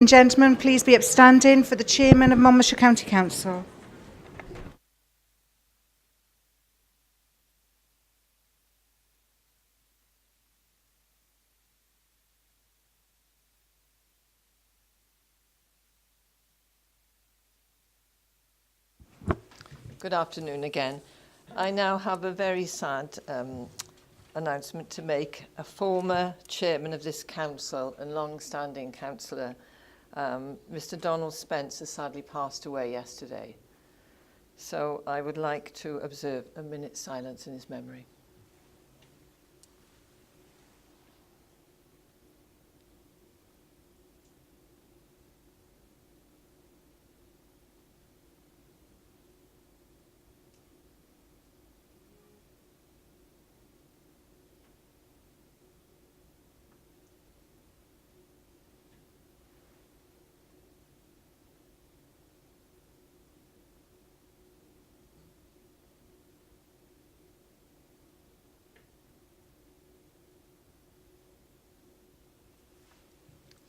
and gentlemen, please be upstanding for the Chairman of Monmouthshire County Council. Good afternoon again. I now have a very sad announcement to make. A former chairman of this council and long-standing councillor, Mr. Donald Spence, has sadly passed away yesterday. So I would like to observe a minute's silence in his memory.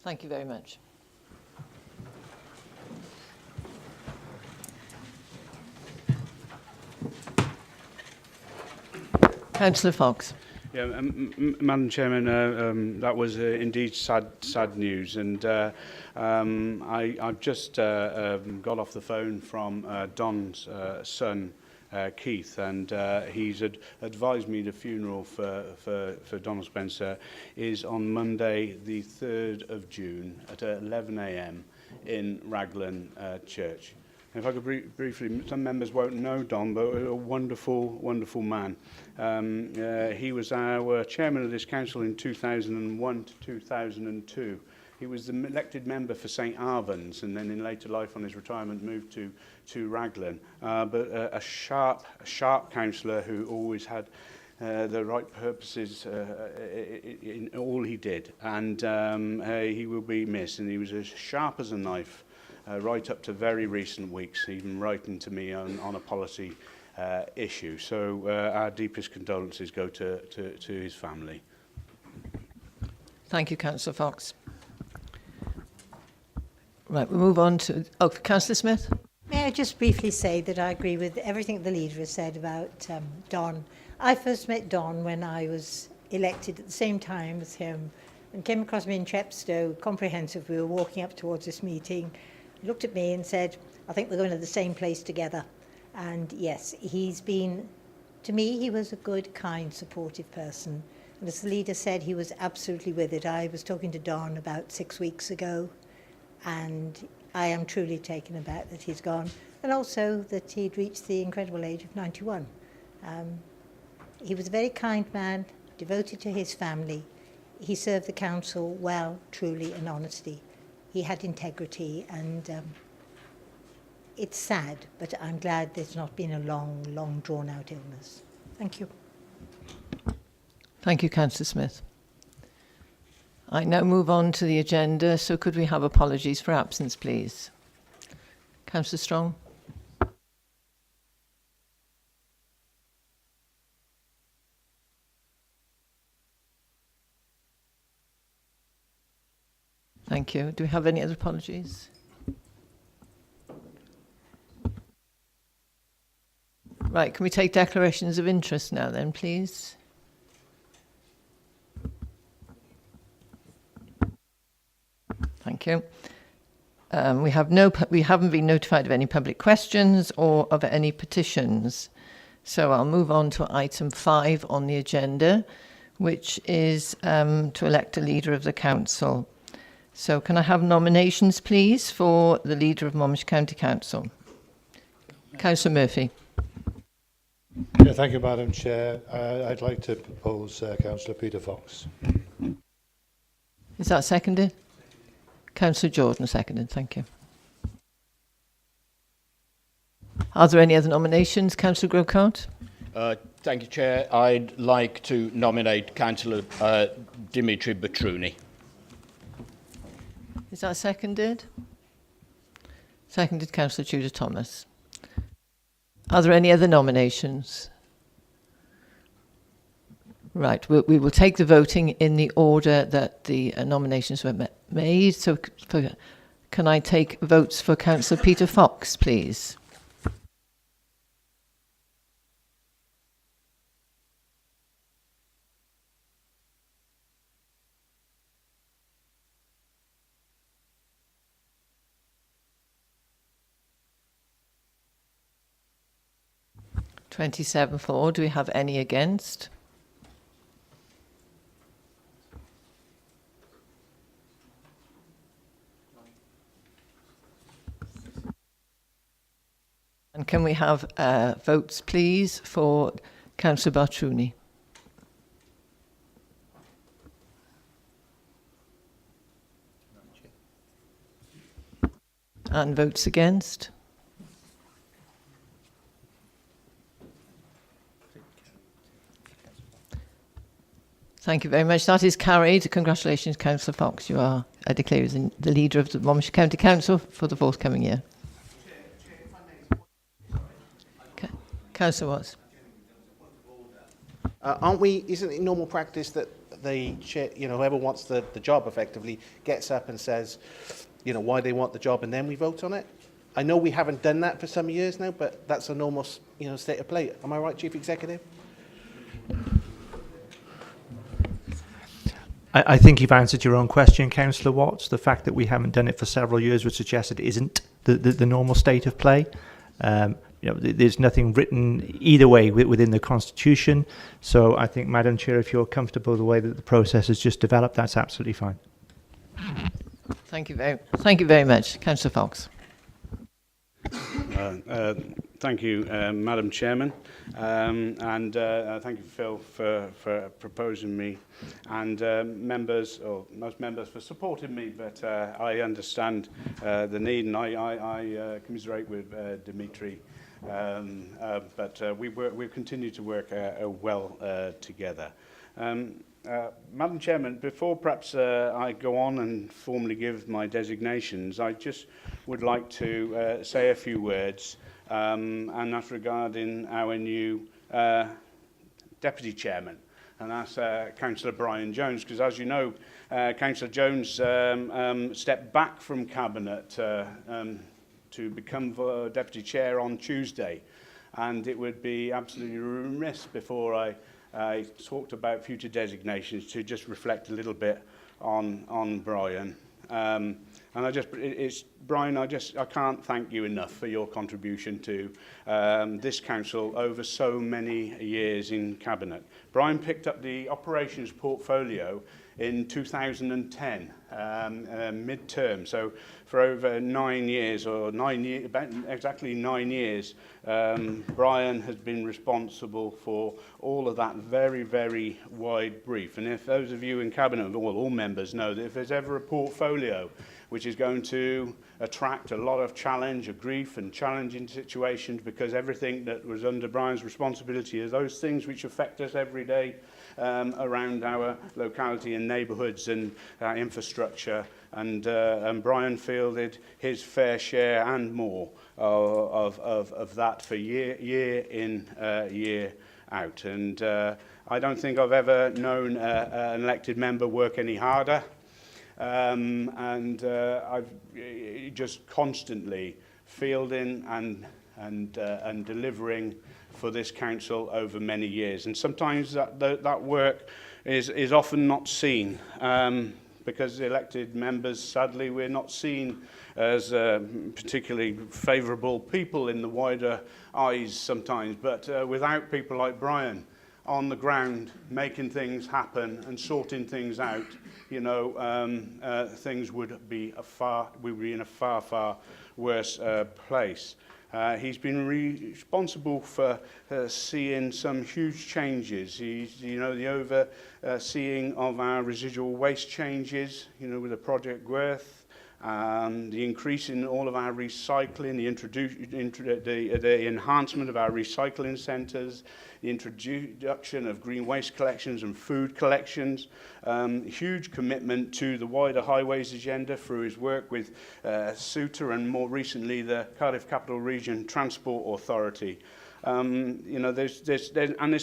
Thank you very much. Councillor Fox. Yeah, Madam Chairman, that was indeed sad news, and I've just got off the phone from Don's son, Keith, and he's advised me the funeral for Donald Spencer is on Monday the 3rd of June at 11 a.m. in Raglan Church. And if I could briefly, some members won't know Don, but a wonderful, wonderful man. He was our chairman of this council in 2001 to 2002. He was the elected member for St Arvan's, and then in later life on his retirement moved to Raglan. But a sharp councillor who always had the right purposes in all he did. And he will be missed, and he was as sharp as a knife right up to very recent weeks, even writing to me on a policy issue. So our deepest condolences go to his family. Thank you, Councillor Fox. Right, we'll move on to... Oh, Councillor Smith? May I just briefly say that I agree with everything the leader has said about Don. I first met Don when I was elected at the same time as him and came across me in Chepstow, comprehensive. We were walking up towards this meeting. He looked at me and said, I think we're going to the same place together. And yes, he's been, to me, he was a good, kind, supportive person. And as the leader said, he was absolutely with it. I was talking to Don about 6 weeks ago, and I am truly taken aback that he's gone, and also that he'd reached the incredible age of 91. He was a very kind man, devoted to his family. He served the council well, truly, and honestly. He had integrity, and it's sad, but I'm glad there's not been a long, drawn-out illness. Thank you. Thank you, Councillor Smith. I now move on to the agenda, so could we have apologies for absence, please? Councillor Strong. Thank you. Do we have any other apologies? Right, can we take declarations of interest now then, please? Thank you. We haven't been notified of any public questions or of any petitions. So I'll move on to item 5 on the agenda, which is to elect a leader of the council. So can I have nominations, please, for the leader of Monmouthshire County Council? Councillor Murphy. Yeah, thank you, Madam Chair. I'd like to propose Councillor Peter Fox. Is that seconded? Councillor Jordan seconded. Thank you. Are there any other nominations? Councillor Grocott? Thank you, Chair. I'd like to nominate Councillor Dimitri Batruni. Is that seconded? Seconded, Councillor Tudor Thomas. Are there any other nominations? Right, we will take the voting in the order that the nominations were made. So for Can I take votes for Councillor Peter Fox, please? Twenty-seven for. Do we have any against? And can we have votes, please, for Councillor Bartruni? And votes against? Thank you very much. That is carried. Congratulations, Councillor Fox. You are declared as the leader of the Monmouthshire County Council for the forthcoming year. Councillor Watts. Isn't it normal practice that the chair, whoever wants the job effectively gets up and says, why they want the job, and then we vote on it? I know we haven't done that for some years now, but that's a normal, state of play. Am I right, Chief Executive? I think you've answered your own question, Councillor Watts. The fact that we haven't done it for several years would suggest it isn't the normal state of play. There's nothing written either way within the Constitution. So I think, Madam Chair, if you're comfortable with the way that the process has just developed, that's absolutely fine. Thank you very much. Councillor Fox. Thank you, Madam Chairman, and thank you, Phil, for proposing me, and most members for supporting me. But I understand the need, and I commiserate with Dimitri. But we continue to work well together. Madam Chairman, before perhaps I go on and formally give my designations, I just would like to say a few words, and that's regarding our new Deputy Chairman, and that's Councillor Brian Jones, because as you know, Councillor Jones stepped back from Cabinet to become Deputy Chair on Tuesday, and it would be absolutely remiss before I talked about future designations to just reflect a little bit on Brian. And Brian, I can't thank you enough for your contribution to this council over so many years in Cabinet. Brian picked up the operations portfolio in 2010, mid-term. So for over 9 years, about exactly 9 years, Brian has been responsible for all of that very, very wide brief. And if those of you in Cabinet, well, all members know that if there's ever a portfolio which is going to attract a lot of challenge, of grief and challenging situations, because everything that was under Brian's responsibility is those things which affect us every day around our locality and neighbourhoods and infrastructure. And Brian fielded his fair share and more of that for year in, year out. And I don't think I've ever known an elected member work any harder. I've just constantly fielding and delivering for this council over many years, and sometimes that work is often not seen because the elected members, sadly, we're not seen as particularly favourable people in the wider eyes sometimes. But without people like Brian on the ground making things happen and sorting things out, things would be in a far worse place. He's been responsible for seeing some huge changes. He's, the overseeing of our residual waste changes, with the Project Worth, the increase in all of our recycling, the enhancement of our recycling centres, the introduction of green waste collections and food collections, huge commitment to the wider highways agenda through his work with SUTA and more recently the Cardiff Capital Region Transport Authority. There's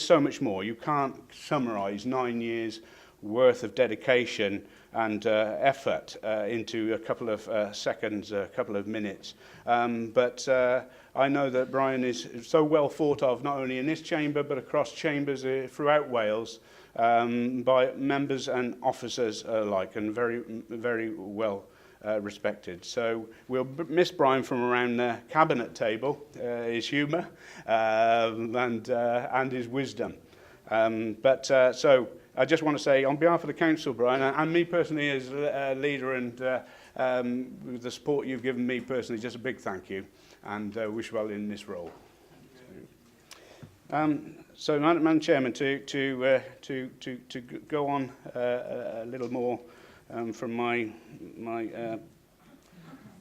so much more. You can't summarise 9 years worth of dedication and effort into a couple of seconds, a couple of minutes. But I know that Brian is so well thought of, not only in this chamber, but across chambers throughout Wales, by members and officers alike, and very, very well respected. So we'll miss Brian from around the cabinet table, his humour and his wisdom. So I just want to say, on behalf of the council, Brian, and me personally as a leader, and with the support you've given me personally, just a big thank you, and wish well in this role. So, Madam Chairman, to go on a little more from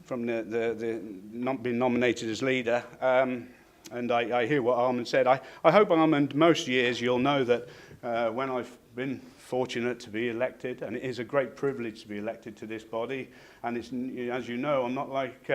from the not being nominated as leader, and I hear what Armand said. I hope, Armand, most years you'll know that when I've been fortunate to be elected, and it is a great privilege to be elected to this body, and it's, as you know, I'm not like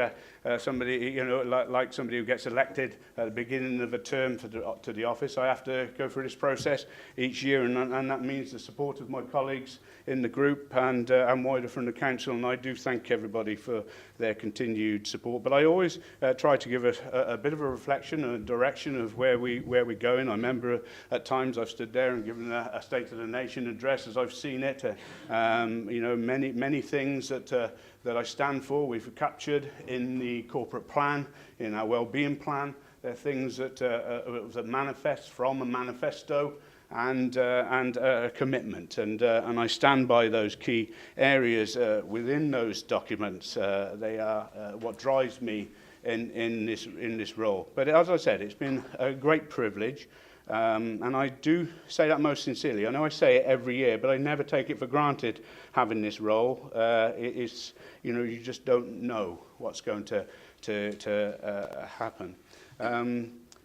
somebody, like somebody who gets elected at the beginning of a term to the office. I have to go through this process each year, and that means the support of my colleagues in the group and wider from the council, and I do thank everybody for their continued support. But I always try to give a bit of a reflection and a direction of where we're going. I remember at times I've stood there and given a State of the Nation address as I've seen it. Many things that I stand for, we've captured in the corporate plan, in our well-being plan. They're things that manifest from a manifesto and a commitment, and I stand by those key areas within those documents. They are what drives me in this role. But as I said, it's been a great privilege, and I do say that most sincerely. I know I say it every year, but I never take it for granted having this role. It's, you just don't know what's going to happen.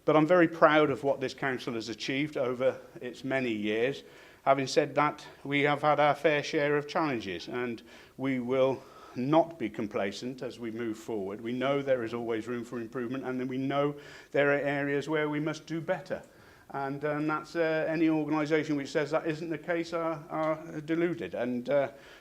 But I'm very proud of what this council has achieved over its many years. Having said that, we have had our fair share of challenges, and we will not be complacent as we move forward. We know there is always room for improvement, and we know there are areas where we must do better. And that's any organisation which says that isn't the case are deluded. And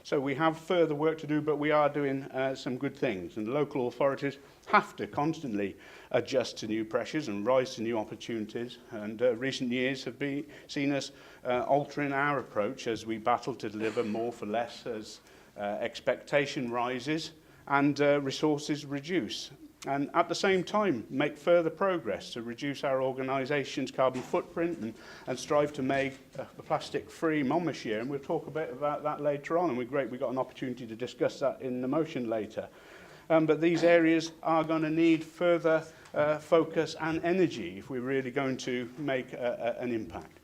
so we have further work to do, but we are doing some good things. And local authorities have to constantly adjust to new pressures and rise to new opportunities. And recent years have seen us altering our approach as we battle to deliver more for less, as expectation rises and resources reduce. And at the same time, make further progress to reduce our organisation's carbon footprint and strive to make a plastic-free Monmouthshire. And we'll talk a bit about that later on, and we're great we got an opportunity to discuss that in the motion later. But these areas are going to need further focus and energy if we're really going to make an impact.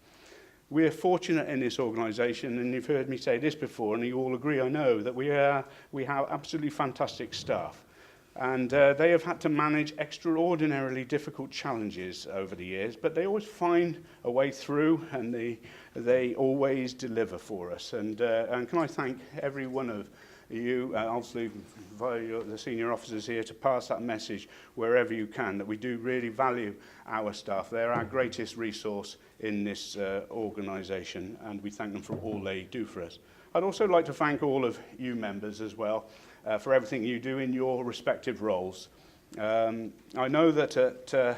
We're fortunate in this organisation, and you've heard me say this before, and you all agree, I know, that we have absolutely fantastic staff. And they have had to manage extraordinarily difficult challenges over the years, but they always find a way through, and they always deliver for us. And can I thank every one of you, obviously via the senior officers here, to pass that message wherever you can, that we do really value our staff. They're our greatest resource in this organisation, and we thank them for all they do for us. I'd also like to thank all of you members as well for everything you do in your respective roles. I know that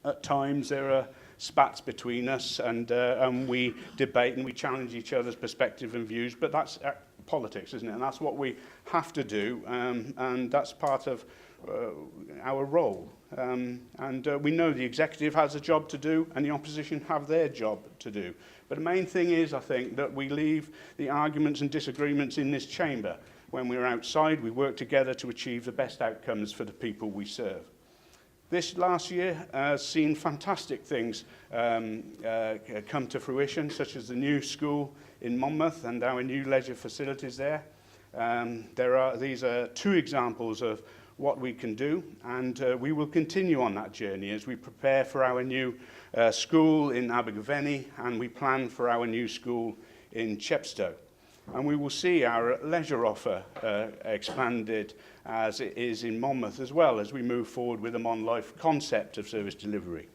at times there are spats between us, and we debate and we challenge each other's perspective and views, but that's politics, isn't it? And that's what we have to do, and that's part of our role. We know the executive has a job to do, and the opposition have their job to do. But the main thing is, I think, that we leave the arguments and disagreements in this chamber. When we're outside, we work together to achieve the best outcomes for the people we serve. This last year has seen fantastic things come to fruition, such as the new school in Monmouth and our new leisure facilities there. These are two examples of what we can do, and we will continue on that journey as we prepare for our new school in Abergavenny, and we plan for our new school in Chepstow. And we will see our leisure offer expanded as it is in Monmouth, as well as we move forward with the Mon Life concept of service delivery.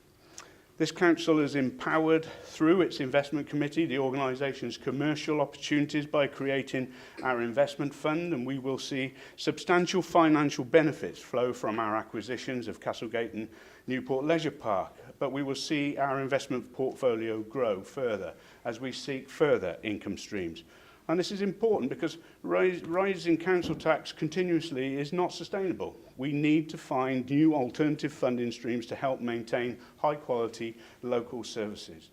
This council has empowered, through its investment committee, the organisation's commercial opportunities by creating our investment fund, and we will see substantial financial benefits flow from our acquisitions of Castlegate and Newport Leisure Park. But we will see our investment portfolio grow further as we seek further income streams. And this is important because rising council tax continuously is not sustainable. We need to find new alternative funding streams to help maintain high quality local services.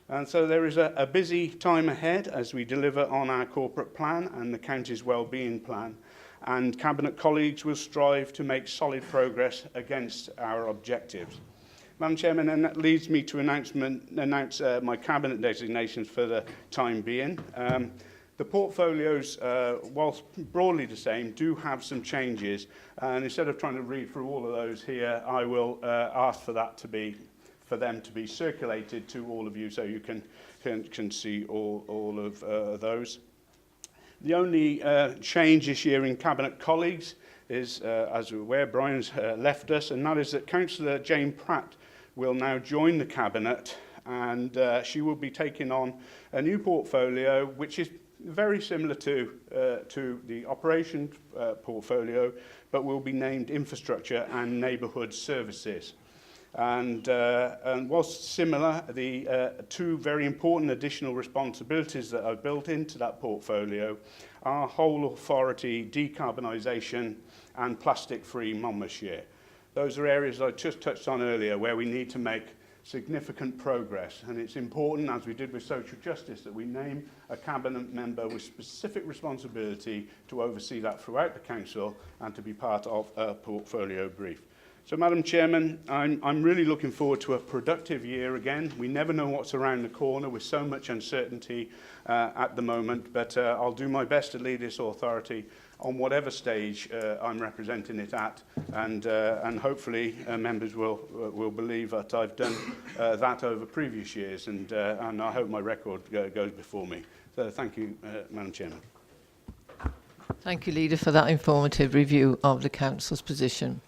And so there is a busy time ahead as we deliver on our corporate plan and the county's wellbeing plan. And Cabinet colleagues will strive to make solid progress against our objectives. Madam Chairman, and that leads me to announce my Cabinet designations for the time being. The portfolios, whilst broadly the same, do have some changes, and instead of trying to read through all of those here, I will ask for them to be circulated to all of you so you can see all of those. The only change this year in Cabinet colleagues is, as we're aware, Brian's left us, and that is that Councillor Jane Pratt will now join the Cabinet, and she will be taking on a new portfolio which is very similar to the operations portfolio, but will be named Infrastructure and Neighbourhood Services. And whilst similar, the two very important additional responsibilities that are built into that portfolio are whole authority decarbonisation and plastic-free Monmouthshire. Those are areas I just touched on earlier where we need to make significant progress, and it's important, as we did with social justice, that we name a cabinet member with specific responsibility to oversee that throughout the council and to be part of a portfolio brief. So, Madam Chairman, I'm really looking forward to a productive year again. We never know what's around the corner with so much uncertainty at the moment, but I'll do my best to lead this authority on whatever stage I'm representing it at, and hopefully members will believe that I've done that over previous years, and I hope my record goes before me. So thank you, Madam Chairman. Thank you, Leader, for that informative review of the Council's position.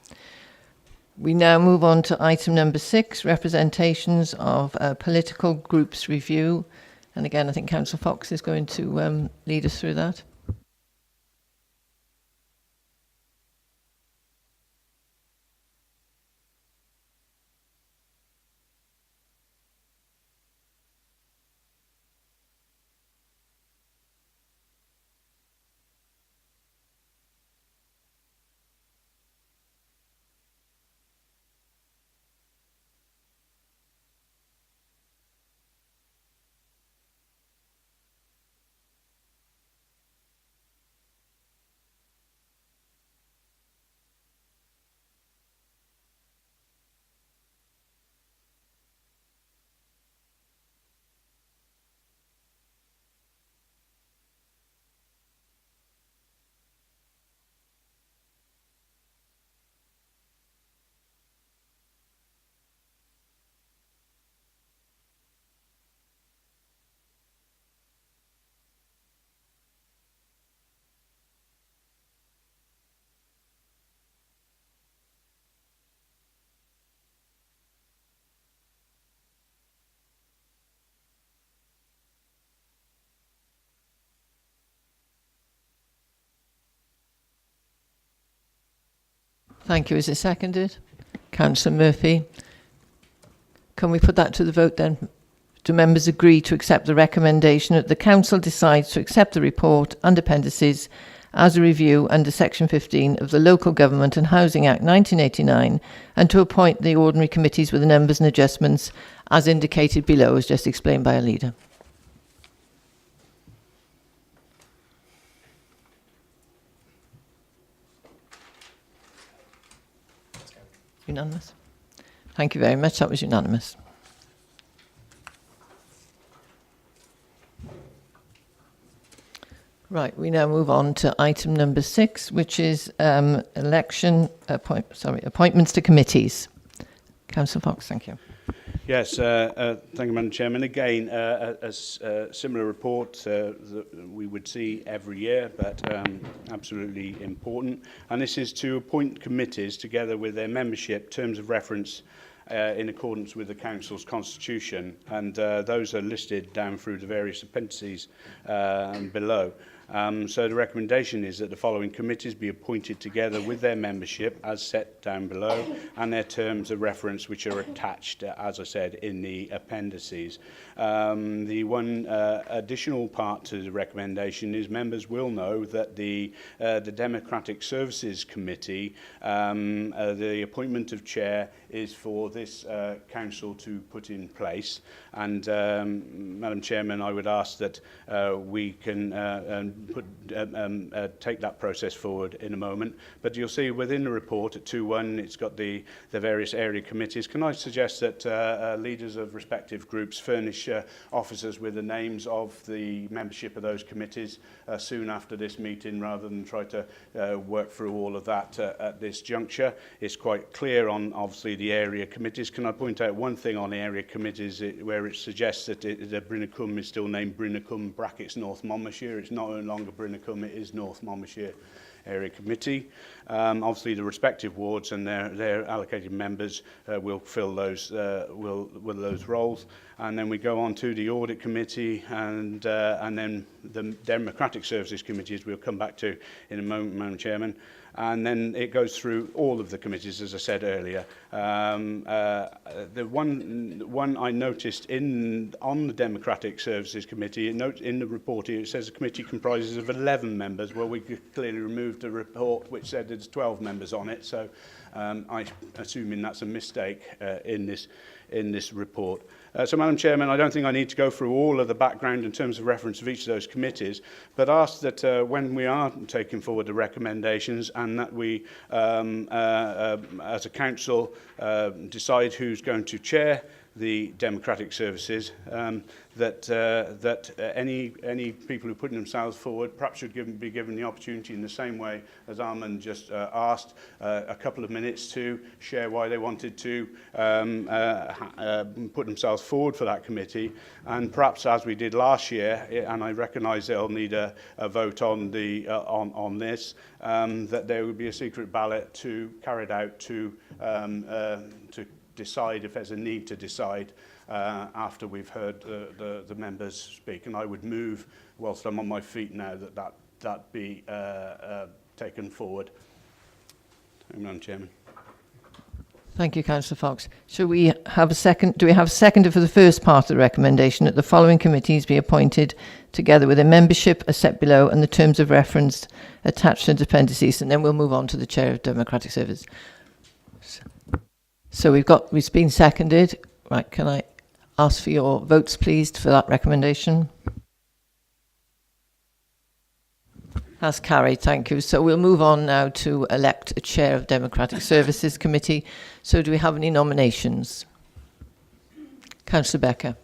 We now move on to item number 6, representations of political groups review. And again, I think Councillor Fox is going to lead us through that. Thank you. Is it seconded? Councillor Murphy. Can we put that to the vote then? Do members agree to accept the recommendation that the Council decides to accept the report and appendices as a review under Section 15 of the Local Government and Housing Act 1989 and to appoint the ordinary committees with the numbers and adjustments as indicated below, as just explained by a leader? Unanimous? Thank you very much. That was unanimous. Right, we now move on to item number 6, which is appointments to committees. Councillor Fox, thank you. Yes, thank you, Madam Chairman. Again, a similar report that we would see every year, but absolutely important. And this is to appoint committees together with their membership, terms of reference in accordance with the Council's constitution, and those are listed down through the various appendices below. So the recommendation is that the following committees be appointed together with their membership as set down below and their terms of reference which are attached, as I said, in the appendices. The one additional part to the recommendation is members will know that the Democratic Services Committee, the appointment of chair is for this council to put in place, and Madam Chairman, I would ask that we can take that process forward in a moment. But you'll see within the report at 2.1 it's got the various area committees. Can I suggest that leaders of respective groups furnish officers with the names of the membership of those committees soon after this meeting, rather than try to work through all of that at this juncture? It's quite clear on obviously the area committees. Can I point out one thing on the area committees where it suggests that Brynacum is still named Brynacum brackets North Monmouthshire. It's no longer Brynacum, it is North Monmouthshire Area Committee. Obviously the respective wards and their allocated members will fill those those roles, and then we go on to the Audit Committee and then the Democratic Services Committee, as we'll come back to in a moment, Madam Chairman. And then it goes through all of the committees, as I said earlier. The one I noticed on the Democratic Services Committee, in the report here, it says the committee comprises of 11 members. Well, we clearly removed a report which said there's 12 members on it, so I'm assuming that's a mistake in this report. So, Madam Chairman, I don't think I need to go through all of the background in terms of reference of each of those committees, but ask that when we are taking forward the recommendations and that we, as a council, decide who's going to chair the Democratic Services, that any people who are putting themselves forward perhaps should be given the opportunity, in the same way as Armand just asked, a couple of minutes to share why they wanted to put themselves forward for that committee, and perhaps as we did last year, and I recognise they'll need a vote on this, that there would be a secret ballot carried out to decide if there's a need to decide after we've heard the members speak. And I would move, whilst I'm on my feet now, that be taken forward. Madam Chairman. Thank you, Councillor Fox. Shall we have a second? Do we have a seconder for the first part of the recommendation that the following committees be appointed together with a membership as set below and the terms of reference attached to the appendices, and then we'll move on to the Chair of Democratic Service. So it's been seconded. Right, can I ask for your votes, please, for that recommendation? That's carried, thank you. So we'll move on now to elect a Chair of Democratic Services Committee. So do we have any nominations? Councillor Becker.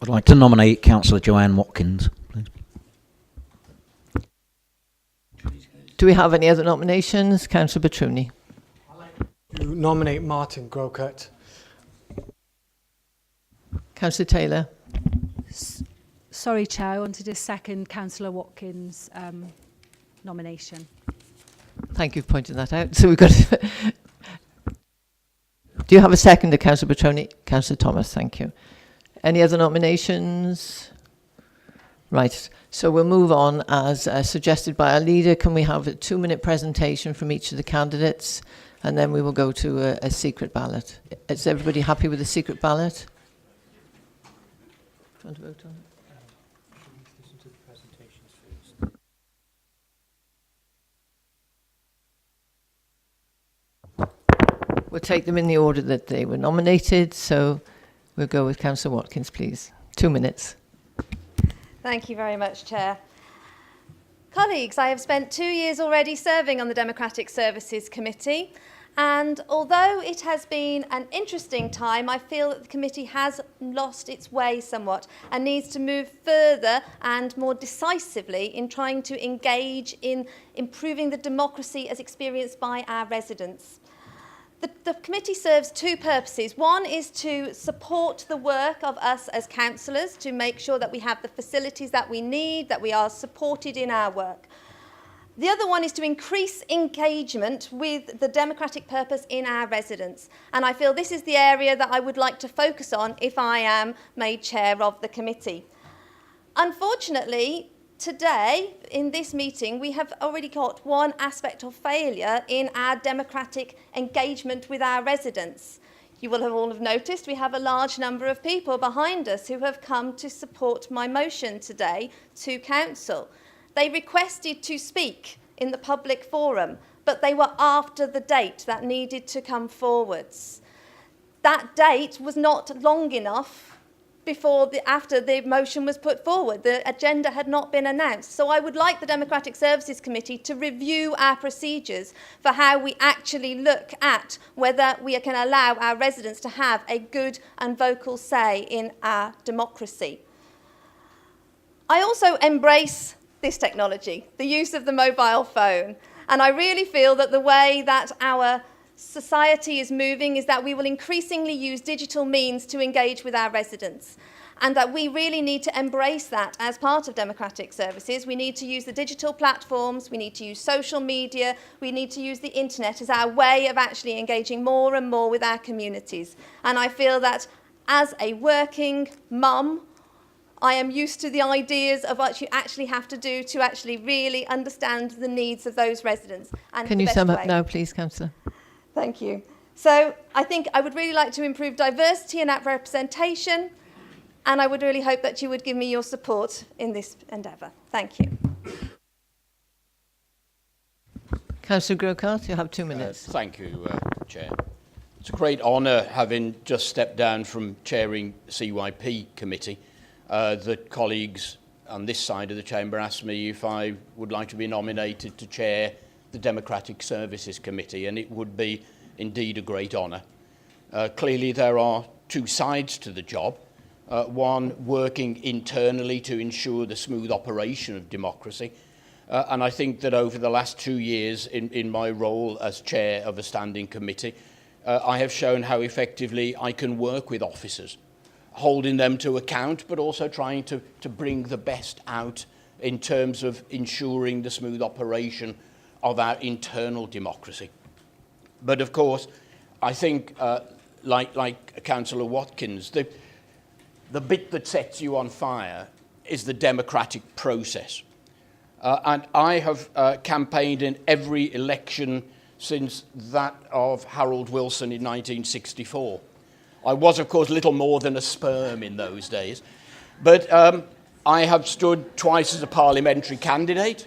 I'd like to nominate Councillor Joanne Watkins, please. Do we have any other nominations? Councillor Petruni. To nominate Martin Grocott. Councillor Taylor. Sorry, Chair, I wanted to second Councillor Watkins' nomination. Thank you for pointing that out. So we've got... Do you have a seconder, Councillor Petroni? Councillor Thomas, thank you. Any other nominations? Right, so we'll move on as suggested by our leader. Can we have a 2-minute presentation from each of the candidates? And then we will go to a secret ballot. Is everybody happy with the secret ballot? Do you want to vote on it? We'll take them in the order that they were nominated. So we'll go with Councillor Watkins, please. 2 minutes. Thank you very much, Chair. Colleagues, I have spent 2 years already serving on the Democratic Services Committee, and although it has been an interesting time, I feel that the committee has lost its way somewhat and needs to move further and more decisively in trying to engage in improving the democracy as experienced by our residents. The committee serves two purposes. One is to support the work of us as councillors, to make sure that we have the facilities that we need, that we are supported in our work. The other one is to increase engagement with the democratic purpose in our residents. And I feel this is the area that I would like to focus on if I am made chair of the committee. Unfortunately, today, in this meeting, we have already got one aspect of failure in our democratic engagement with our residents. You will have all have noticed we have a large number of people behind us who have come to support my motion today to council. They requested to speak in the public forum, but they were after the date that needed to come forwards. That date was not long enough after the motion was put forward. The agenda had not been announced. So I would like the Democratic Services Committee to review our procedures for how we actually look at whether we can allow our residents to have a good and vocal say in our democracy. I also embrace this technology, the use of the mobile phone. And I really feel that the way that our society is moving is that we will increasingly use digital means to engage with our residents, and that we really need to embrace that as part of democratic services. We need to use the digital platforms, we need to use social media, we need to use the internet as our way of actually engaging more and more with our communities. And I feel that as a working mum, I am used to the ideas of what you actually have to do to actually really understand the needs of those residents. And Can you sum up now, please, Councillor? Thank you. So I think I would really like to improve diversity and representation, and I would really hope that you would give me your support in this endeavour. Thank you. Councillor Grocart, you have 2 minutes. Thank you, Chair. It's a great honour, having just stepped down from chairing CYP committee, that colleagues on this side of the chamber asked me if I would like to be nominated to chair the Democratic Services Committee, and it would be indeed a great honour. Clearly there are two sides to the job. One, working internally to ensure the smooth operation of democracy. And I think that over the last 2 years in my role as chair of a standing committee, I have shown how effectively I can work with officers, holding them to account, but also trying to bring the best out in terms of ensuring the smooth operation of our internal democracy. But of course, I think, like Councillor Watkins, the bit that sets you on fire is the democratic process. And I have campaigned in every election since that of Harold Wilson in 1964. I was, of course, little more than a sperm in those days. But I have stood twice as a parliamentary candidate.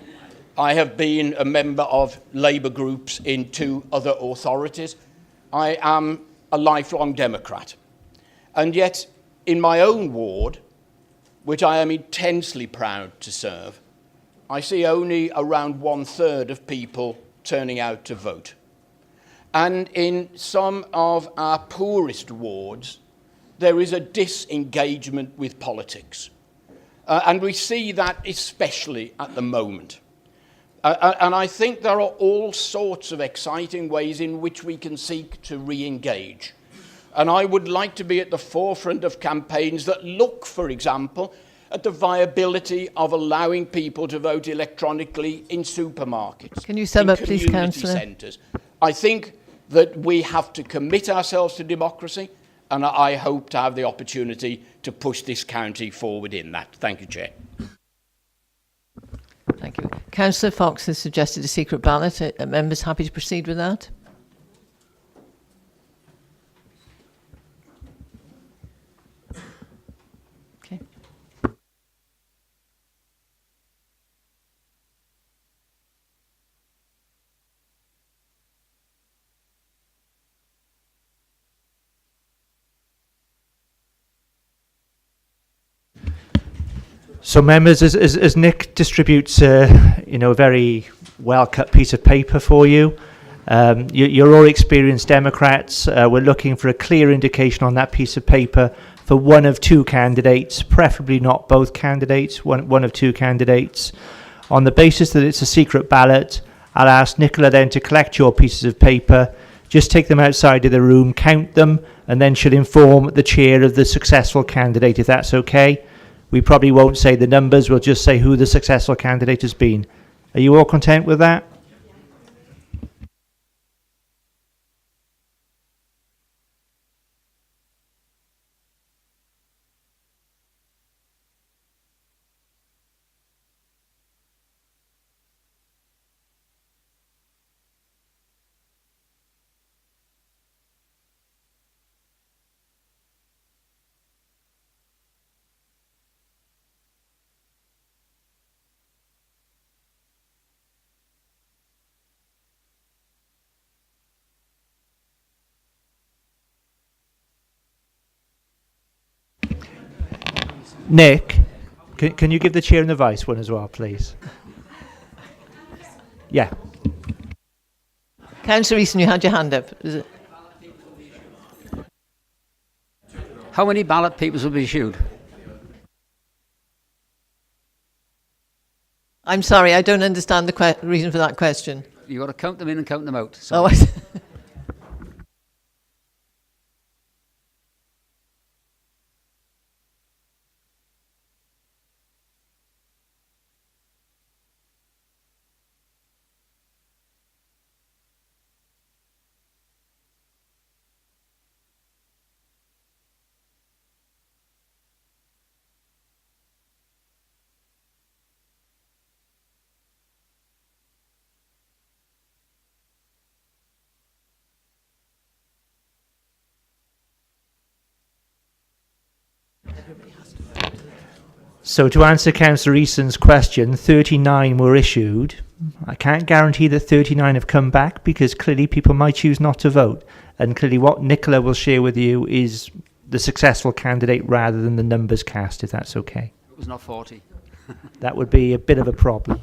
I have been a member of Labour groups in 2 other authorities. I am a lifelong Democrat. And yet, in my own ward, which I am intensely proud to serve, I see only around 1/3 of people turning out to vote. And in some of our poorest wards, there is a disengagement with politics. And we see that especially at the moment. And I think there are all sorts of exciting ways in which we can seek to re-engage. And I would like to be at the forefront of campaigns that look, for example, at the viability of allowing people to vote electronically in supermarkets. Can you sum up, please, Councillor? Centres. I think that we have to commit ourselves to democracy, and I hope to have the opportunity to push this county forward in that. Thank you, Chair. Thank you. Councillor Fox has suggested a secret ballot. Are members happy to proceed with that? Okay. So members, as Nick distributes a very well-cut piece of paper for you, you're all experienced Democrats. We're looking for a clear indication on that piece of paper for one of 2 candidates, preferably not both candidates, one of 2 candidates. On the basis that it's a secret ballot, I'll ask Nicola then to collect your pieces of paper, just take them outside of the room, count them, and then she'll inform the chair of the successful candidate, if that's okay. We probably won't say the numbers, we'll just say who the successful candidate has been. Are you all content with that? Nick, can you give the chair and the vice one as well, please? Yeah. Councillor Easton, you had your hand up. Is it? How many ballot papers will be issued? I'm sorry, I don't understand the reason for that question. You've got to count them in and count them out. So. Oh, I see. So to answer Councillor Easton's question, 39 were issued. I can't guarantee that 39 have come back because clearly people might choose not to vote. And clearly what Nicola will share with you is the successful candidate rather than the numbers cast, if that's okay. It was not 40. That would be a bit of a problem.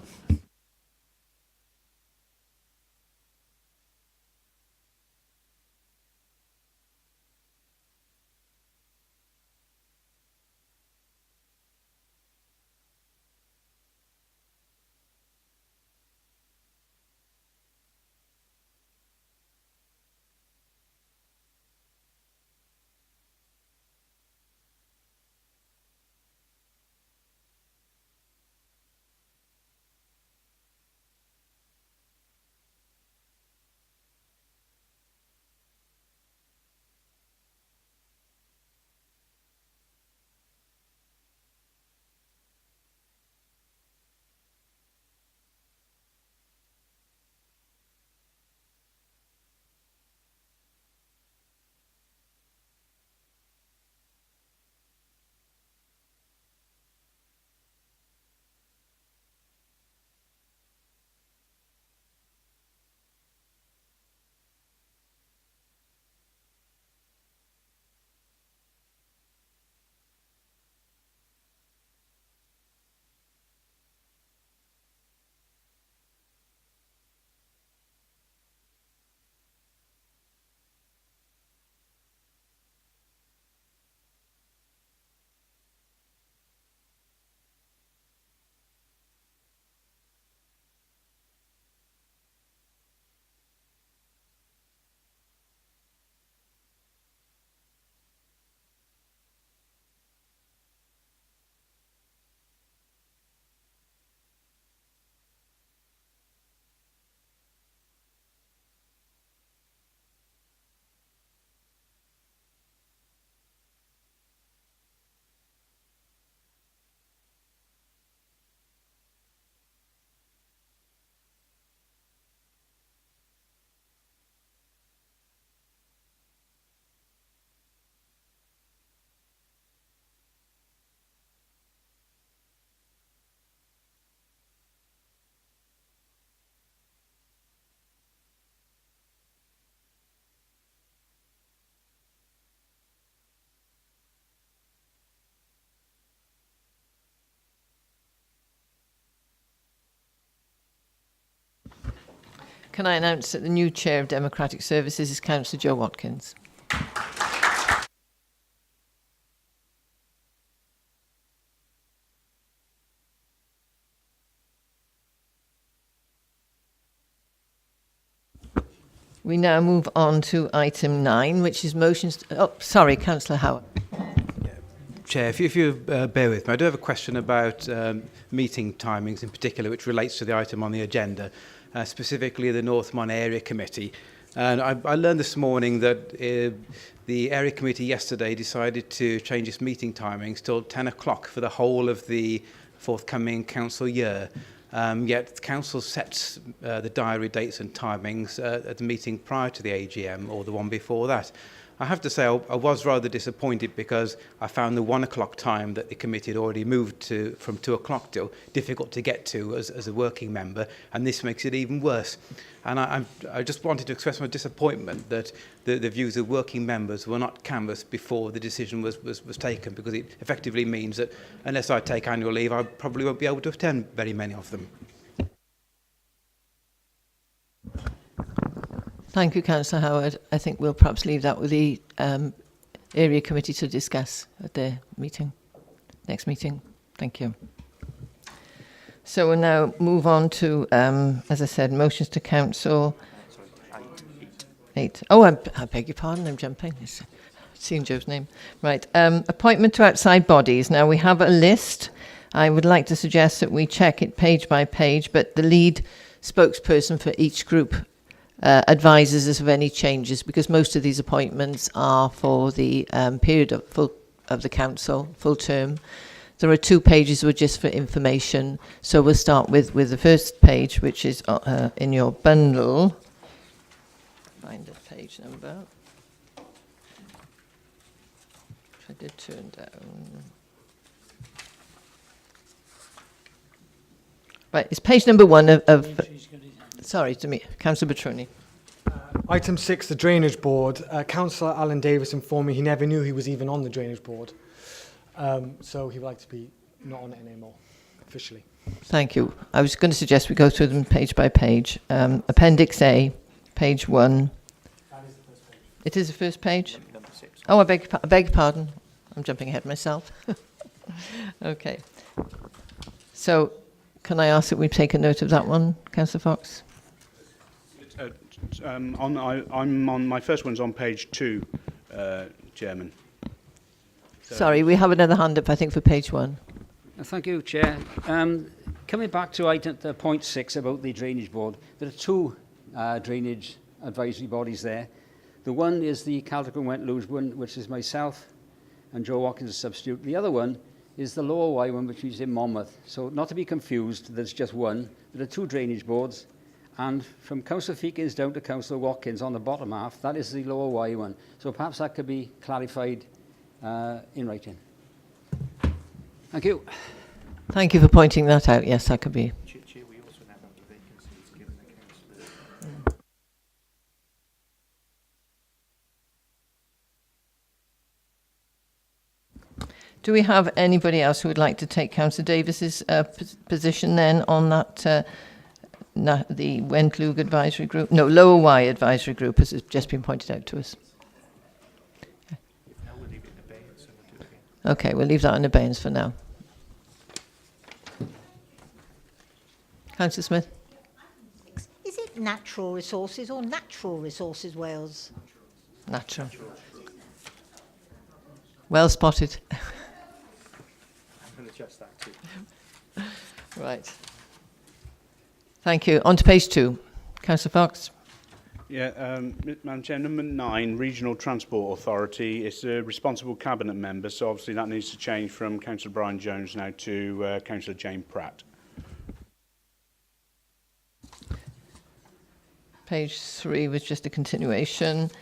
Can I announce that the new Chair of Democratic Services is Councillor Joe Watkins. We now move on to item 9, which is motions... Oh, sorry, Councillor Howard. Chair, if you bear with me, I do have a question about meeting timings in particular, which relates to the item on the agenda, specifically the North Mon Area Committee. And I learned this morning that the Area Committee yesterday decided to change its meeting timings till 10 o'clock for the whole of the forthcoming council year. Yet the council sets the diary dates and timings at the meeting prior to the AGM or the one before that. I have to say I was rather disappointed because I found the 1 o'clock time that the committee had already moved to from 2 o'clock to difficult to get to as a working member, and this makes it even worse. And I just wanted to express my disappointment that the views of working members were not canvassed before the decision was taken, because it effectively means that unless I take annual leave, I probably won't be able to attend very many of them. Thank you, Councillor Howard. I think we'll perhaps leave that with the area committee to discuss at their meeting, next meeting. Thank you. So we'll now move on to, as I said, motions to council. 8. Oh, I beg your pardon, I'm jumping. It's seeing Joe's name. Right. Appointment to outside bodies. Now we have a list. I would like to suggest that we check it page by page, but the lead spokesperson for each group advises us of any changes, because most of these appointments are for the period of the council, full term. There are 2 pages which are just for information. So we'll start with the first page, which is in your bundle. Find the page number. Which I did turn down. Right, it's page number 1 of sorry, to me, Councillor Betroni. Item 6, the Drainage Board. Councillor Alan Davis informed me he never knew he was even on the Drainage Board. So he would like to be not on it anymore, officially. Thank you. I was going to suggest we go through them page by page. Appendix A, page 1. That is the first page. It is the first page? Number 6. Oh, I beg your pardon. I'm jumping ahead myself. Okay. So, can I ask that we take a note of that one, Councillor Fox? I'm on my first one's on page 2, Chairman. So Sorry, we have another hand up, I think, for page 1. Thank you, Chair. Coming back to item point 6 about the Drainage Board, there are 2 drainage advisory bodies there. The one is the Celtic and Went Luge one, which is myself and Joe Watkins as substitute. The other one is the Lower Y one, which is in Monmouth. So not to be confused, there's just one. There are 2 drainage boards, and from Councillor Feakins down to Councillor Watkins on the bottom half, that is the Lower Y one. So perhaps that could be clarified in writing. Thank you. Thank you for pointing that out. Yes, that could be. Chair, we also now have the vacancies given the councillors. Do we have anybody else who would like to take Councillor Davis's position then on that, the Wentloog Advisory Group? No, Lower Y Advisory Group, as has just been pointed out to us. Okay, we'll leave that in abeyance for now. Councillor Smith. Is it Natural Resources or Natural Resources Wales? Natural. Well spotted. I'm going to adjust that too. Right. Thank you. On to page 2. Councillor Fox. Yeah, Madam Chair, number 9, Regional Transport Authority. It's a responsible cabinet member, so obviously that needs to change from Councillor Brian Jones now to Councillor Jane Pratt. Page 3 was just a continuation.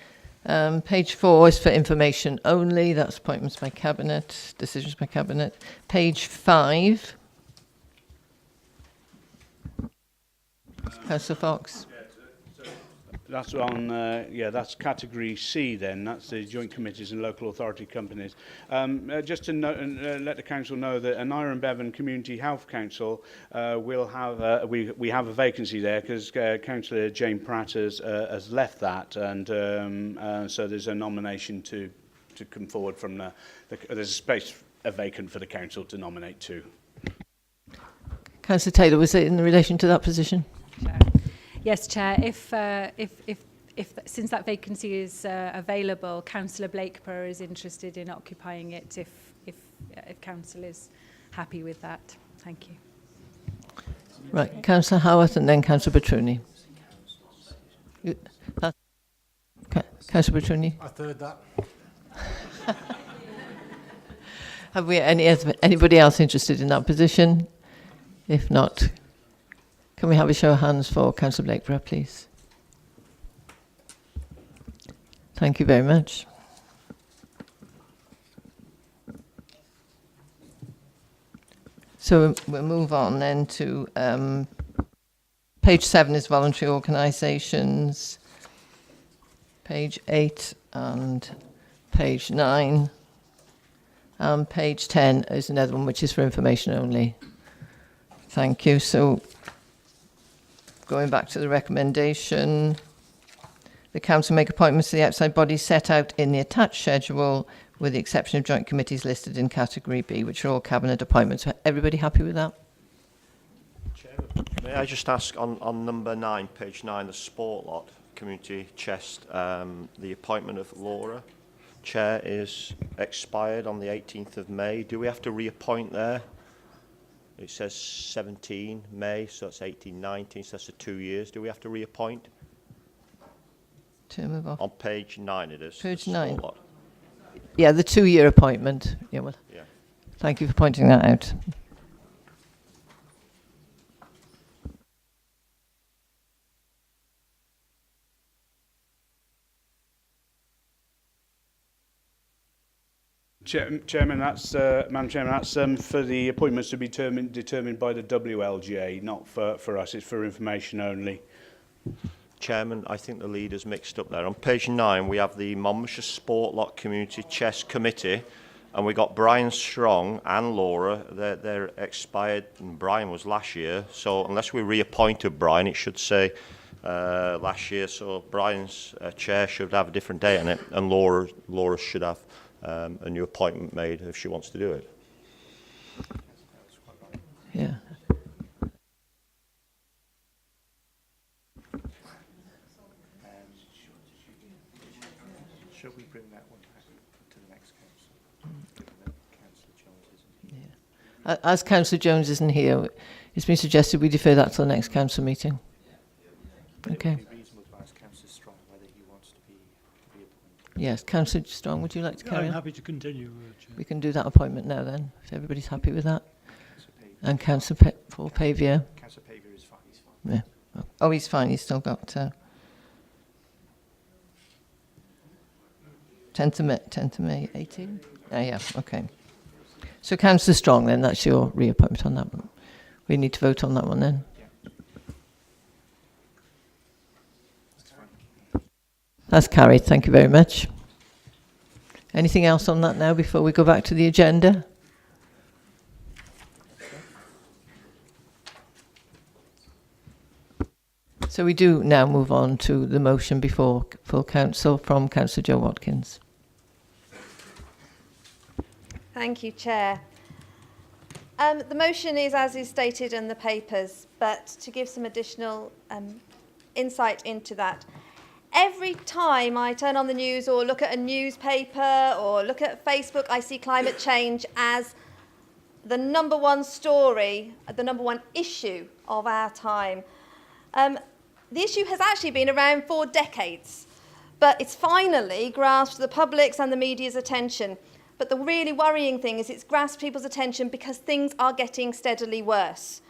Page 4 is for information only. That's appointments by cabinet, decisions by cabinet. Page 5. Councillor Fox. That's on, that's category C then. That's the joint committees and local authority companies. Just to note and let the council know that an Iron Bevan Community Health Council will have, we have a vacancy there because Councillor Jane Pratt has left that, and so there's a nomination to come forward from there's a space vacant for the council to nominate to. Councillor Taylor, was it in relation to that position? Chair. Yes, Chair. If since that vacancy is available, Councillor Blakeborough is interested in occupying it. If if council is happy with that. Thank you. Right, Councillor Howarth and then Councillor Petruni. Councillor Petruni. I third that. Have we anybody else interested in that position? If not, can we have a show of hands for Councillor Blakeborough, please? Thank you very much. So we'll move on then to page 7 is voluntary organisations, page 8 and page 9, and page 10 is another one which is for information only. Thank you. So going back to the recommendation, the council make appointments to the outside bodies set out in the attached schedule, with the exception of joint committees listed in category B, which are all cabinet appointments. Everybody happy with that? May I just ask on number 9, page 9, the sport lot, community chest, the appointment of Laura, chair, is expired on the 18th of May. Do we have to reappoint there? It says 17 May, so it's 18, 19, so that's 2 years. Do we have to reappoint? Term of office. On page 9 it is. Page the 9. sport lot. Yeah, the 2-year appointment. Yeah, well, Yeah. thank you for pointing that out. Chairman, Madam Chairman, that's for the appointments to be determined by the WLGA, not for us. It's for information only. Chairman, I think the leader's mixed up there. On page 9, we have the Monmouthshire Sport Lot Community Chess Committee, and we got Brian Strong and Laura. They're expired, and Brian was last year. So unless we reappointed Brian, it should say last year. So Brian's chair should have a different date on it, and Laura should have a new appointment made if she wants to do it. Yeah. Shall we bring that one back to the next council? Yeah. As Councillor Jones isn't here, it's been suggested we defer that to the next council meeting. Okay. It would be reasonable to ask Councillor Strong whether he wants to be appointed. Yes, Councillor Strong, would you like to carry on? I'm happy to continue, Chair. We can do that appointment now then, if everybody's happy with that. And Councillor Paul Pavia. Councillor Pavia is fine, he's fine. Yeah. Oh, he's fine, he's still got 10th of May, 18? Yeah, okay. So Councillor Strong then, that's your reappointment on that one. We need to vote on that one then. That's carried, thank you very much. Anything else on that now before we go back to the agenda? So we do now move on to the motion before full council from Councillor Joe Watkins. Thank you, Chair. The motion is as is stated in the papers, but to give some additional insight into that, every time I turn on the news or look at a newspaper or look at Facebook, I see climate change as the number one story, the number one issue of our time. The issue has actually been around for decades, but it's finally grasped the public's and the media's attention. But the really worrying thing is it's grasped people's attention because things are getting steadily worse.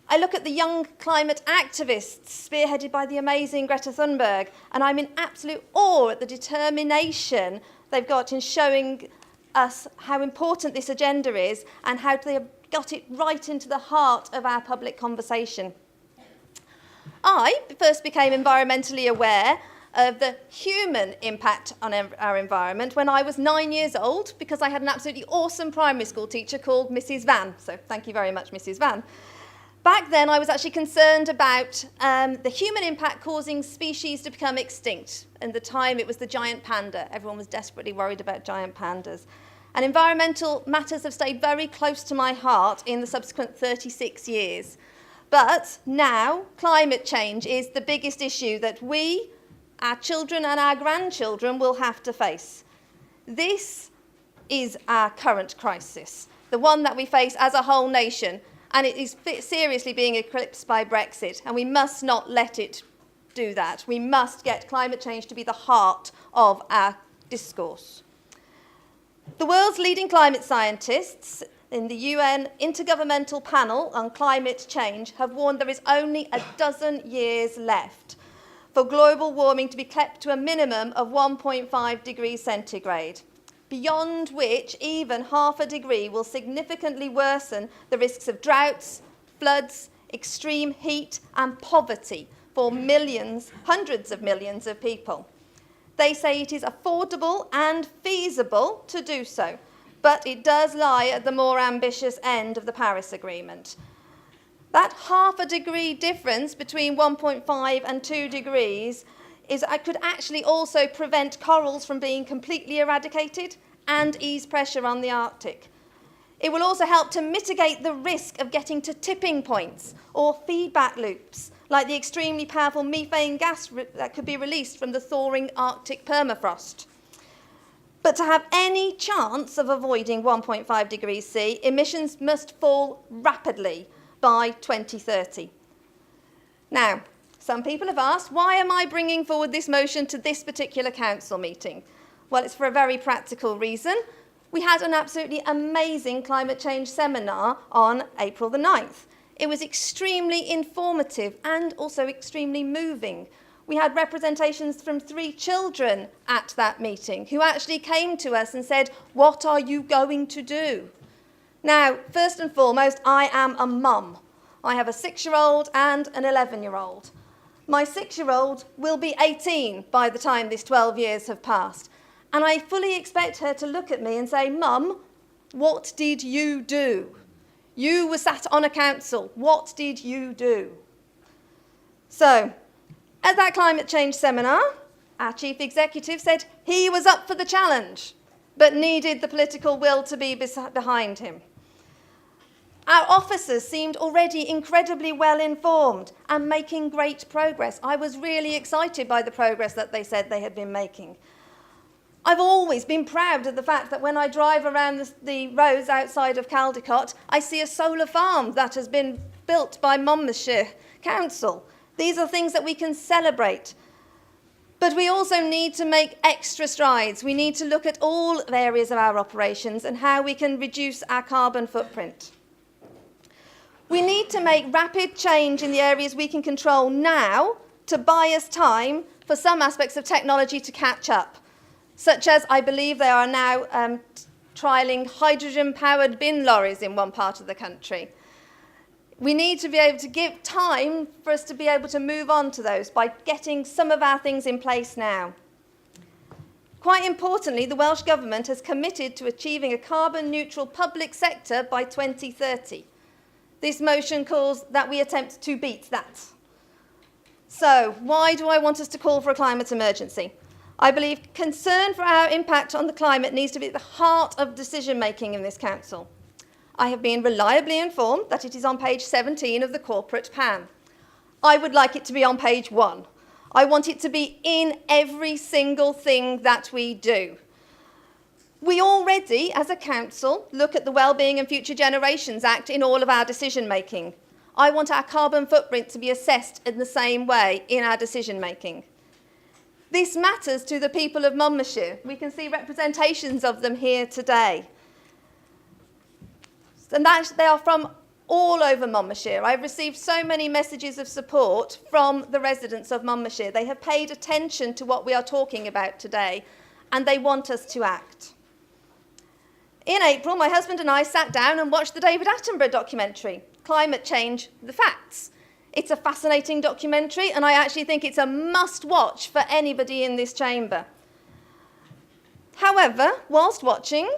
I look at the young climate activists spearheaded by the amazing Greta Thunberg, and I'm in absolute awe at the determination they've got in showing us how important this agenda is and how they have got it right into the heart of our public conversation. I first became environmentally aware of the human impact on our environment when I was 9 years old, because I had an absolutely awesome primary school teacher called Mrs. Van. So thank you very much, Mrs. Van. Back then, I was actually concerned about the human impact causing species to become extinct. And at the time, it was the giant panda. Everyone was desperately worried about giant pandas. And environmental matters have stayed very close to my heart in the subsequent 36 years. But now, climate change is the biggest issue that we, our children and our grandchildren will have to face. This is our current crisis, the one that we face as a whole nation, and it is seriously being eclipsed by Brexit, and we must not let it do that. We must get climate change to be the heart of our discourse. The world's leading climate scientists in the UN Intergovernmental Panel on Climate Change have warned there is only a dozen years left for global warming to be kept to a minimum of 1.5 degrees centigrade, beyond which even half a degree will significantly worsen the risks of droughts, floods, extreme heat and poverty for millions, hundreds of millions of people. They say it is affordable and feasible to do so, but it does lie at the more ambitious end of the Paris Agreement. That half a degree difference between 1.5 and 2 degrees could actually also prevent corals from being completely eradicated and ease pressure on the Arctic. It will also help to mitigate the risk of getting to tipping points or feedback loops, like the extremely powerful methane gas that could be released from the thawing Arctic permafrost. But to have any chance of avoiding 1.5 degrees C, emissions must fall rapidly by 2030. Now, some people have asked, why am I bringing forward this motion to this particular council meeting? Well, it's for a very practical reason. We had an absolutely amazing climate change seminar on April the 9th. It was extremely informative and also extremely moving. We had representations from 3 children at that meeting who actually came to us and said, "What are you going to do?" Now, first and foremost, I am a mum. I have a 6-year-old and an 11-year-old. My 6-year-old will be 18 by the time this 12 years have passed. And I fully expect her to look at me and say, "Mum, what did you do? You were sat on a council. What did you do?" So, at that climate change seminar, our chief executive said he was up for the challenge, but needed the political will to be behind him. Our officers seemed already incredibly well informed and making great progress. I was really excited by the progress that they said they had been making. I've always been proud of the fact that when I drive around the roads outside of Caldicot, I see a solar farm that has been built by Monmouthshire Council. These are things that we can celebrate. But we also need to make extra strides. We need to look at all areas of our operations and how we can reduce our carbon footprint. We need to make rapid change in the areas we can control now to buy us time for some aspects of technology to catch up, such as I believe they are now trialling hydrogen-powered bin lorries in one part of the country. We need to be able to give time for us to be able to move on to those by getting some of our things in place now. Quite importantly, the Welsh Government has committed to achieving a carbon-neutral public sector by 2030. This motion calls that we attempt to beat that. So, why do I want us to call for a climate emergency? I believe concern for our impact on the climate needs to be at the heart of decision-making in this council. I have been reliably informed that it is on page 17 of the corporate plan. I would like it to be on page 1. I want it to be in every single thing that we do. We already, as a council, look at the Wellbeing and Future Generations Act in all of our decision-making. I want our carbon footprint to be assessed in the same way in our decision-making. This matters to the people of Monmouthshire. We can see representations of them here today. And they are from all over Monmouthshire. I've received so many messages of support from the residents of Monmouthshire. They have paid attention to what we are talking about today, and they want us to act. In April, my husband and I sat down and watched the David Attenborough documentary, Climate Change, The Facts. It's a fascinating documentary, and I actually think it's a must-watch for anybody in this chamber. However, whilst watching,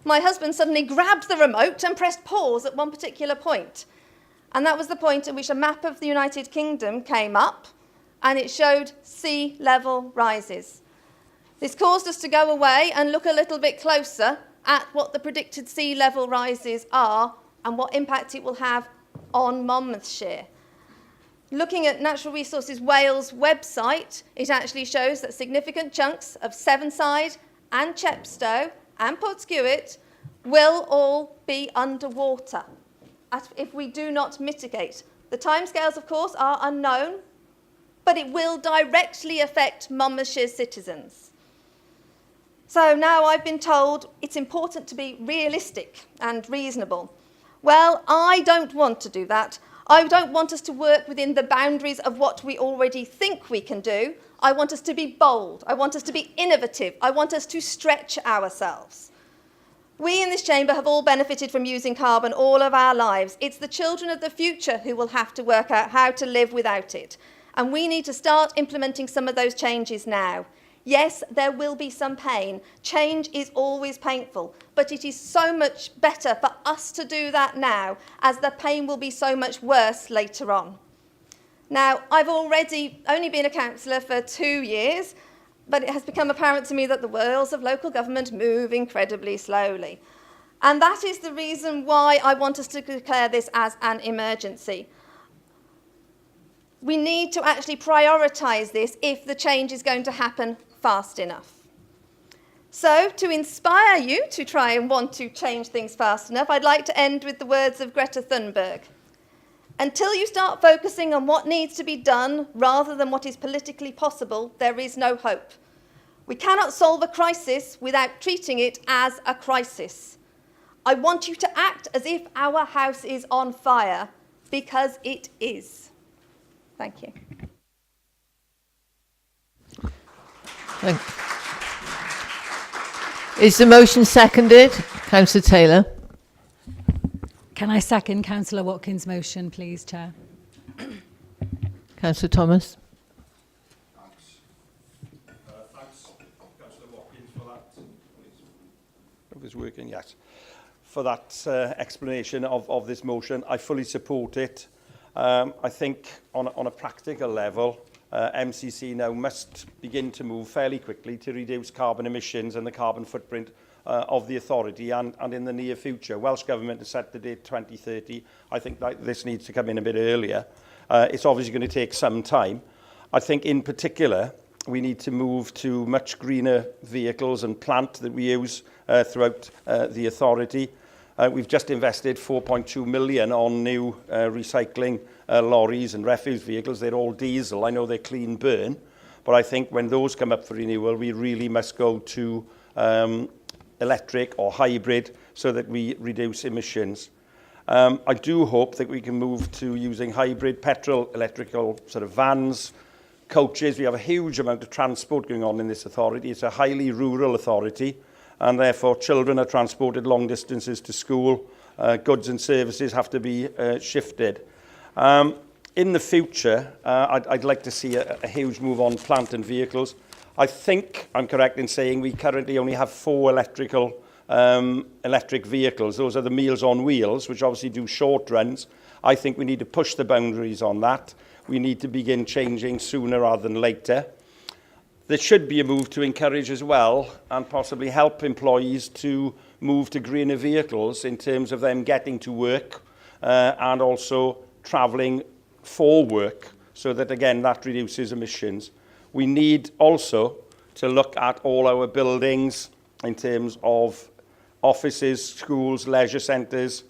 my husband suddenly grabbed the remote and pressed pause at one particular point. And that was the point at which a map of the United Kingdom came up, and it showed sea level rises. This caused us to go away and look a little bit closer at what the predicted sea level rises are and what impact it will have on Monmouthshire. Looking at Natural Resources Wales website, it actually shows that significant chunks of Sevenside and Chepstow and Portskewitt will all be underwater if we do not mitigate. The timescales, of course, are unknown, but it will directly affect Monmouthshire citizens. So now I've been told it's important to be realistic and reasonable. Well, I don't want to do that. I don't want us to work within the boundaries of what we already think we can do. I want us to be bold. I want us to be innovative. I want us to stretch ourselves. We in this chamber have all benefited from using carbon all of our lives. It's the children of the future who will have to work out how to live without it. And we need to start implementing some of those changes now. Yes, there will be some pain. Change is always painful, but it is so much better for us to do that now, as the pain will be so much worse later on. Now, I've already only been a councillor for 2 years, but it has become apparent to me that the wheels of local government move incredibly slowly. And that is the reason why I want us to declare this as an emergency. We need to actually prioritise this if the change is going to happen fast enough. So, to inspire you to try and want to change things fast enough, I'd like to end with the words of Greta Thunberg. Until you start focusing on what needs to be done rather than what is politically possible, there is no hope. We cannot solve a crisis without treating it as a crisis. I want you to act as if our house is on fire, because it is. Thank you. Is the motion seconded? Councillor Taylor. Can I second Councillor Watkins' motion, please, Chair? Councillor Thomas. Thanks, Councillor Watkins, for that. It was working, yes. For that explanation of this motion. I fully support it. I think on a practical level, MCC now must begin to move fairly quickly to reduce carbon emissions and the carbon footprint of the authority and in the near future. Welsh Government has set the date 2030. I think that this needs to come in a bit earlier. It's obviously going to take some time. I think in particular, we need to move to much greener vehicles and plant that we use throughout the authority. We've just invested 4.2 million on new recycling lorries and refuse vehicles. They're all diesel. I know they're clean burn, but I think when those come up for renewal, we really must go to electric or hybrid so that we reduce emissions. I do hope that we can move to using hybrid petrol, electrical sort of vans, coaches. We have a huge amount of transport going on in this authority. It's a highly rural authority, and therefore children are transported long distances to school. Goods and services have to be shifted. In the future, I'd like to see a huge move on plant and vehicles. I think I'm correct in saying we currently only have 4 electric vehicles. Those are the Meals on Wheels, which obviously do short runs. I think we need to push the boundaries on that. We need to begin changing sooner rather than later. There should be a move to encourage as well and possibly help employees to move to greener vehicles in terms of them getting to work and also travelling for work, so that again that reduces emissions. We need also to look at all our buildings in terms of offices, schools, leisure centres,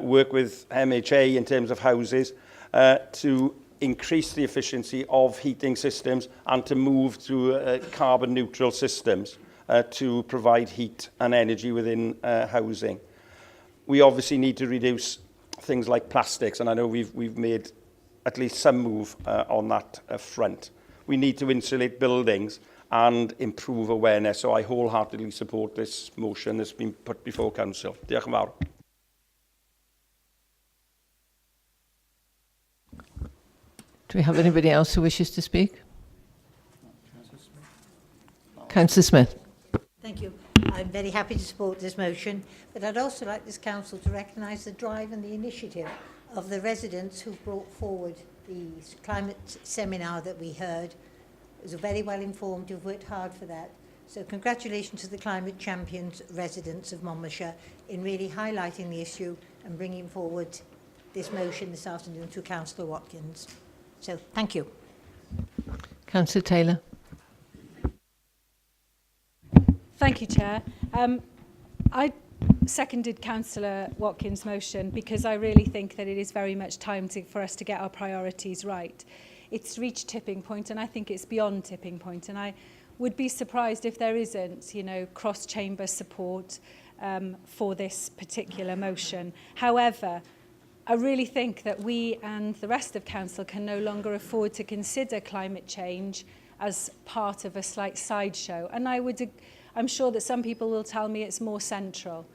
work with MHA in terms of houses to increase the efficiency of heating systems and to move to carbon neutral systems to provide heat and energy within housing. We obviously need to reduce things like plastics, and I know we've made at least some move on that front. We need to insulate buildings and improve awareness, so I wholeheartedly support this motion that's been put before Council. Diolch yn fawr. Do we have anybody else who wishes to speak? Councillor Smith. Thank you. I'm very happy to support this motion, but I'd also like this council to recognise the drive and the initiative of the residents who brought forward the climate seminar that we heard. It was very well informed, you've worked hard for that. So congratulations to the climate champions residents of Monmouthshire in really highlighting the issue and bringing forward this motion this afternoon to Councillor Watkins. So thank you. Councillor Taylor. Thank you, Chair. I seconded Councillor Watkins' motion because I really think that it is very much time for us to get our priorities right. It's reached tipping point, and I think it's beyond tipping point, and I would be surprised if there isn't, cross-chamber support for this particular motion. However, I really think that we and the rest of Council can no longer afford to consider climate change as part of a slight sideshow. And I'm sure that some people will tell me it's more central.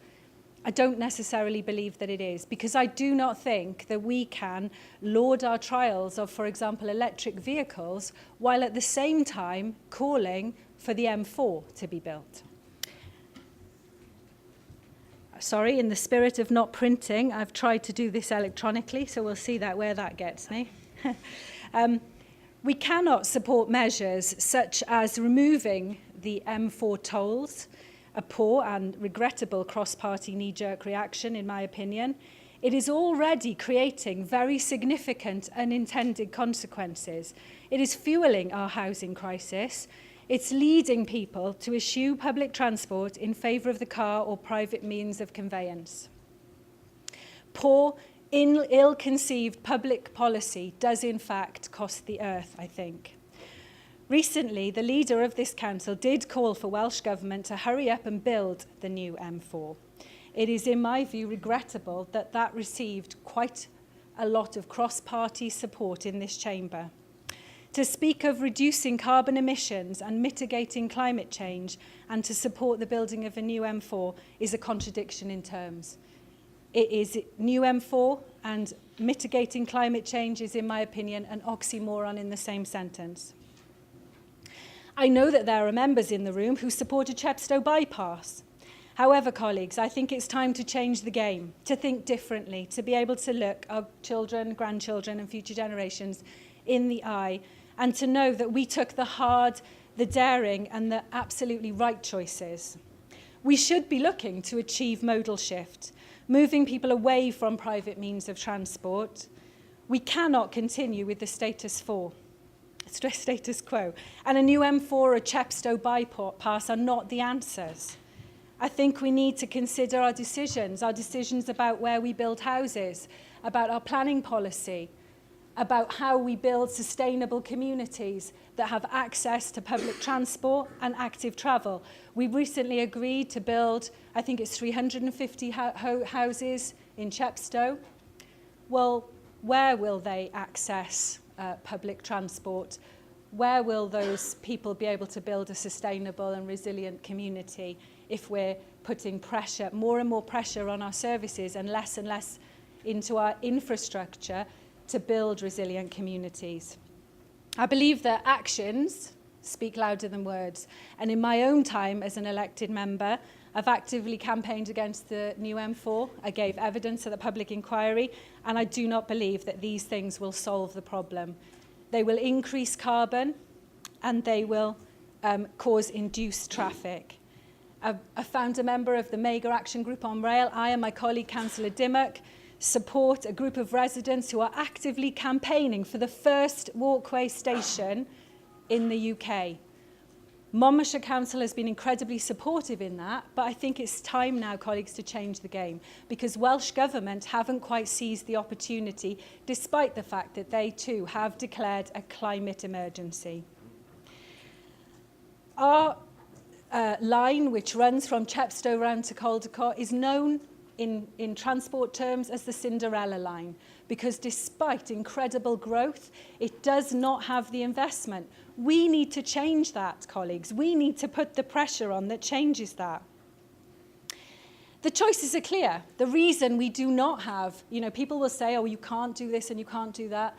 I don't necessarily believe that it is, because I do not think that we can laud our trials of, for example, electric vehicles, while at the same time calling for the M4 to be built. Sorry, in the spirit of not printing, I've tried to do this electronically, so we'll see where that gets me. We cannot support measures such as removing the M4 tolls, a poor and regrettable cross-party knee-jerk reaction, in my opinion. It is already creating very significant unintended consequences. It is fueling our housing crisis. It's leading people to eschew public transport in favour of the car or private means of conveyance. Poor, ill-conceived public policy does in fact cost the earth, I think. Recently, the leader of this council did call for Welsh Government to hurry up and build the new M4. It is, in my view, regrettable that that received quite a lot of cross-party support in this chamber. To speak of reducing carbon emissions and mitigating climate change and to support the building of a new M4 is a contradiction in terms. It is new M4 and mitigating climate change is, in my opinion, an oxymoron in the same sentence. I know that there are members in the room who support a Chepstow bypass. However, colleagues, I think it's time to change the game, to think differently, to be able to look our children, grandchildren and future generations in the eye, and to know that we took the hard, the daring and the absolutely right choices. We should be looking to achieve modal shift, moving people away from private means of transport. We cannot continue with the status quo. And a new M4 or a Chepstow bypass are not the answers. I think we need to consider our decisions about where we build houses, about our planning policy, about how we build sustainable communities that have access to public transport and active travel. We recently agreed to build, I think it's 350 houses in Chepstow. Well, where will they access public transport? Where will those people be able to build a sustainable and resilient community if we're putting pressure, more and more pressure on our services and less into our infrastructure to build resilient communities? I believe that actions speak louder than words. And in my own time as an elected member, I've actively campaigned against the new M4. I gave evidence at the public inquiry, and I do not believe that these things will solve the problem. They will increase carbon, and they will cause induced traffic. I found a member of the Mega Action Group on Rail. I and my colleague, Councillor Dimmock, support a group of residents who are actively campaigning for the first walkway station in the UK. Monmouthshire Council has been incredibly supportive in that, but I think it's time now, colleagues, to change the game, because Welsh Government haven't quite seized the opportunity, despite the fact that they too have declared a climate emergency. Our line, which runs from Chepstow round to Caldecott, is known in transport terms as the Cinderella line, because despite incredible growth, it does not have the investment. We need to change that, colleagues. We need to put the pressure on that changes that. The choices are clear. The reason we do not have, people will say, oh, you can't do this and you can't do that.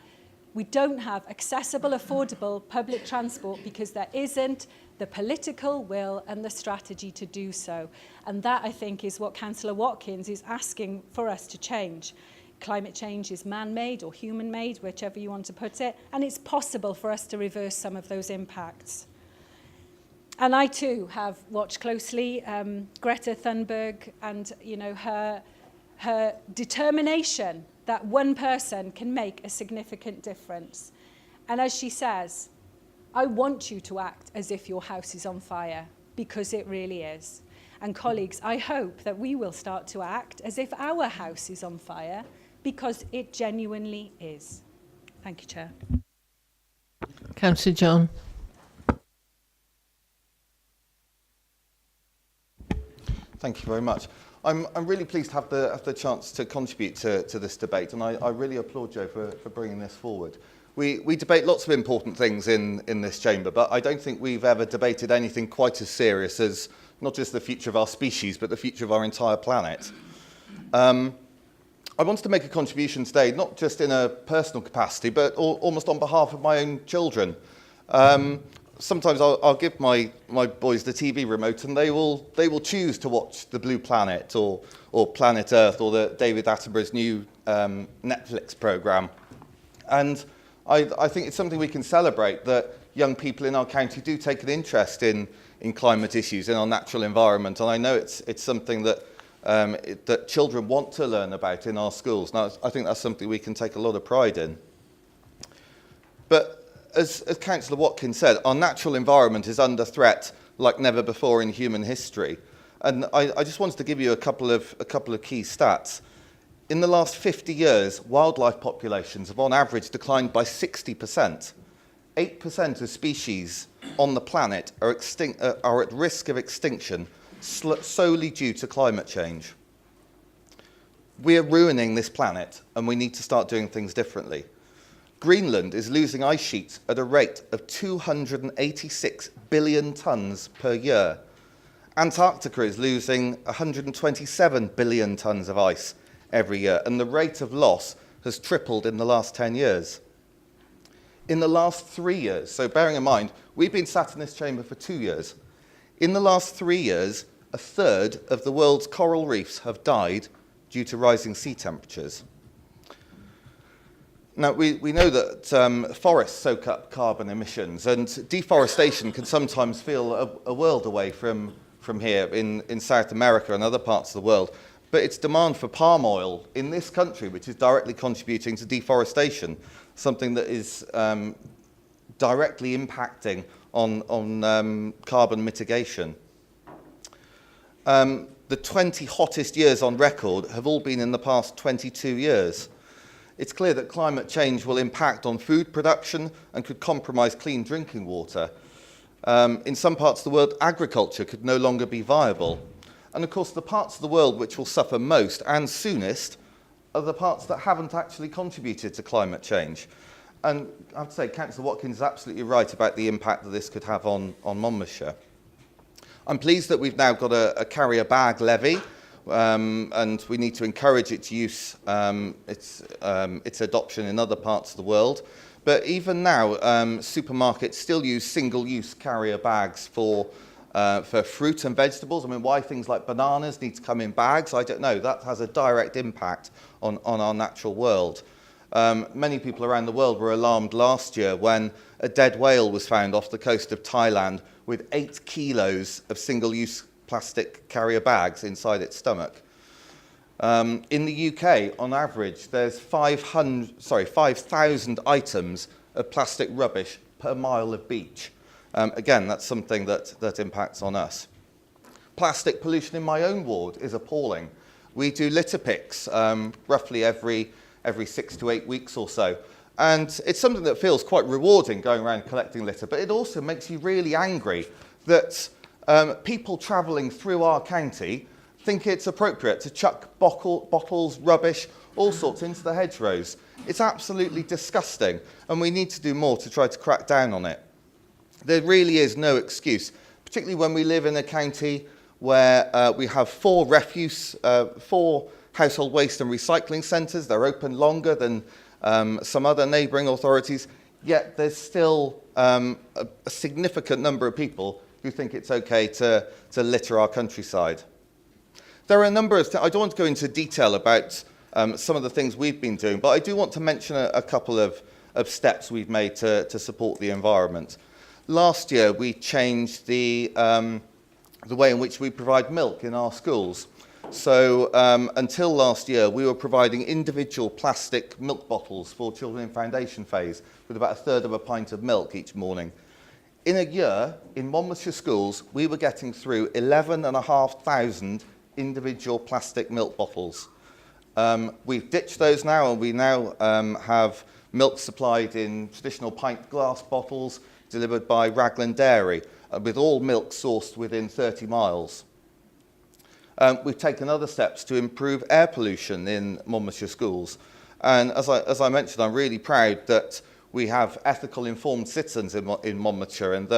We don't have accessible, affordable public transport because there isn't the political will and the strategy to do so. And that, I think, is what Councillor Watkins is asking for us to change. Climate change is man-made or human-made, whichever you want to put it, and it's possible for us to reverse some of those impacts. And I too have watched closely Greta Thunberg and her determination that one person can make a significant difference. And as she says, I want you to act as if your house is on fire, because it really is. And colleagues, I hope that we will start to act as if our house is on fire, because it genuinely is. Thank you, Chair. Councillor John. Thank you very much. I'm really pleased to have the chance to contribute to this debate, and I really applaud Joe for bringing this forward. We debate lots of important things in this chamber, but I don't think we've ever debated anything quite as serious as not just the future of our species, but the future of our entire planet. I wanted to make a contribution today, not just in a personal capacity, but almost on behalf of my own children. Sometimes I'll give my boys the TV remote, and they will choose to watch The Blue Planet or Planet Earth or the David Attenborough's new Netflix programme. And I think it's something we can celebrate, that young people in our county do take an interest in climate issues, in our natural environment. And I know it's something that that children want to learn about in our schools. Now, I think that's something we can take a lot of pride in. But as Councillor Watkins said, our natural environment is under threat like never before in human history. And I just wanted to give you a couple of key stats. In the last 50 years, wildlife populations have on average declined by 60%. 8% of species on the planet are at risk of extinction solely due to climate change. We are ruining this planet, and we need to start doing things differently. Greenland is losing ice sheets at a rate of 286 billion tonnes per year. Antarctica is losing 127 billion tonnes of ice every year, and the rate of loss has tripled in the last 10 years. In the last 3 years, so bearing in mind, we've been sat in this chamber for 2 years. In the last 3 years, a third of the world's coral reefs have died due to rising sea temperatures. Now, we know that forests soak up carbon emissions, and deforestation can sometimes feel a world away from here in South America and other parts of the world. But it's demand for palm oil in this country which is directly contributing to deforestation, something that is directly impacting on carbon mitigation. The 20 hottest years on record have all been in the past 22 years. It's clear that climate change will impact on food production and could compromise clean drinking water. In some parts of the world, agriculture could no longer be viable. And of course, the parts of the world which will suffer most and soonest are the parts that haven't actually contributed to climate change. And I have to say, Councillor Watkins is absolutely right about the impact that this could have on Monmouthshire. I'm pleased that we've now got a carrier bag levy, and we need to encourage its use, its adoption in other parts of the world. But even now, supermarkets still use single-use carrier bags for fruit and vegetables. I mean, why things like bananas need to come in bags, I don't know. That has a direct impact on our natural world. Many people around the world were alarmed last year when a dead whale was found off the coast of Thailand with 8 kilos of single-use plastic carrier bags inside its stomach. In the UK, on average, there's 5,000 items of plastic rubbish per mile of beach. Again, that's something that impacts on us. Plastic pollution in my own ward is appalling. We do litter picks roughly every 6 to 8 weeks or so. And it's something that feels quite rewarding, going around collecting litter, but it also makes you really angry that people travelling through our county think it's appropriate to chuck bottles, rubbish, all sorts into the hedgerows. It's absolutely disgusting, and we need to do more to try to crack down on it. There really is no excuse, particularly when we live in a county where we have 4 household waste and recycling centres. They're open longer than some other neighbouring authorities, yet there's still a significant number of people who think it's okay to litter our countryside. There are a number of I don't want to go into detail about some of the things we've been doing, but I do want to mention a couple of steps we've made to support the environment. Last year, we changed the way in which we provide milk in our schools. So until last year, we were providing individual plastic milk bottles for children in foundation phase with about 1/3 of a pint of milk each morning. In a year, in Monmouthshire schools, we were getting through 11,500 individual plastic milk bottles. We've ditched those now, and we now have milk supplied in traditional pint glass bottles delivered by Raglan Dairy, with all milk sourced within 30 miles. We've taken other steps to improve air pollution in Monmouthshire schools. And as I mentioned, I'm really proud that we have ethical, informed citizens in Monmouthshire, and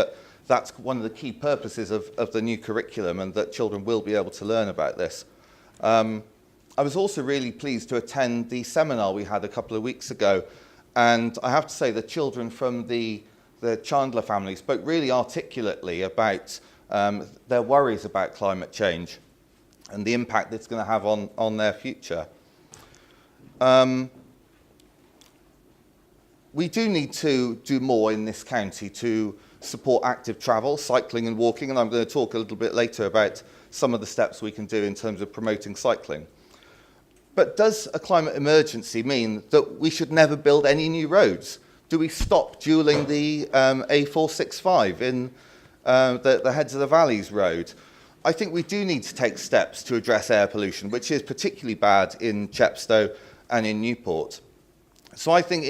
that's one of the key purposes of the new curriculum, and that children will be able to learn about this. I was also really pleased to attend the seminar we had a couple of weeks ago, and I have to say the children from the Chandler family spoke really articulately about their worries about climate change and the impact it's going to have on their future. We do need to do more in this county to support active travel, cycling and walking, and I'm going to talk a little bit later about some of the steps we can do in terms of promoting cycling. But does a climate emergency mean that we should never build any new roads? Do we stop dualling the A465 in the Heads of the Valleys road? I think we do need to take steps to address air pollution, which is particularly bad in Chepstow and in Newport. So I think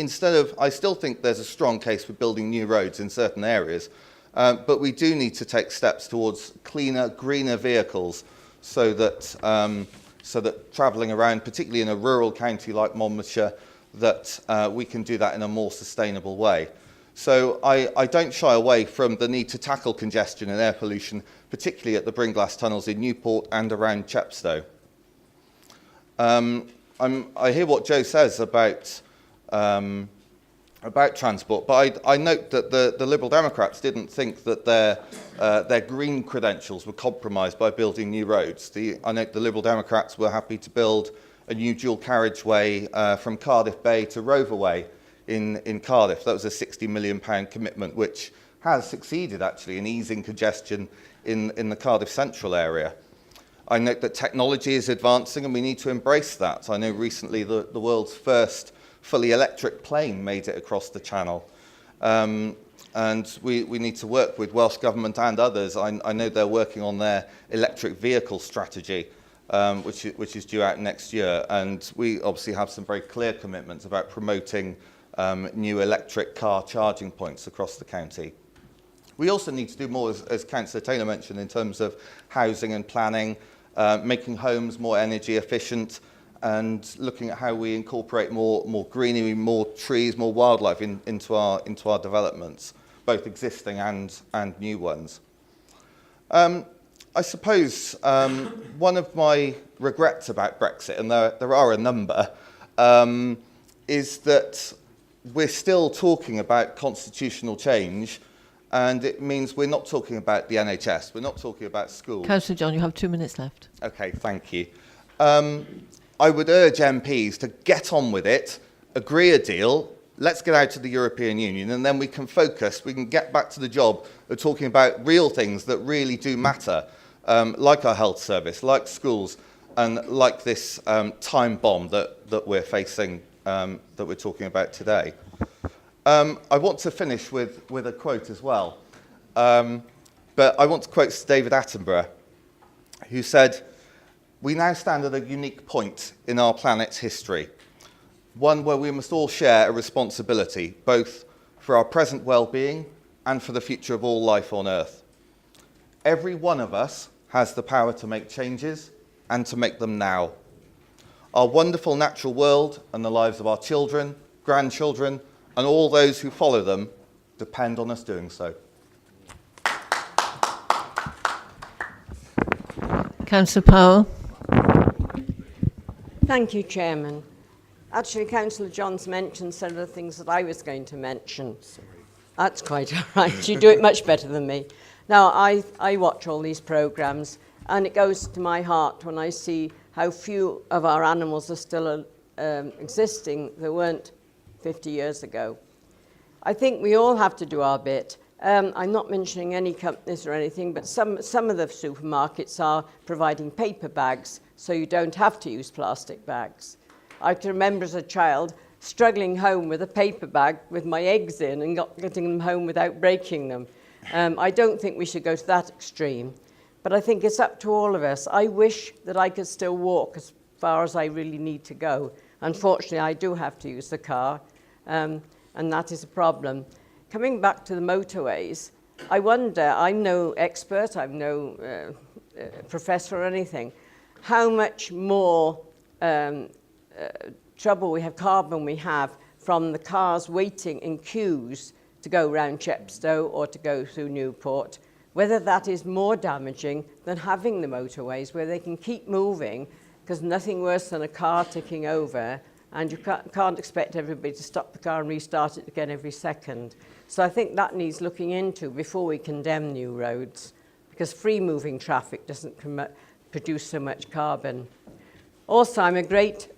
I still think there's a strong case for building new roads in certain areas, but we do need to take steps towards cleaner, greener vehicles so that travelling around, particularly in a rural county like Monmouthshire, that we can do that in a more sustainable way. So I don't shy away from the need to tackle congestion and air pollution, particularly at the Bringlass tunnels in Newport and around Chepstow. I hear what Joe says about transport, but I note that the Liberal Democrats didn't think that their green credentials were compromised by building new roads. I note the Liberal Democrats were happy to build a new dual carriageway from Cardiff Bay to Rover Way in Cardiff. That was a £60 million commitment, which has succeeded actually in easing congestion in the Cardiff Central area. I note that technology is advancing and we need to embrace that. I know recently the world's first fully electric plane made it across the Channel. And we need to work with Welsh Government and others. I know they're working on their electric vehicle strategy, which is due out next year. And we obviously have some very clear commitments about promoting new electric car charging points across the county. We also need to do more, as Councillor Taylor mentioned, in terms of housing and planning, making homes more energy efficient, and looking at how we incorporate more greenery, more trees, more wildlife into our developments, both existing and new ones. I suppose one of my regrets about Brexit, and there are a number, is that we're still talking about constitutional change, and it means we're not talking about the NHS, we're not talking about schools. Councillor John, you have 2 minutes left. Okay, thank you. I would urge MPs to get on with it, agree a deal, let's get out of the European Union, and then we can focus, we can get back to the job of talking about real things that really do matter, like our health service, like schools, and like this time bomb that we're facing, that we're talking about today. I want to finish with a quote as well, but I want to quote David Attenborough, who said, "We now stand at a unique point in our planet's history, one where we must all share a responsibility, both for our present well-being and for the future of all life on Earth. Every one of us has the power to make changes and to make them now. Our wonderful natural world and the lives of our children, grandchildren, and all those who follow them depend on us doing so." Councillor Powell. Thank you, Chairman. Actually, Councillor Johns mentioned some of the things that I was going to mention. That's quite all right. You do it much better than me. Now, I watch all these programmes, and it goes to my heart when I see how few of our animals are still existing that weren't 50 years ago. I think we all have to do our bit. I'm not mentioning any companies or anything, but some of the supermarkets are providing paper bags so you don't have to use plastic bags. I can remember as a child struggling home with a paper bag with my eggs in and getting them home without breaking them. I don't think we should go to that extreme, but I think it's up to all of us. I wish that I could still walk as far as I really need to go. Unfortunately, I do have to use the car, and that is a problem. Coming back to the motorways, I wonder, I'm no expert, I'm no professor or anything, how much more trouble we have, carbon we have from the cars waiting in queues to go round Chepstow or to go through Newport, whether that is more damaging than having the motorways where they can keep moving, because nothing worse than a car ticking over, and you can't expect everybody to stop the car and restart it again every second. So I think that needs looking into before we condemn new roads, because free-moving traffic doesn't produce so much carbon. Also, I'm a great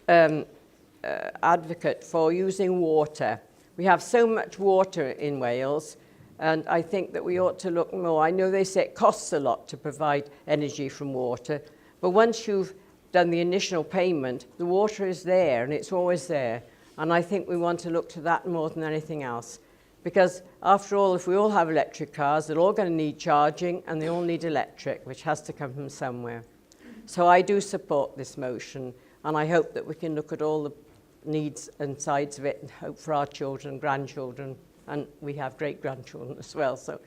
advocate for using water. We have so much water in Wales, and I think that we ought to look more. I know they say it costs a lot to provide energy from water, but once you've done the initial payment, the water is there, and it's always there. And I think we want to look to that more than anything else. Because after all, if we all have electric cars, they're all going to need charging, and they all need electric, which has to come from somewhere. So I do support this motion, and I hope that we can look at all the needs and sides of it and hope for our children and grandchildren, and we have great-grandchildren as well. So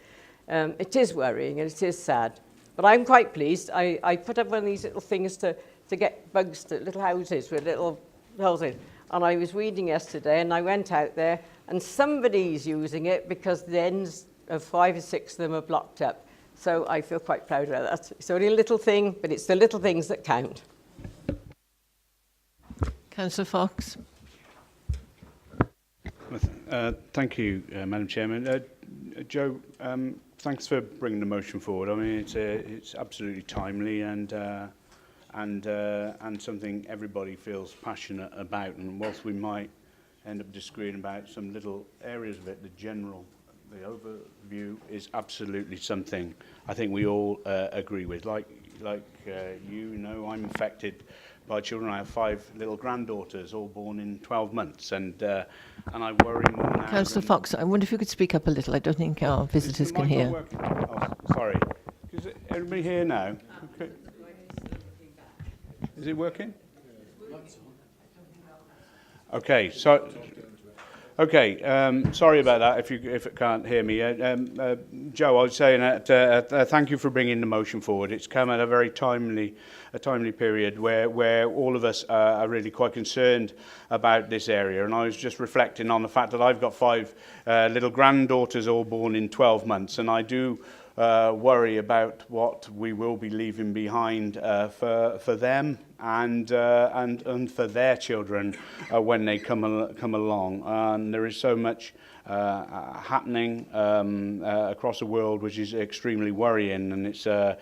it is worrying and it is sad. But I'm quite pleased. I put up one of these little things to get bugs to little houses with little holes in. And I was reading yesterday, and I went out there, and somebody's using it because the ends of 5 or 6 of them are blocked up. So I feel quite proud of that. It's only a little thing, but it's the little things that count. Councillor Fox. Thank you, Madam Chairman. Joe, thanks for bringing the motion forward. I mean, it's absolutely timely and something everybody feels passionate about. And whilst we might end up disagreeing about some little areas of it, the overview is absolutely something I think we all agree with. Like you know, I'm affected by children. I have 5 little granddaughters, all born in 12 months, and I worry more now. Councillor Fox, I wonder if you could speak up a little. I don't think our visitors can hear. Oh, sorry. Is everybody here now? Okay. Is it working? Okay, so sorry about that if it can't hear me. Joe, I was saying that thank you for bringing the motion forward. It's come at a very timely period where all of us are really quite concerned about this area. And I was just reflecting on the fact that I've got 5 little granddaughters all born in 12 months, and I do worry about what we will be leaving behind for them and for their children when they come along. And there is so much happening across the world, which is extremely worrying, and it's a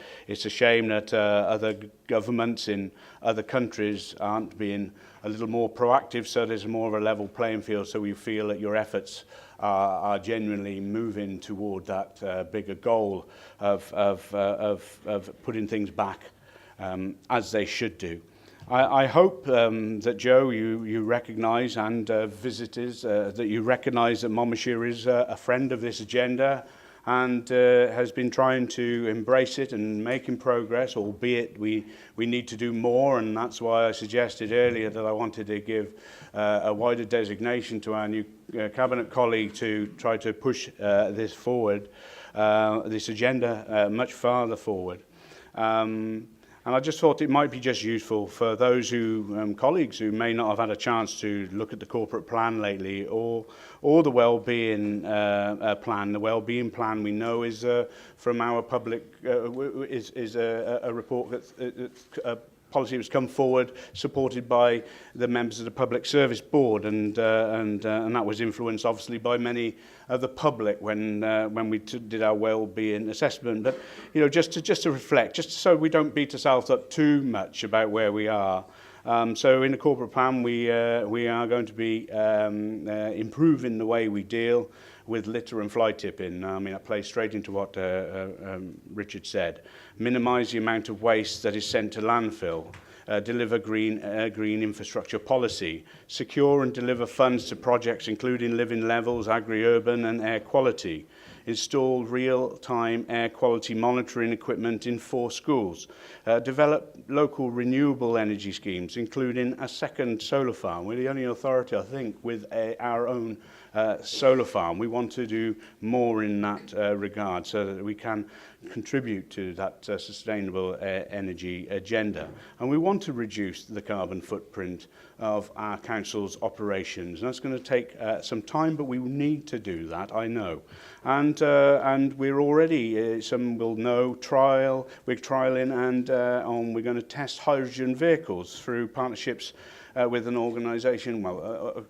shame that other governments in other countries aren't being a little more proactive, so there's more of a level playing field, so we feel that your efforts are genuinely moving toward that bigger goal of putting things back as they should do. I hope that, Joe, you recognise, and visitors, that you recognise that Monmouthshire is a friend of this agenda and has been trying to embrace it and making progress, albeit we need to do more, and that's why I suggested earlier that I wanted to give a wider designation to our new Cabinet colleague to try to push this forward, this agenda much farther forward. And I just thought it might be just useful for those colleagues who may not have had a chance to look at the corporate plan lately, or the well-being plan. The well-being plan we know is from our public is a report that policy was come forward, supported by the members of the Public Service Board, and that was influenced obviously by many of the public when we did our well-being assessment. But you know, just to reflect, just so we don't beat ourselves up too much about where we are. So in the corporate plan, we are going to be improving the way we deal with litter and fly tipping. I mean, that plays straight into what Richard said. Minimise the amount of waste that is sent to landfill. Deliver green infrastructure policy. Secure and deliver funds to projects including living levels, agri-urban and air quality. install real-time air quality monitoring equipment in 4 schools, develop local renewable energy schemes, including a second solar farm. We're the only authority, I think, with our own solar farm. We want to do more in that regard so that we can contribute to that sustainable energy agenda. And we want to reduce the carbon footprint of our council's operations. And that's going to take some time, but we need to do that, I know. And we're already, some will know, we're trialling and we're going to test hydrogen vehicles through partnerships with an organisation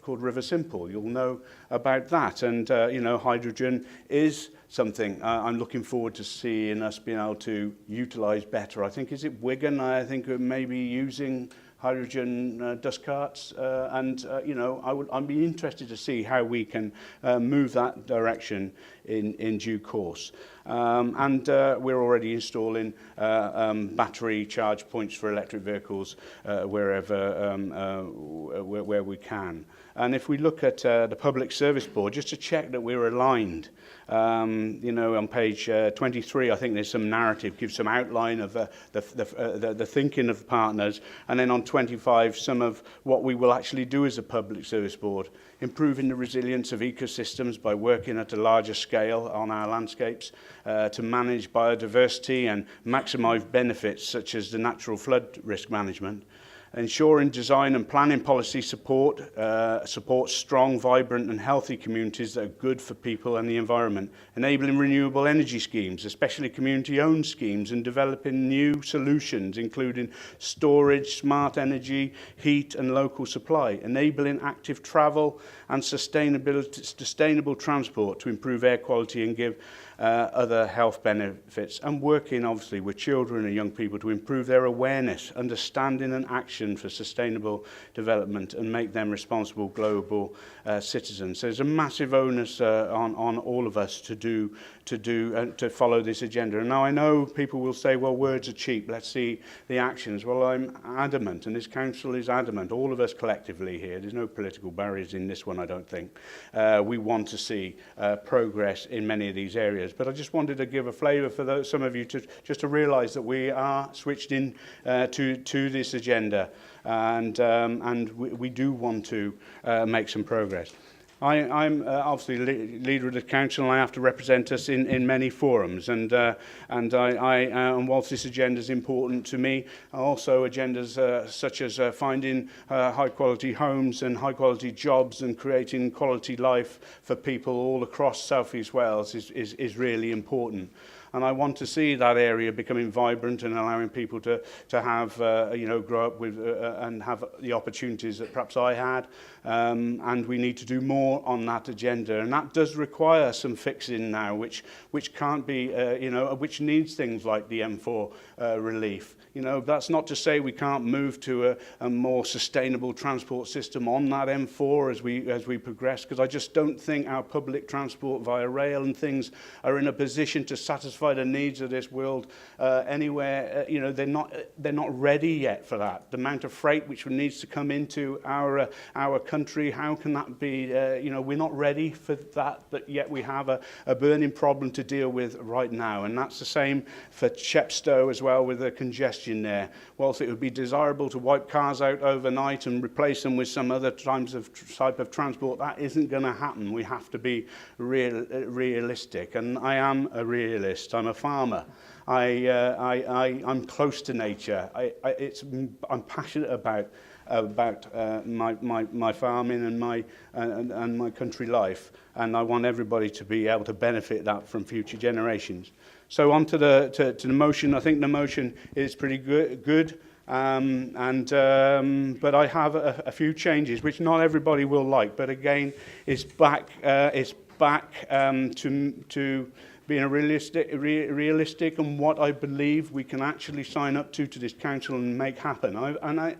called River Simple. You'll know about that. And, you know, hydrogen is something I'm looking forward to seeing us being able to utilise better. I think, is it Wigan? I think maybe using hydrogen dust carts, you know, I'd be interested to see how we can move that direction in due course. We're already installing battery charge points for electric vehicles wherever where we can. And if we look at the Public Service Board, just to check that we're aligned, you know, on page 23, I think there's some narrative, gives some outline of the thinking of partners, and then on 25, some of what we will actually do as a Public Service Board, improving the resilience of ecosystems by working at a larger scale on our landscapes, to manage biodiversity and maximise benefits such as the natural flood risk management, ensuring design and planning policy supports strong, vibrant and healthy communities that are good for people and the environment, enabling renewable energy schemes, especially community-owned schemes, and developing new solutions, including storage, smart energy, heat and local supply, enabling active travel and sustainable transport to improve air quality and give other health benefits, and working obviously with children and young people to improve their awareness, understanding and action for sustainable development and make them responsible global citizens. So there's a massive onus on all of us to follow this agenda. And now I know people will say, well, words are cheap, let's see the actions. Well, I'm adamant, and this council is adamant, all of us collectively here, there's no political barriers in this one, I don't think. We want to see progress in many of these areas. But I just wanted to give a flavour for some of you just to realise that we are switched in to this agenda, and we do want to make some progress. I'm obviously leader of the council, and I have to represent us in many forums. And whilst this agenda is important to me, also agendas such as finding high-quality homes and high-quality jobs and creating quality life for people all across South East Wales is really important. And I want to see that area becoming vibrant and allowing people to have, you know, grow up with and have the opportunities that perhaps I had. And we need to do more on that agenda. And that does require some fixing now, which can't be, you know, which needs things like the M4 relief. You know, that's not to say we can't move to a more sustainable transport system on that M4 as we progress, because I just don't think our public transport via rail and things are in a position to satisfy the needs of this world anywhere. You know, they're not ready yet for that. The amount of freight which needs to come into our country, how can that be? You know, we're not ready for that, but yet we have a burning problem to deal with right now, and that's the same for Chepstow as well, with the congestion there. Whilst it would be desirable to wipe cars out overnight and replace them with some other type of transport, that isn't going to happen. We have to be realistic, and I am a realist. I'm a farmer. I'm close to nature. I'm passionate about my farming and my country life, and I want everybody to be able to benefit that from future generations. So on to the motion. I think the motion is pretty good. But I have a few changes which not everybody will like. But again, it's back to being a realistic and what I believe we can actually sign up to this council and make happen.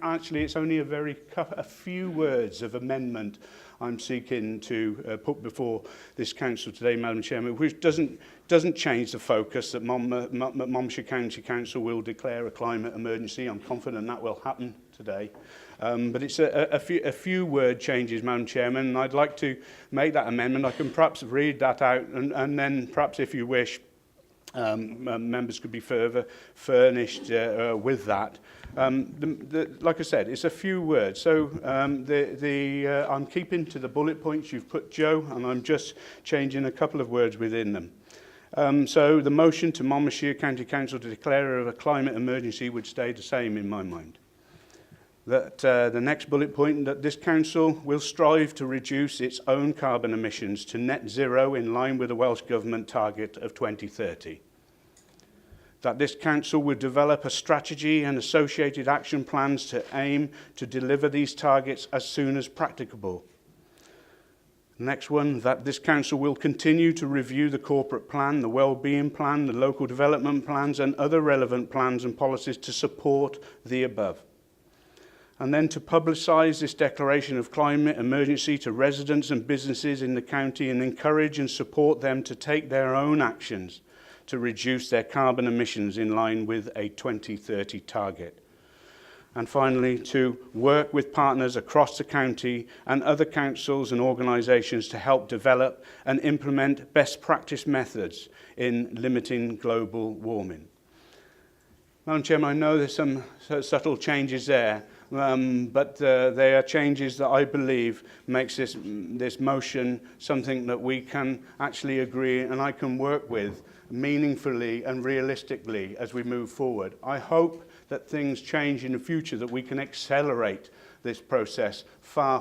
Actually, it's only a few words of amendment I'm seeking to put before this council today, Madam Chairman, which doesn't change the focus that Monmouthshire County Council will declare a climate emergency. I'm confident that will happen today. But it's a few word changes, Madam Chairman, and I'd like to make that amendment. I can perhaps read that out, and then perhaps, if you wish, members could be further furnished with that. Like I said, it's a few words. So I'm keeping to the bullet points you've put, Joe, and I'm just changing a couple of words within them. So the motion to Monmouthshire County Council to declare a climate emergency would stay the same in my mind. That the next bullet point, that this council will strive to reduce its own carbon emissions to net zero in line with the Welsh Government target of 2030. That this council would develop a strategy and associated action plans to aim to deliver these targets as soon as practicable. Next one, that this council will continue to review the corporate plan, the wellbeing plan, the local development plans and other relevant plans and policies to support the above. And then to publicise this declaration of climate emergency to residents and businesses in the county and encourage and support them to take their own actions to reduce their carbon emissions in line with a 2030 target. And finally, to work with partners across the county and other councils and organisations to help develop and implement best practice methods in limiting global warming. Madam Chairman, I know there's some subtle changes there, but they are changes that I believe makes this motion something that we can actually agree and I can work with meaningfully and realistically as we move forward. I hope that things change in the future, that we can accelerate this process far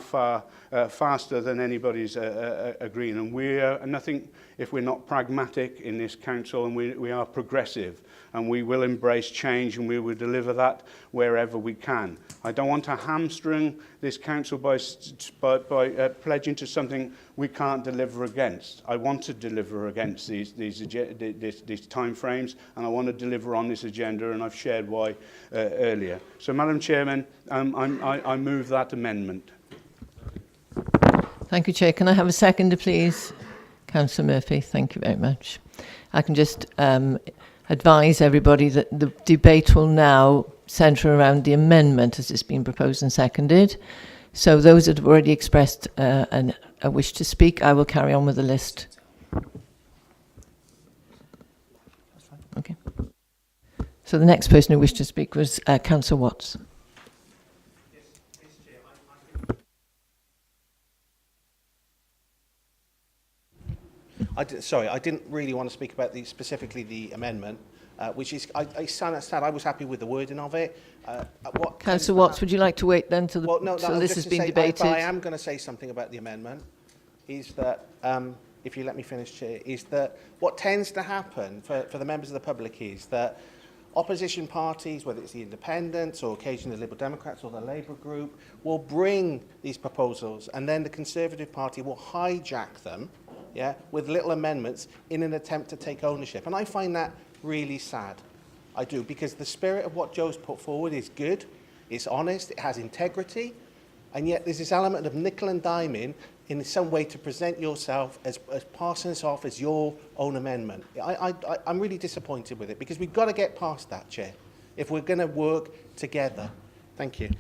faster than anybody's agreeing. And we are nothing if we're not pragmatic in this council, and we are progressive, and we will embrace change, and we will deliver that wherever we can. I don't want to hamstring this council by pledging to something we can't deliver against. I want to deliver against these time frames, and I want to deliver on this agenda, and I've shared why earlier. So, Madam Chairman, I move that amendment. Thank you, Chair. Can I have a seconder, please? Councillor Murphy, thank you very much. I can just advise everybody that the debate will now centre around the amendment as it's been proposed and seconded. So those that have already expressed a wish to speak, I will carry on with the list. Okay. So the next person who wished to speak was Councillor Watts. Sorry, I didn't really want to speak about specifically the amendment, which is, I was happy with the wording of it. Councillor Watts, would you like to wait then till this has been debated? I am going to say something about the amendment, is that, if you let me finish, Chair, is that what tends to happen for the members of the public is that opposition parties, whether it's the Independents or occasionally the Liberal Democrats or the Labour group, will bring these proposals, and then the Conservative Party will hijack them, yeah, with little amendments in an attempt to take ownership. And I find that really sad. I do, because the spirit of what Joe's put forward is good, it's honest, it has integrity, and yet there's this element of nickel and diming in some way to present yourself as passing this off as your own amendment. I'm really disappointed with it, because we've got to get past that, Chair, if we're going to work together. Thank you.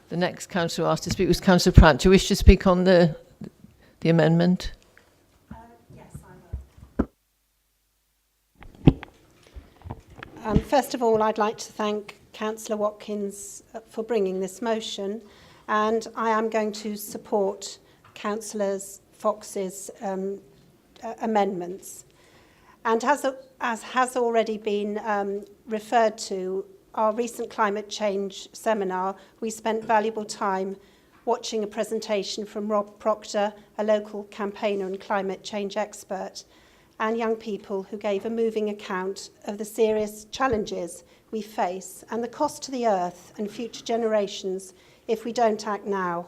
The next councillor asked to speak was Councillor Pratt. Do you wish to speak on the amendment? Yes, I will. First of all, I'd like to thank Councillor Watkins for bringing this motion, and I am going to support Councillor Fox's amendments. And as has already been referred to, our recent climate change seminar, we spent valuable time watching a presentation from Rob Proctor, a local campaigner and climate change expert, and young people who gave a moving account of the serious challenges we face and the cost to the earth and future generations if we don't act now.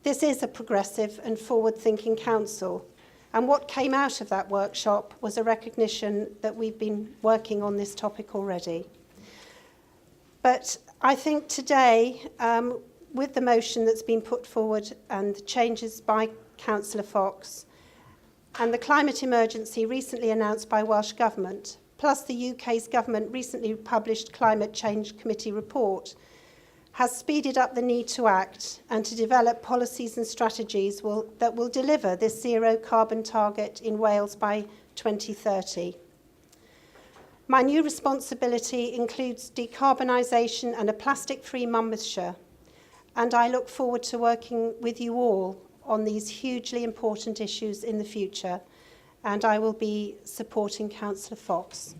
This is a progressive and forward-thinking council, and what came out of that workshop was a recognition that we've been working on this topic already. But I think today, with the motion that's been put forward and the changes by Councillor Fox and the climate emergency recently announced by Welsh Government, plus the UK's government recently published Climate Change Committee report, has speeded up the need to act and to develop policies and strategies that will deliver this zero carbon target in Wales by 2030. My new responsibility includes decarbonisation and a plastic-free Monmouthshire, and I look forward to working with you all on these hugely important issues in the future, and I will be supporting Councillor Fox.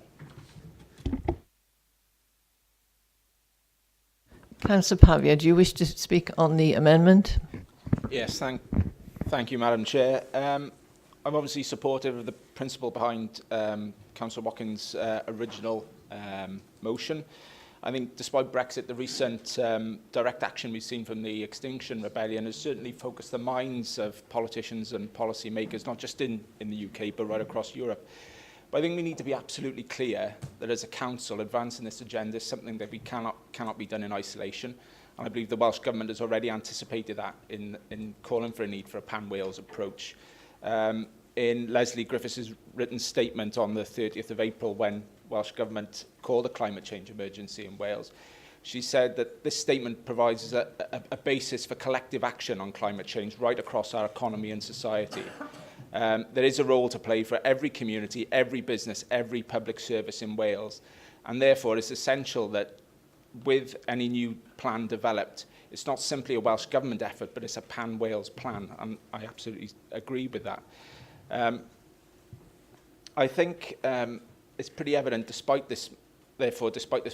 Councillor Pavia, do you wish to speak on the amendment? Yes, thank you, Madam Chair. I'm obviously supportive of the principle behind Councillor Watkins' original motion. I think despite Brexit, the recent direct action we've seen from the Extinction Rebellion has certainly focused the minds of politicians and policymakers, not just in the UK, but right across Europe. But I think we need to be absolutely clear that as a council, advancing this agenda is something that we cannot be done in isolation. And I believe the Welsh Government has already anticipated that in calling for a need for a pan-Wales approach. In Leslie Griffiths' written statement on the 30th of April, when Welsh Government called a climate change emergency in Wales, she said that this statement provides a basis for collective action on climate change right across our economy and society. There is a role to play for every community, every business, every public service in Wales, and therefore it's essential that with any new plan developed, it's not simply a Welsh Government effort, but it's a pan-Wales plan, and I absolutely agree with that. I think it's pretty evident, despite this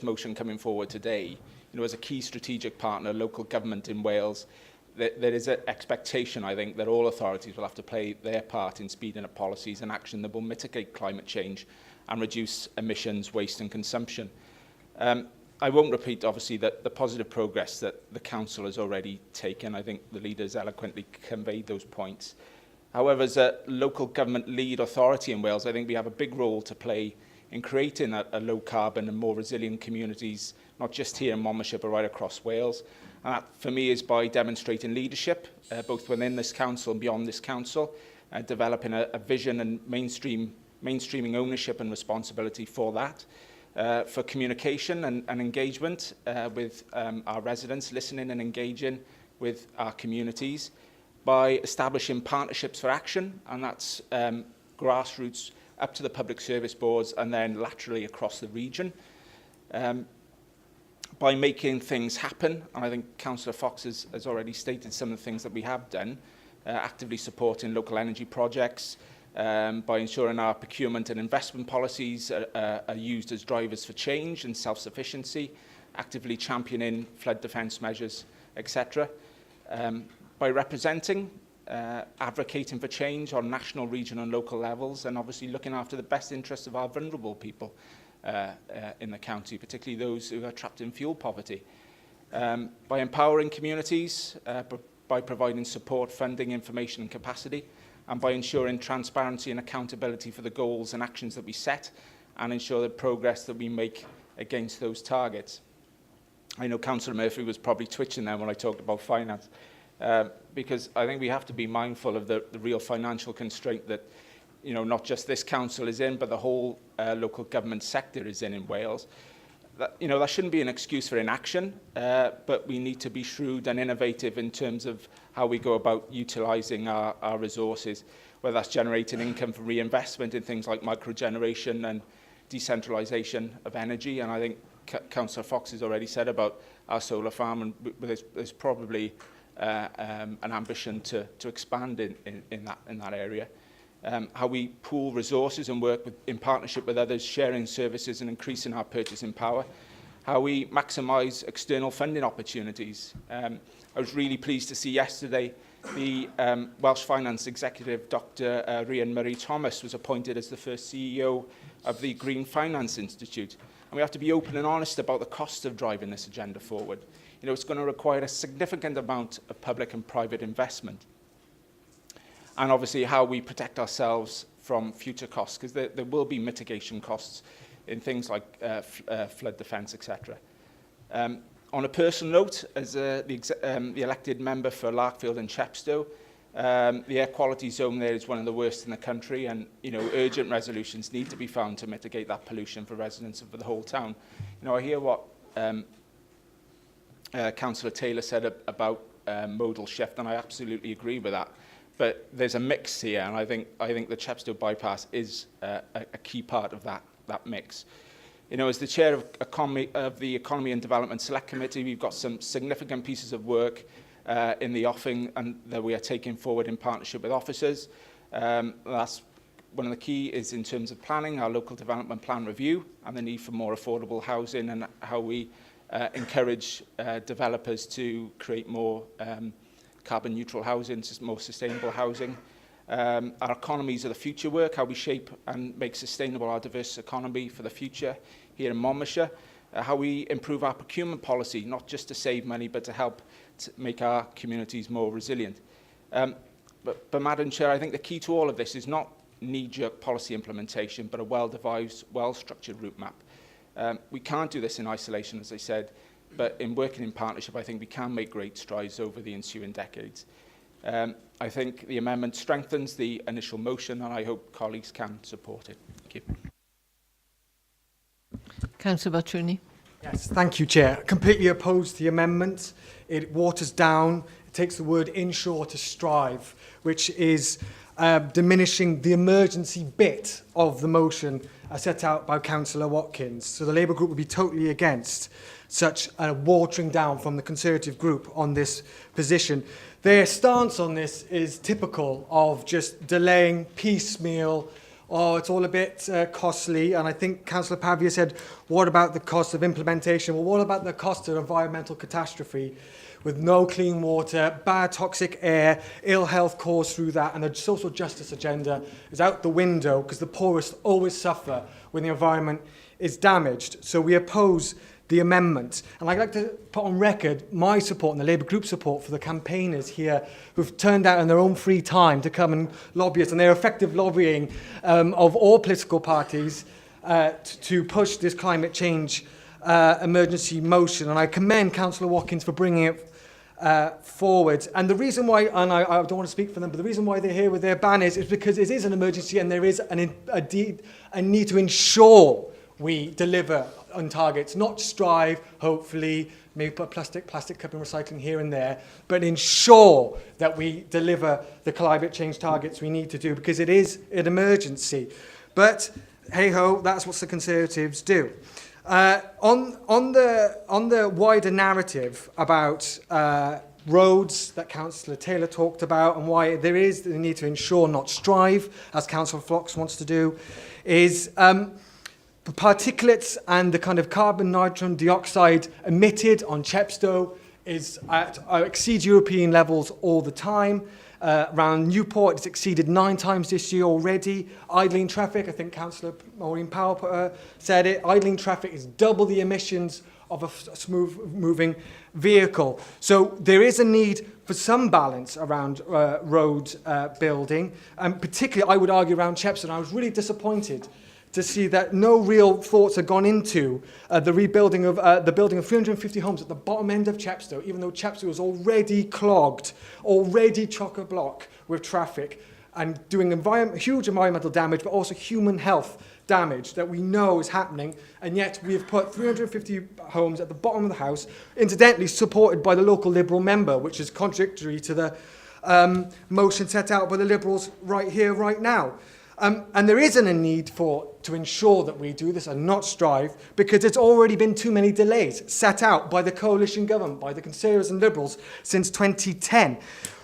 motion coming forward today, as a key strategic partner, local government in Wales, there is an expectation, I think, that all authorities will have to play their part in speeding up policies and action that will mitigate climate change and reduce emissions, waste and consumption. I won't repeat, obviously, that the positive progress that the Council has already taken. I think the leaders eloquently conveyed those points. However, as a local government lead authority in Wales, I think we have a big role to play in creating a low-carbon and more resilient communities, not just here in Monmouthshire, but right across Wales. And that, for me, is by demonstrating leadership, both within this council and beyond this council, developing a vision and mainstreaming ownership and responsibility for that, for communication and engagement with our residents, listening and engaging with our communities, by establishing partnerships for action, and that's grassroots up to the public service boards and then laterally across the region. By making things happen, and I think Councillor Fox has already stated some of the things that we have done, actively supporting local energy projects, by ensuring our procurement and investment policies are used as drivers for change and self-sufficiency, actively championing flood defence measures, etc. By representing, advocating for change on national, regional and local levels, and obviously looking after the best interests of our vulnerable people in the county, particularly those who are trapped in fuel poverty. By empowering communities, by providing support, funding, information and capacity, and by ensuring transparency and accountability for the goals and actions that we set, and ensure the progress that we make against those targets. I know Councillor Murphy was probably twitching there when I talked about finance, because I think we have to be mindful of the real financial constraint that, not just this council is in, but the whole local government sector is in Wales. That shouldn't be an excuse for inaction, but we need to be shrewd and innovative in terms of how we go about utilising our resources, whether that's generating income from reinvestment in things like microgeneration and decentralisation of energy. And I think Councillor Fox has already said about our solar farm, and there's probably an ambition to expand in that area. How we pool resources and work in partnership with others, sharing services and increasing our purchasing power. How we maximise external funding opportunities. I was really pleased to see yesterday the Welsh Finance Executive, Dr. Rhian Murray Thomas, was appointed as the first CEO of the Green Finance Institute. And we have to be open and honest about the cost of driving this agenda forward. It's going to require a significant amount of public and private investment. And obviously how we protect ourselves from future costs, because there will be mitigation costs in things like flood defence, etc. On a personal note, as the elected member for Larkfield and Chepstow, the air quality zone there is one of the worst in the country, and urgent resolutions need to be found to mitigate that pollution for residents of the whole town. I hear what Councillor Taylor said about modal shift, and I absolutely agree with that. But there's a mix here, and I think the Chepstow bypass is a key part of that mix. You know, as the chair of the Economy and Development Select Committee, we've got some significant pieces of work in the offing and that we are taking forward in partnership with officers. That's one of the key is in terms of planning, our local development plan review, and the need for more affordable housing, and how we encourage developers to create more carbon neutral housing, more sustainable housing. Our economies of the future work, how we shape and make sustainable our diverse economy for the future here in Monmouthshire. How we improve our procurement policy, not just to save money, but to help to make our communities more resilient. But Madam Chair, I think the key to all of this is not knee-jerk policy implementation, but a well-devised, well-structured route map. We can't do this in isolation, as I said, but in working in partnership, I think we can make great strides over the ensuing decades. I think the amendment strengthens the initial motion, and I hope colleagues can support it. Thank you. Councillor Batruni. Yes, thank you, Chair. Completely opposed to the amendment. It waters down, it takes the word ensure to strive, which is diminishing the emergency bit of the motion set out by Councillor Watkins. So the Labour group would be totally against such a watering down from the Conservative group on this position. Their stance on this is typical of just delaying piecemeal. Oh, it's all a bit costly. And I think Councillor Pavia said, what about the cost of implementation? Well, what about the cost of environmental catastrophe with no clean water, bad toxic air, ill health caused through that, and the social justice agenda is out the window because the poorest always suffer when the environment is damaged. So we oppose the amendment. And I'd like to put on record my support and the Labour group support for the campaigners here who've turned out in their own free time to come and lobby us, and their effective lobbying of all political parties to push this climate change emergency motion. And I commend Councillor Watkins for bringing it forward. And the reason why, and I don't want to speak for them, but the reason why they're here with their banners is because it is an emergency and there is a need to ensure we deliver on targets, not strive, hopefully, maybe put a plastic cup in recycling here and there, but ensure that we deliver the climate change targets we need to do, because it is an emergency. But hey-ho, that's what the Conservatives do. On the wider narrative about roads that Councillor Taylor talked about, and why there is the need to ensure, not strive, as Councillor Fox wants to do, is the particulates and the kind of carbon nitrogen dioxide emitted on Chepstow exceeds European levels all the time. Around Newport, it's exceeded 9 times this year already. Idling traffic, I think Councillor Maureen Powell said it, idling traffic is double the emissions of a smooth-moving vehicle. So there is a need for some balance around road building, and particularly, I would argue, around Chepstow. And I was really disappointed to see that no real thoughts have gone into the rebuilding of the building of 350 homes at the bottom end of Chepstow, even though Chepstow was already clogged, already chock-a-block with traffic, and doing huge environmental damage, but also human health damage that we know is happening. And yet we have put 350 homes at the bottom of the house, incidentally supported by the local Liberal member, which is contradictory to the motion set out by the Liberals right here, right now. And there isn't a need to ensure that we do this and not strive, because it's already been too many delays set out by the coalition government, by the Conservatives and Liberals since 2010.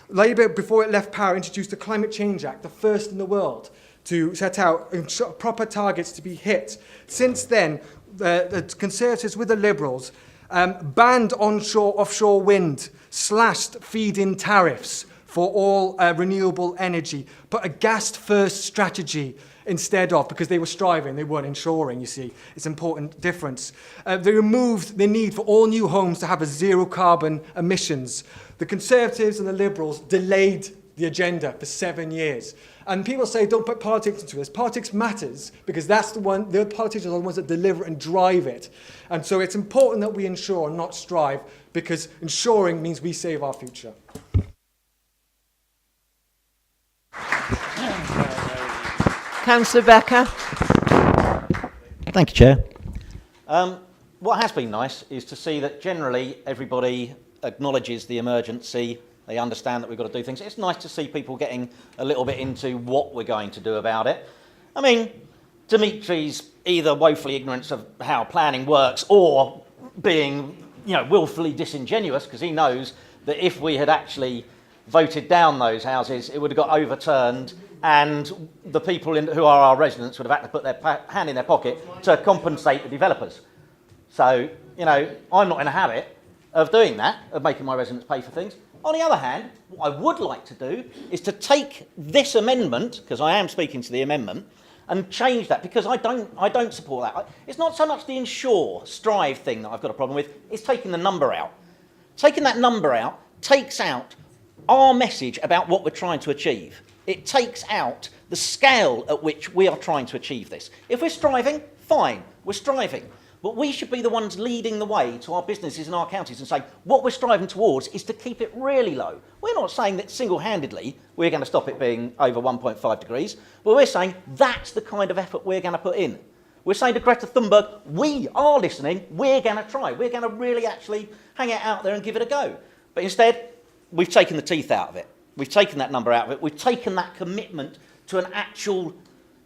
Labour, before it left power, introduced the Climate Change Act, the first in the world, to set out proper targets to be hit. Since then, the Conservatives with the Liberals banned offshore wind, slashed feed-in tariffs for all renewable energy, put a gas-first strategy instead of, because they were striving, they weren't ensuring, you see. It's an important difference. They removed the need for all new homes to have a zero carbon emissions. The Conservatives and the Liberals delayed the agenda for 7 years. And people say, don't put politics into this. Politics matters, because the politicians are the ones that deliver and drive it. And so it's important that we ensure, not strive, because ensuring means we save our future. Councillor Becker. Thank you, Chair. what has been nice is to see that generally everybody acknowledges the emergency. They understand that we've got to do things. It's nice to see people getting a little bit into what we're going to do about it. I mean, Dimitri's either woefully ignorant of how planning works or being, willfully disingenuous, because he knows that if we had actually voted down those houses, it would have got overturned, and the people who are our residents would have had to put their hand in their pocket to compensate the developers. So, I'm not in a habit of doing that, of making my residents pay for things. On the other hand, what I would like to do is to take this amendment, because I am speaking to the amendment, and change that, because I don't support that. It's not so much the ensure, strive thing that I've got a problem with, it's taking the number out. Taking that number out takes out our message about what we're trying to achieve. It takes out the scale at which we are trying to achieve this. If we're striving, fine, we're striving. But we should be the ones leading the way to our businesses and our counties and say, what we're striving towards is to keep it really low. We're not saying that single-handedly we're going to stop it being over 1.5 degrees, but we're saying that's the kind of effort we're going to put in. We're saying to Greta Thunberg, we are listening, we're going to try. We're going to really actually hang it out there and give it a go. But instead, we've taken the teeth out of it. We've taken that number out of it. We've taken that commitment to an actual,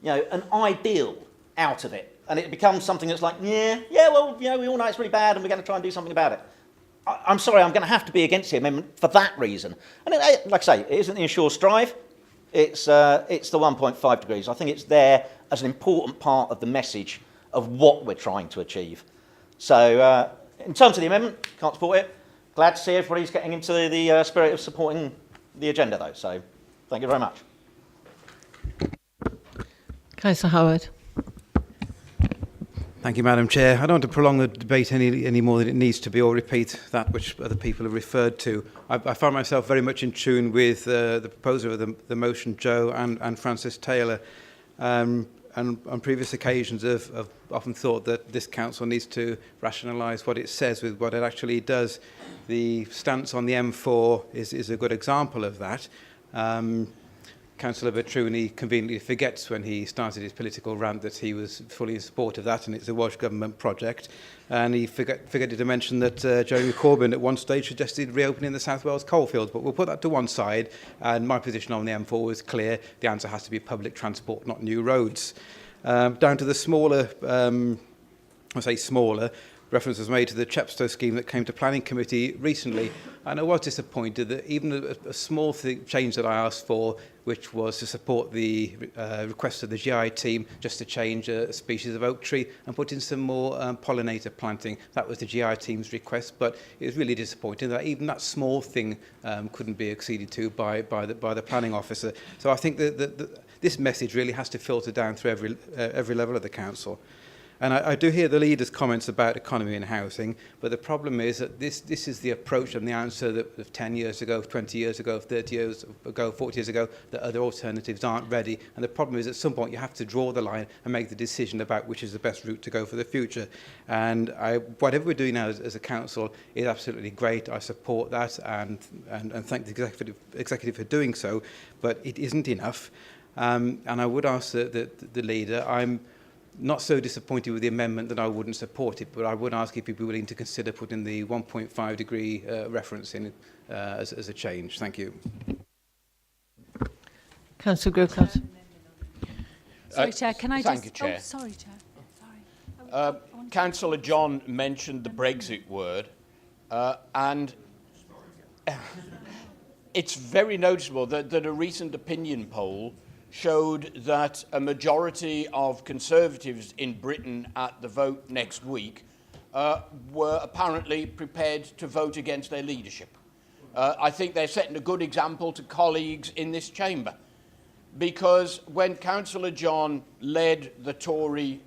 an ideal out of it. And it becomes something that's like, we all know it's really bad and we're going to try and do something about it. I'm sorry, I'm going to have to be against the amendment for that reason. And like I say, it isn't the ensure strive, it's the 1.5 degrees. I think it's there as an important part of the message of what we're trying to achieve. So in terms of the amendment, can't support it. Glad to see everybody's getting into the spirit of supporting the agenda though. So thank you very much. Councillor Howard. Thank you, Madam Chair. I don't want to prolong the debate any more than it needs to be or repeat that which other people have referred to. I find myself very much in tune with the proposer of the motion, Joe and Francis Taylor. And on previous occasions have often thought that this council needs to rationalise what it says with what it actually does. The stance on the M4 is a good example of that. Councillor Bertruni conveniently forgets when he started his political rant that he was fully in support of that and it's a Welsh Government project. And he forgot to mention that Jeremy Corbyn at one stage suggested reopening the South Wales coalfields, but we'll put that to one side. And my position on the M4 was clear. The answer has to be public transport, not new roads. Down to the smaller, reference was made to the Chepstow scheme that came to Planning Committee recently, and I was disappointed that even a small change that I asked for, which was to support the request of the GI team just to change a species of oak tree and put in some more pollinator planting. That was the GI team's request, but it was really disappointing that even that small thing couldn't be acceded to by the planning officer. So I think that this message really has to filter down through every level of the council. And I do hear the leader's comments about economy and housing, but the problem is that this is the approach and the answer that of 10 years ago, 20 years ago, 30 years ago, 40 years ago, that other alternatives aren't ready. And the problem is at some point you have to draw the line and make the decision about which is the best route to go for the future. And whatever we're doing now as a council is absolutely great. I support that and thank the executive for doing so, but it isn't enough. And I would ask the leader, I'm not so disappointed with the amendment that I wouldn't support it, but I would ask if you'd be willing to consider putting the 1.5 degree reference in as a change. Thank you. Councillor Grocott. Sorry, Chair, can I thank just... you, Chair. Oh, sorry, Chair. Councillor John mentioned the Brexit word, and it's very noticeable that a recent opinion poll showed that a majority of Conservatives in Britain at the vote next week were apparently prepared to vote against their leadership. I think they're setting a good example to colleagues in this chamber, because when Councillor John led the Tory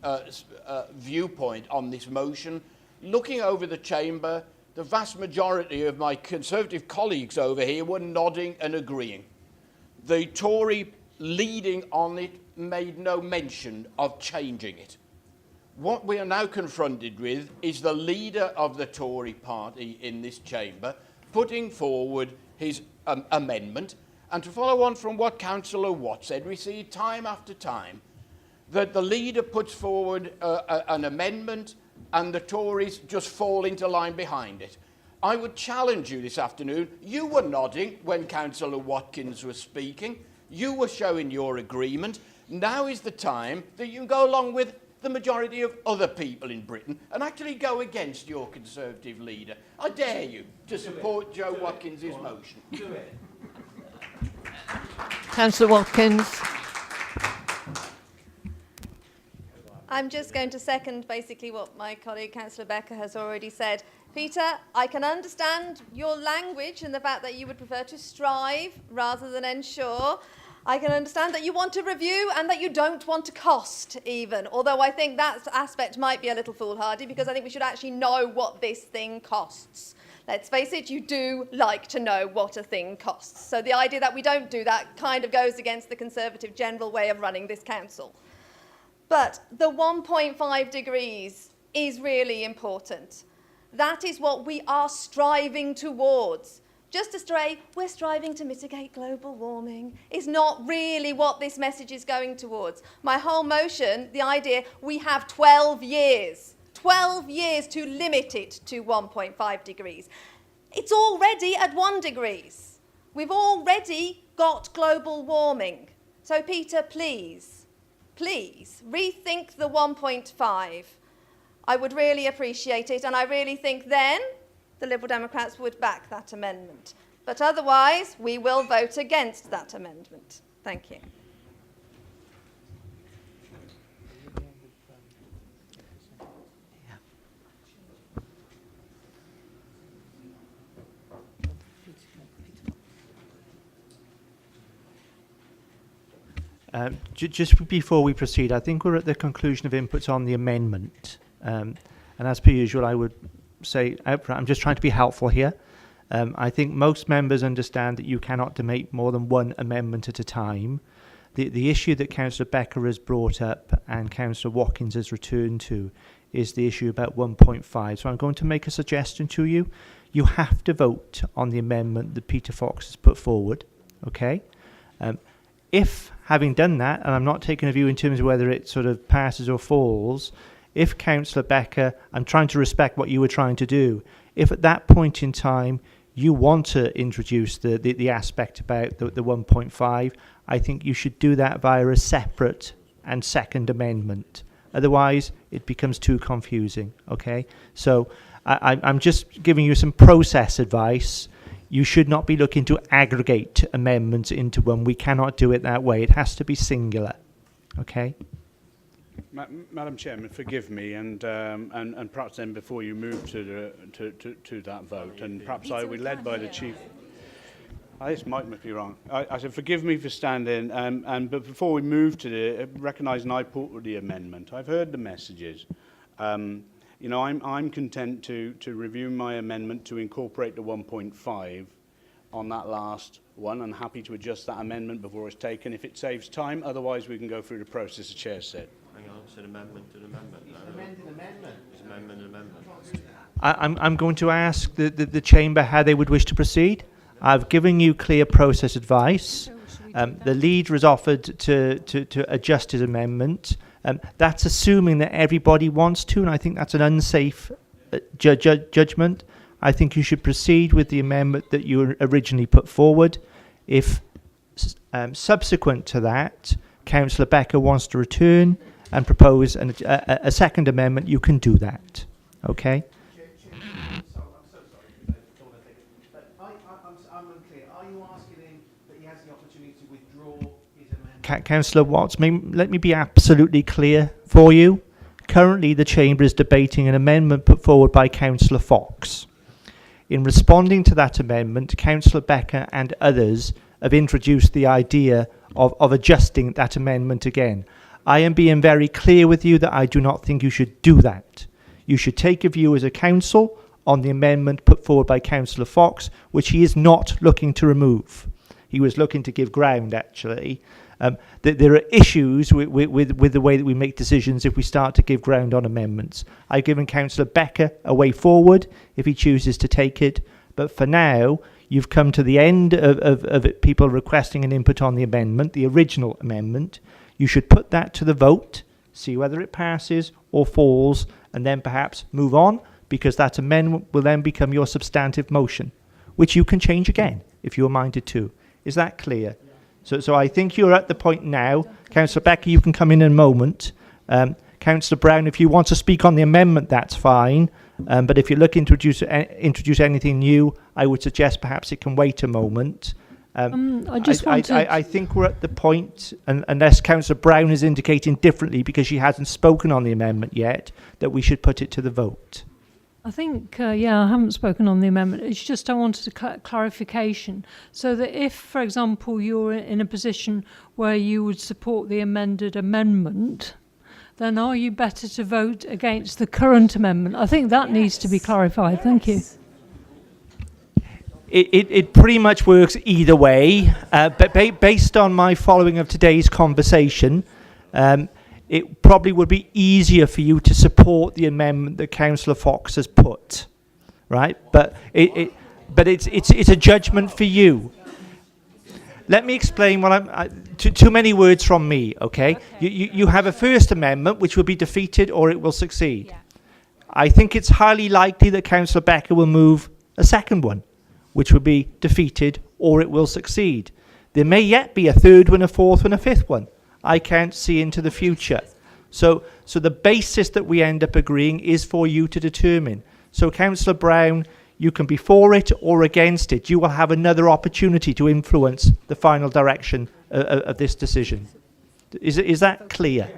viewpoint on this motion, looking over the chamber, the vast majority of my Conservative colleagues over here were nodding and agreeing. The Tory leading on it made no mention of changing it. What we are now confronted with is the leader of the Tory party in this chamber putting forward his amendment. And to follow on from what Councillor Watt said, we see time after time that the leader puts forward an amendment and the Tories just fall into line behind it. I would challenge you this afternoon. You were nodding when Councillor Watkins was speaking. You were showing your agreement. Now is the time that you go along with the majority of other people in Britain and actually go against your Conservative leader. I dare you to support Joe Watkins' motion. Do it. Councillor Watkins. I'm just going to second basically what my colleague Councillor Becker has already said. Peter, I can understand your language and the fact that you would prefer to strive rather than ensure. I can understand that you want to review and that you don't want to cost even, although I think that aspect might be a little foolhardy because I think we should actually know what this thing costs. Let's face it, you do like to know what a thing costs. So the idea that we don't do that kind of goes against the Conservative general way of running this council. But the 1.5 degrees is really important. That is what we are striving towards. Just to stray, we're striving to mitigate global warming is not really what this message is going towards. My whole motion, the idea, we have 12 years to limit it to 1.5 degrees. It's already at 1 degree. We've already got global warming. So Peter, please rethink the 1.5. I would really appreciate it, and I really think then the Liberal Democrats would back that amendment. But otherwise, we will vote against that amendment. Thank you. Just before we proceed, I think we're at the conclusion of inputs on the amendment. And as per usual, I would say outright, I'm just trying to be helpful here. I think most members understand that you cannot debate more than one amendment at a time. The issue that Councillor Becker has brought up and Councillor Watkins has returned to is the issue about 1.5. So I'm going to make a suggestion to you. You have to vote on the amendment that Peter Fox has put forward. Okay? If, having done that, and I'm not taking a view in terms of whether it sort of passes or falls, if Councillor Becker, I'm trying to respect what you were trying to do, if at that point in time you want to introduce the aspect about the 1.5, I think you should do that via a separate and second amendment. Otherwise, it becomes too confusing, okay? So I'm just giving you some process advice. You should not be looking to aggregate amendments into one. We cannot do it that way. It has to be singular. Okay? Madam Chairman, forgive me, and perhaps then before you move to that vote, and perhaps I will be led by the chief. This might be wrong. I said forgive me for standing, but before we move to the recognising I put the amendment, I've heard the messages. You know, I'm content to review my amendment to incorporate the 1.5 on that last one, and happy to adjust that amendment before it's taken if it saves time. Otherwise, we can go through the process the Chair said. Hang on, it's an amendment to an amendment. It's amendment. I'm going to ask the Chamber how they would wish to proceed. I've given you clear process advice. The leader has offered to adjust his amendment. That's assuming that everybody wants to, and I think that's an unsafe judgment. I think you should proceed with the amendment that you originally put forward. If subsequent to that, Councillor Becker wants to return and propose a second amendment, you can do that. Okay? I'm so sorry. But I'm unclear. Are you asking him that he has the opportunity to withdraw his amendment? Councillor Watts, let me be absolutely clear for you. Currently, the Chamber is debating an amendment put forward by Councillor Fox. In responding to that amendment, Councillor Becker and others have introduced the idea of adjusting that amendment again. I am being very clear with you that I do not think you should do that. You should take a view as a council on the amendment put forward by Councillor Fox, which he is not looking to remove. He was looking to give ground, actually. There are issues with the way that we make decisions if we start to give ground on amendments. I've given Councillor Becker a way forward if he chooses to take it, but for now, you've come to the end of people requesting an input on the amendment, the original amendment. You should put that to the vote, see whether it passes or falls, and then perhaps move on, because that amendment will then become your substantive motion, which you can change again if you're minded to. Is that clear? So I think you're at the point now. Councillor Becker, you can come in a moment. Councillor Brown, if you want to speak on the amendment, that's fine. But if you're looking to introduce anything new, I would suggest perhaps it can wait a moment. I think we're at the point, unless Councillor Brown is indicating differently because she hasn't spoken on the amendment yet, that we should put it to the vote. I think, I haven't spoken on the amendment. It's just I wanted a clarification. So that if, for example, you're in a position where you would support the amended amendment, then are you better to vote against the current amendment? I think that needs to be clarified. Thank you. It pretty much works either way, but based on my following of today's conversation, it probably would be easier for you to support the amendment that Councillor Fox has put, right? But it's a judgment for you. Let me explain what too many words from me, okay? You have a First Amendment which will be defeated or it will succeed. Yeah. I think it's highly likely that Councillor Becker will move a second one, which will be defeated or it will succeed. There may yet be a third one, a fourth one, a fifth one. I can't see into the future. So the basis that we end up agreeing is for you to determine. So Councillor Brown, you can be for it or against it. You will have another opportunity to influence the final direction of this decision. Is that clear?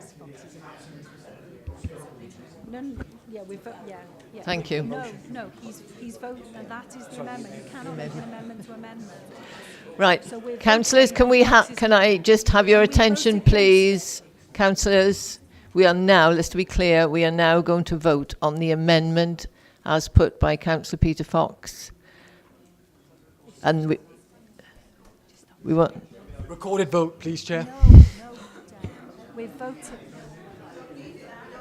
Thank you. No, he's voted, and that is the amendment. You cannot make an amendment to amendment. Right, councillors, can I just have your attention, please? Councillors, we are now, let's be clear, we are now going to vote on the amendment as put by Councillor Peter Fox. And we want... Recorded vote, please, Chair. No, we've voted.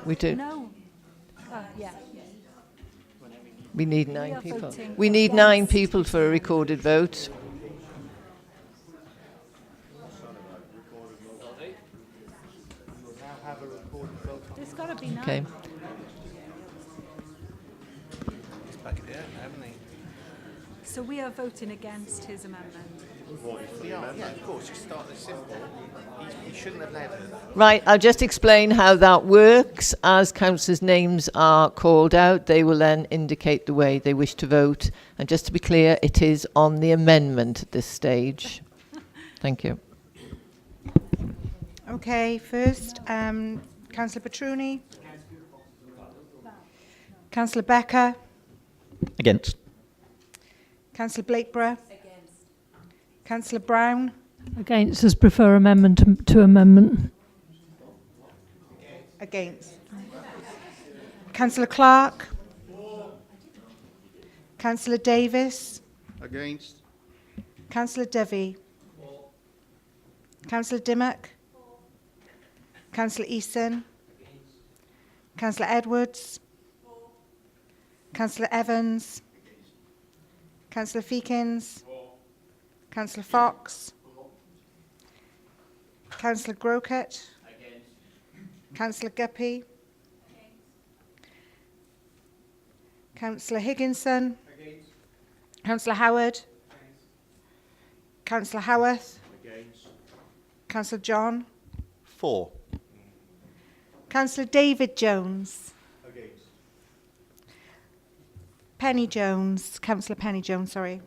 We do? No. Yeah. We need 9 people. We need 9 people for a recorded vote. There's got to be 9. Okay. So we are voting against his amendment. Yeah, of course, you start this simple. He shouldn't have led her. Right, I'll just explain how that works. As councillors' names are called out, they will then indicate the way they wish to vote. And just to be clear, it is on the amendment at this stage. Thank you. Okay, first, Councillor Petruni. Councillor Becker. Against. Councillor Blakeborough. Councillor Brown. Against, as prefer amendment to amendment. Against. Councillor Clark. Councillor Davis. Against. Councillor Devi. Councillor Dimmock. Councillor Easton. Councillor Edwards. Councillor Evans. Councillor Feekins. Councillor Fox. Councillor Grocott. Councillor Guppy. Councillor Higginson. Councillor Howard. Councillor Howarth. Councillor John. 4. Councillor David Jones. Penny Jones. Councillor Penny Jones, sorry.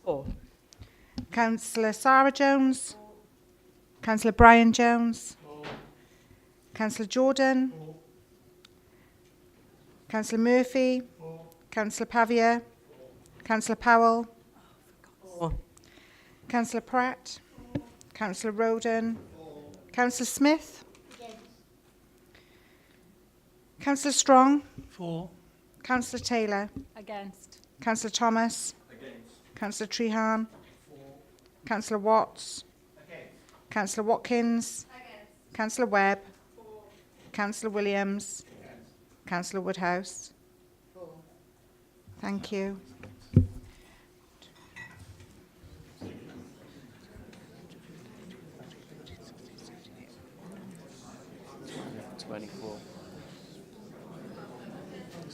4. Councillor Sarah Jones. Councillor Brian Jones. Councillor Jordan. Councillor Murphy. Councillor Pavia. Councillor Powell. Councillor Pratt. Councillor Roden. Councillor Smith. Councillor Strong. 4. Councillor Taylor. Against. Councillor Thomas. Councillor Treharne. Councillor Watts. Councillor Watkins. Councillor Webb. Councillor Williams. Councillor Woodhouse. Thank you.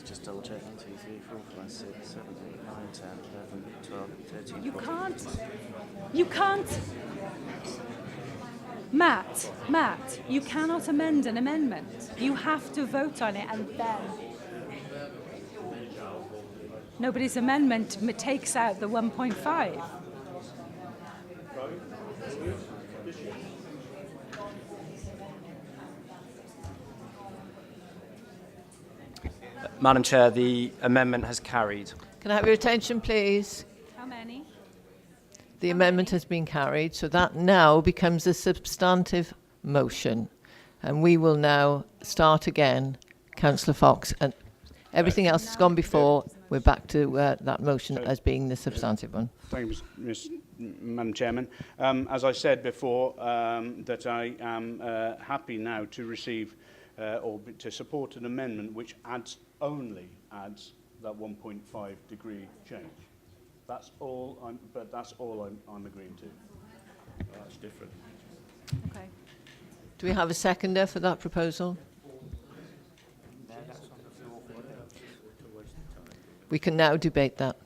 Just double check. 1, 2, 3, 4, 5, 6, 7, 8, 9, 10, 11, 12, 13, You 14. can't. Matt, you cannot amend an amendment. You have to vote on it and then. Nobody's amendment takes out the 1.5. Madam Chair, the amendment has carried. Can I have your attention, please? How many? The amendment has been carried, so that now becomes a substantive motion. And we will now start again, Councillor Fox, and everything else has gone before. We're back to that motion as being the substantive one. Thank you, Madam Chairman. As I said before, that I am happy now to receive or to support an amendment which only adds that 1.5 degree change. That's all. That's all I'm agreeing to. That's different. Okay. Do we have a seconder for that proposal? We can now debate that.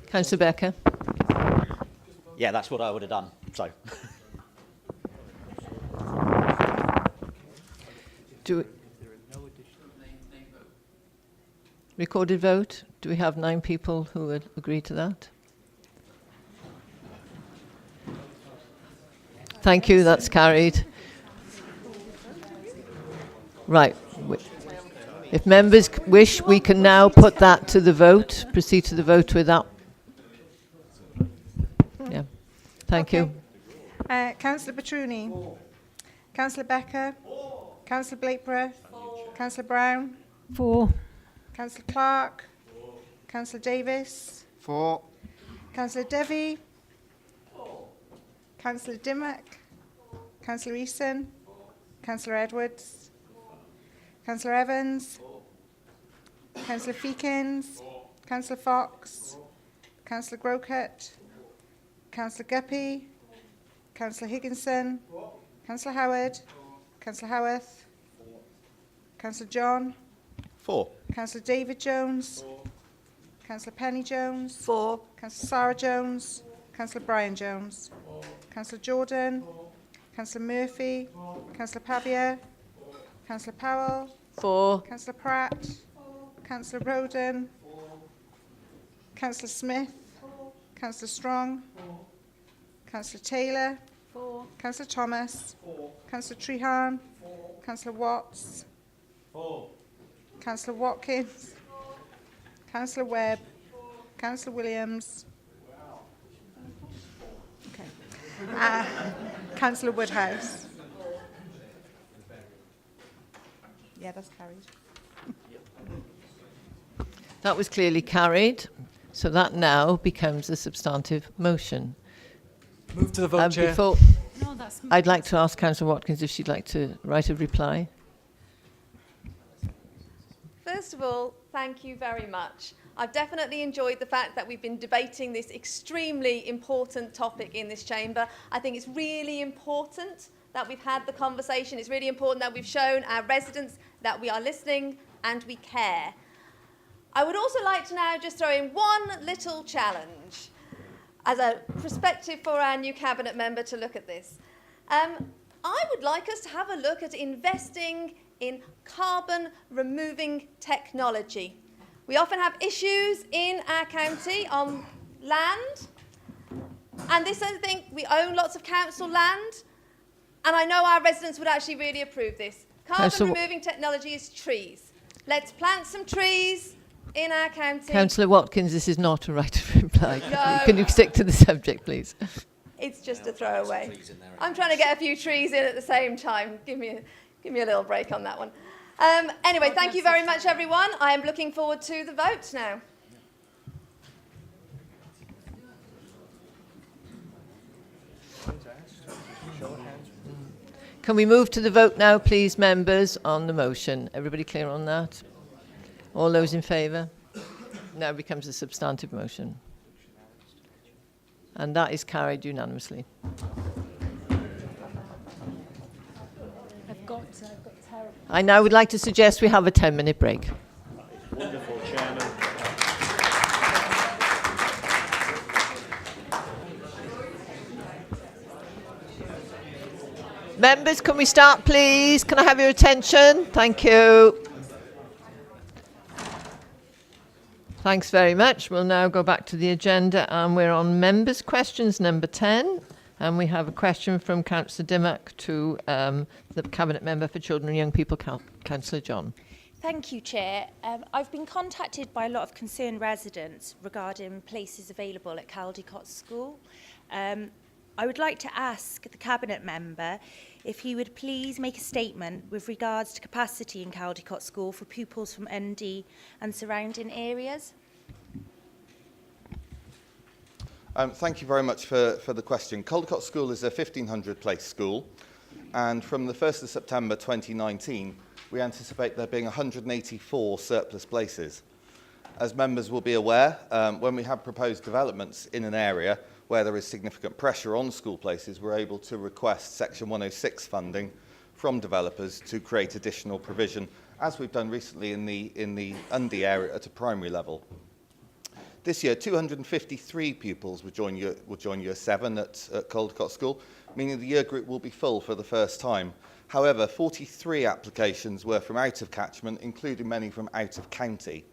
Councillor Becker. Yeah, that's what I would have done. So. Recorded vote. Do we have 9 people who would agree to that? Thank you, that's carried. Right. If members wish, we can now put that to the vote, proceed to the vote with that. Yeah. Thank you. Councillor Petruni. Councillor Becker. Councillor Blakeborough. Councillor Brown. 4. Councillor Clark. Councillor Davis. 4. Councillor Devi. Councillor Dimmock. Councillor Eason. Councillor Edwards. Councillor Evans. Councillor Feekins. Councillor Fox. Councillor Grocott. Councillor Guppy. Councillor Higginson. Councillor Howard. Councillor Howarth. Councillor John. 4. Councillor David Jones. Councillor Penny Jones. 4. Councillor Sarah Jones. Councillor Brian Jones. Councillor Jordan. Councillor Murphy. Councillor Pavia. Councillor Powell. 4. Councillor Pratt. Councillor Roden. Councillor Smith. Councillor Strong. Councillor Taylor. 4. Councillor Thomas. Councillor Treharn. Councillor Watts. 4. Councillor Watkins. Councillor Webb. Councillor Williams. Okay. Councillor Woodhouse. Yeah, that's carried. That was clearly carried, so that now becomes a substantive motion. Move to the vote, Chair. Before, No, that's I'd like to ask Councillor Watkins if she'd like to write a reply. First of all, thank you very much. I've definitely enjoyed the fact that we've been debating this extremely important topic in this chamber. I think it's really important that we've had the conversation. It's really important that we've shown our residents that we are listening and we care. I would also like to now just throw in one little challenge as a perspective for our new cabinet member to look at this. I would like us to have a look at investing in carbon removing technology. We often have issues in our county on land, and this I think we own lots of council land, and I know our residents would actually really approve this. Carbon removing technology is trees. Let's plant some trees in our county. Councillor Watkins, this is not a right of reply. No. Can you stick to the subject, please? It's just a throwaway. I'm trying to get a few trees in at the same time. Give me a little break on that one. Anyway, thank you very much, everyone. I am looking forward to the vote now. Can we move to the vote now, please, members, on the motion? Everybody clear on that? All those in favour? Now becomes a substantive motion. And that is carried unanimously. I've got 10 I now would like to suggest we have a 10-minute break. Wonderful, Chairman. Members, can we start, please? Can I have your attention? Thank you. Thanks very much. We'll now go back to the agenda, and we're on members' questions number 10. And we have a question from Councillor Dimmock to the Cabinet Member for Children and Young People, Councillor John. Thank you, Chair. I've been contacted by a lot of concerned residents regarding places available at Caldecott School. I would like to ask the Cabinet Member if he would please make a statement with regards to capacity in Caldecott School for pupils from ND and surrounding areas. Thank you very much for the question. Caldecott School is a 1,500 place school, and from the 1st of September 2019, we anticipate there being 184 surplus places. As members will be aware, when we have proposed developments in an area where there is significant pressure on school places, we're able to request Section 106 funding from developers to create additional provision, as we've done recently in the Undy area at a primary level. This year, 253 pupils will join Year 7 at Caldecott School, meaning the year group will be full for the first time. However, 43 applications were from out of catchment, including many from out of county.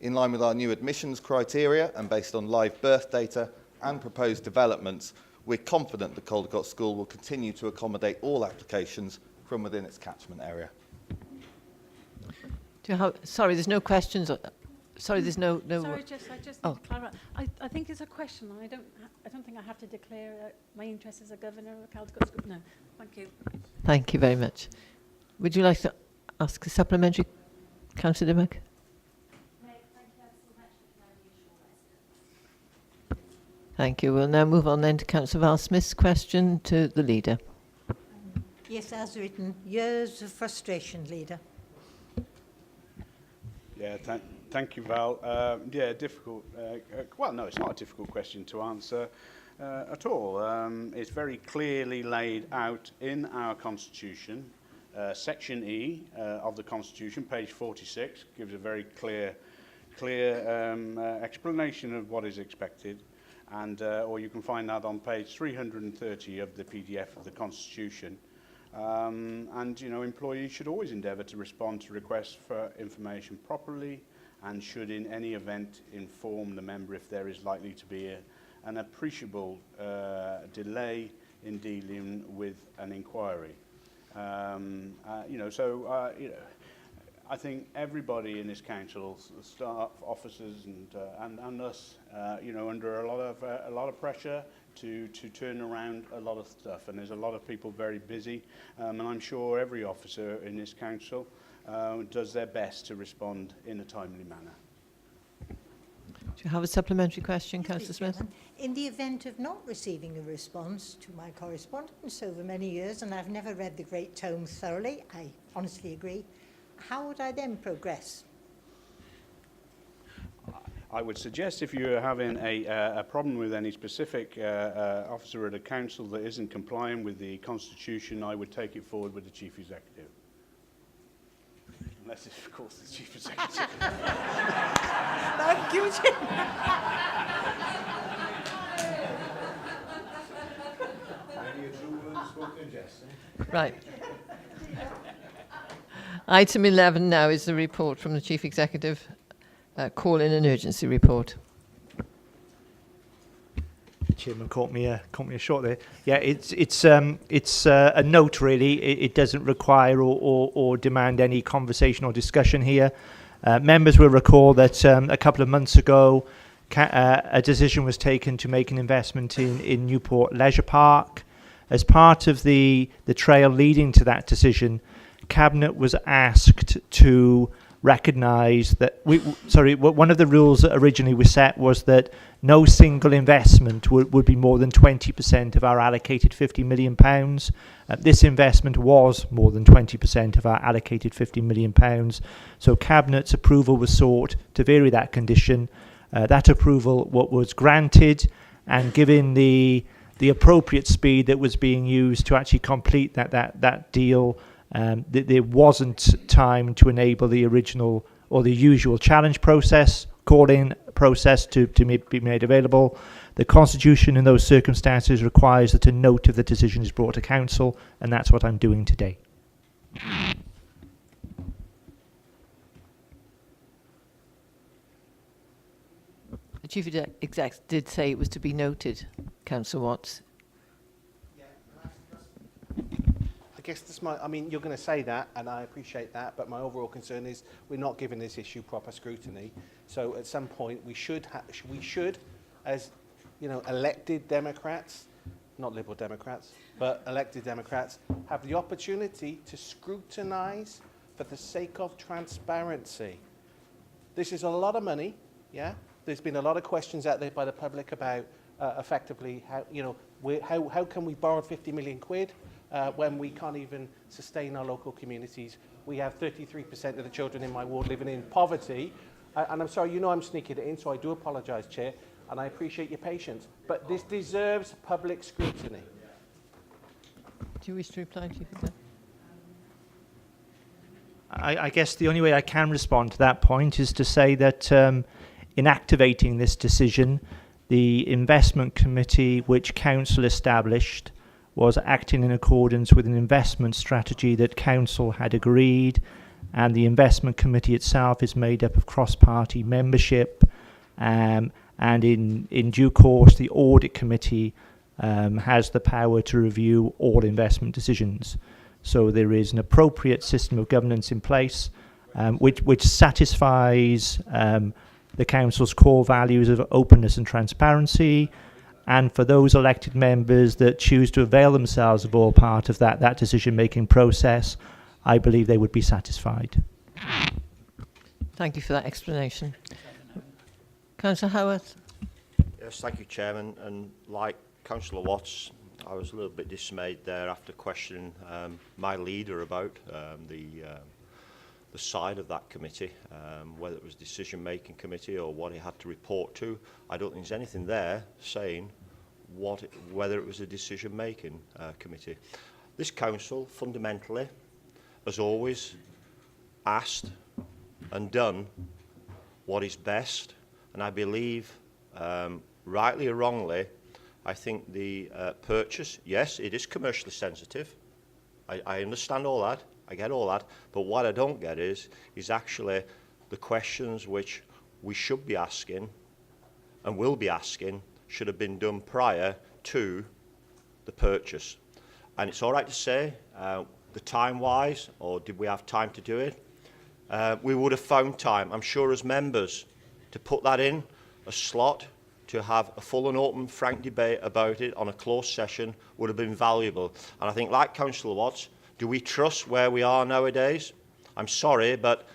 In line with our new admissions criteria and based on live birth data and proposed developments, we're confident that Caldecott School will continue to accommodate all applications from within its catchment area. Sorry, there's no questions. Sorry, there's no. Sorry, I just Oh. clarify. I think it's a question. I don't think I have to declare my interest as a governor of Caldecott School. No, thank you. Thank you very much. Would you like to ask a supplementary, Councillor Dimmock? Thank you. We'll now move on then to Councillor Val-Smith's question to the Leader. Yes, as written, years of frustration, Leader. Yeah, thank you, Val. Yeah, difficult. Well, no, it's not a difficult question to answer at all. It's very clearly laid out in our Constitution. Section E of the Constitution, page 46, gives a very clear explanation of what is expected. And or you can find that on page 330 of the PDF of the Constitution. And, you know, employees should always endeavour to respond to requests for information properly and should in any event inform the member if there is likely to be an appreciable delay in dealing with an inquiry. You know, so, you know, I think everybody in this council, staff, officers, and us, you know, under a lot of pressure to turn around a lot of stuff, and there's a lot of people very busy, and I'm sure every officer in this council does their best to respond in a timely manner. Do you have a supplementary question, Councillor Smith? In the event of not receiving a response to my correspondence over many years, and I've never read the Great Tome thoroughly, I honestly agree, how would I then progress? I would suggest if you're having a problem with any specific officer at a council that isn't complying with the Constitution, I would take it forward with the Chief Executive. Unless it's, of course, the Chief Executive. Thank you, Jim. Right. Item 11 now is the report from the Chief Executive. Call in an urgency report. Chairman caught me short there. Yeah, it's a note really. It doesn't require or demand any conversation or discussion here. Members will recall that a couple of months ago, a decision was taken to make an investment in Newport Leisure Park. As part of the trail leading to that decision, Cabinet was asked to recognise that one of the rules that originally was set was that no single investment would be more than 20% of our allocated £50 million. This investment was more than 20% of our allocated £50 million. So Cabinet's approval was sought to vary that condition. That approval was granted, and given the appropriate speed that was being used to actually complete that deal, There wasn't time to enable the original or the usual challenge process, call-in process to be made available. The Constitution in those circumstances requires that a note of the decision is brought to Council, and that's what I'm doing today. The Chief Exec did say it was to be noted, Councillor Watts. I guess this might, I mean, you're going to say that, and I appreciate that, but my overall concern is we're not giving this issue proper scrutiny. So at some point, we should, as you know, elected Democrats, not Liberal Democrats, but elected Democrats, have the opportunity to scrutinise for the sake of transparency. This is a lot of money, yeah? There's been a lot of questions out there by the public about effectively how, you know, how can we borrow 50 million quid when we can't even sustain our local communities. We have 33% of the children in my ward living in poverty. And I'm sorry, you know I'm sneaking it in, so I do apologise, Chair, and I appreciate your patience. But this deserves public scrutiny. Do you wish to reply, Chief Exec? I guess the only way I can respond to that point is to say that in activating this decision, the investment committee which Council established was acting in accordance with an investment strategy that Council had agreed, and the investment committee itself is made up of cross-party membership, and in due course the audit committee has the power to review all investment decisions. So there is an appropriate system of governance in place which satisfies the Council's core values of openness and transparency, and for those elected members that choose to avail themselves of all part of that decision-making process, I believe they would be satisfied. Thank you for that explanation. Councillor Howarth. Yes, thank you, Chairman. And like Councillor Watts, I was a little bit dismayed there after questioning my leader about the side of that committee, whether it was decision-making committee or what he had to report to. I don't think there's anything there saying whether it was a decision-making committee. This council fundamentally has always asked and done what is best, and I believe, rightly or wrongly, I think the purchase, yes, it is commercially sensitive. I understand all that. I get all that, but what I don't get is actually the questions which we should be asking and will be asking should have been done prior to the purchase. And it's all right to say, the time-wise, or did we have time to do it? We would have found time, I'm sure, as members, to put that in a slot, to have a full and open, frank debate about it on a closed session would have been valuable. And I think, like Councillor Watts, do we trust where we are nowadays? I'm sorry, but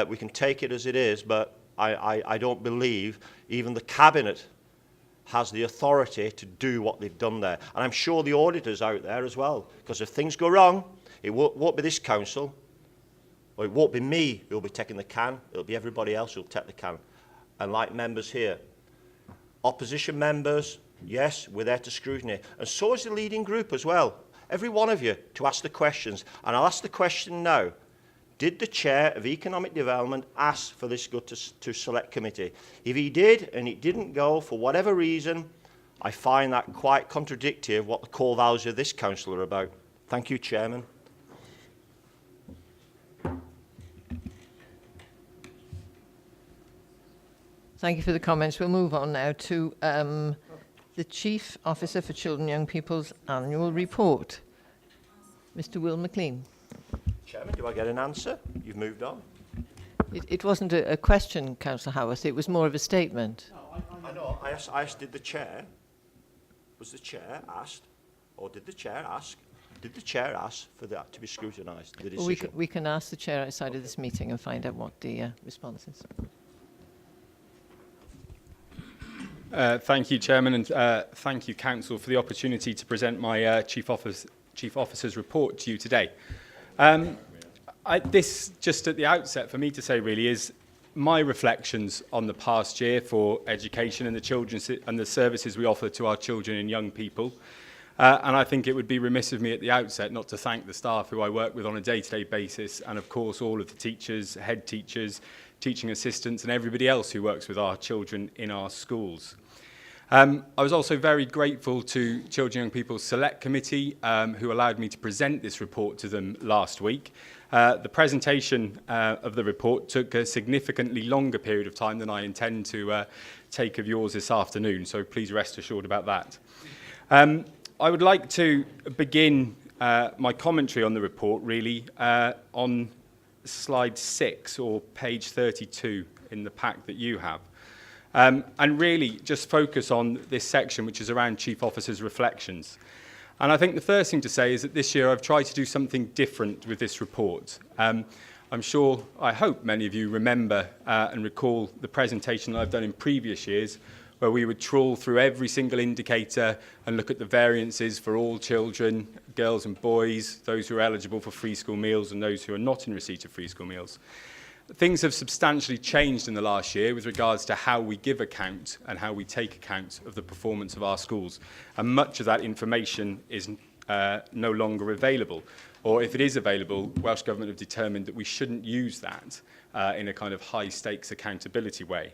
we can take it as it is, but I don't believe even the Cabinet has the authority to do what they've done there. And I'm sure the auditors out there as well, because if things go wrong, it won't be this council, or it won't be me who'll be taking the can, it'll be everybody else who'll take the can. And like members here, opposition members, yes, we're there to scrutiny. And so is the leading group as well. Every one of you to ask the questions. And I'll ask the question now. Did the Chair of Economic Development ask for this go to select committee? If he did and it didn't go for whatever reason, I find that quite contradictory of what the core values of this council are about. Thank you, Chairman. Thank you for the comments. We'll move on now to the Chief Officer for Children and Young People's annual report. Mr. Will McLean. Chairman, do I get an answer? You've moved on. It wasn't a question, Councillor Howarth. It was more of a statement. No, I know. I asked, did the Chair, was the Chair asked, or did the Chair ask, for that to be scrutinised, the decision? Well, we can ask the Chair outside of this meeting and find out what the response is. Thank you, Chairman, and thank you, Council, for the opportunity to present my Chief Officer's report to you today. This, just at the outset, for me to say really, is my reflections on the past year for education and the children and the services we offer to our children and young people. And I think it would be remiss of me at the outset not to thank the staff who I work with on a day-to-day basis, and of course all of the teachers, head teachers, teaching assistants, and everybody else who works with our children in our schools. I was also very grateful to Children and Young People's Select Committee, who allowed me to present this report to them last week. The presentation of the report took a significantly longer period of time than I intend to take of yours this afternoon, so please rest assured about that. I would like to begin my commentary on the report really on slide 6 or page 32 in the pack that you have. And really just focus on this section which is around Chief Officer's reflections. And I think the first thing to say is that this year I've tried to do something different with this report. I'm sure, I hope many of you remember and recall the presentation that I've done in previous years where we would trawl through every single indicator and look at the variances for all children, girls and boys, those who are eligible for free school meals and those who are not in receipt of free school meals. Things have substantially changed in the last year with regards to how we give account and how we take account of the performance of our schools. And much of that information is no longer available. Or if it is available, Welsh Government have determined that we shouldn't use that in a kind of high-stakes accountability way.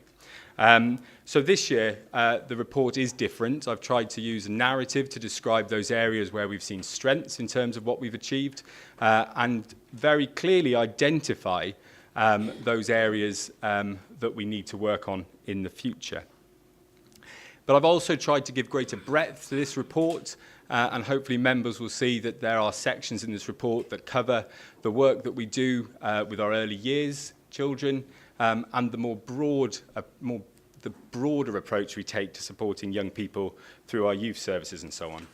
So this year, the report is different. I've tried to use a narrative to describe those areas where we've seen strengths in terms of what we've achieved and very clearly identify those areas that we need to work on in the future. But I've also tried to give greater breadth to this report and hopefully members will see that there are sections in this report that cover the work that we do with our early years children and the broader approach we take to supporting young people through our youth services and so on.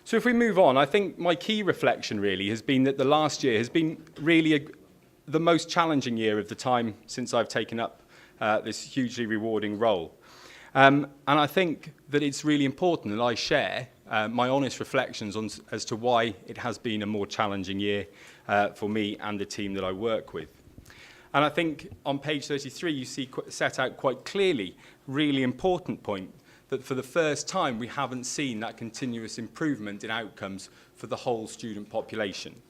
So if we move on, I think my key reflection really has been that the last year has been really the most challenging year of the time since I've taken up this hugely rewarding role. And I think that it's really important that I share my honest reflections on, as to why it has been a more challenging year for me and the team that I work with. And I think on page 33 you see set out quite clearly, really important point, that for the first time we haven't seen that continuous improvement in outcomes for the whole student population.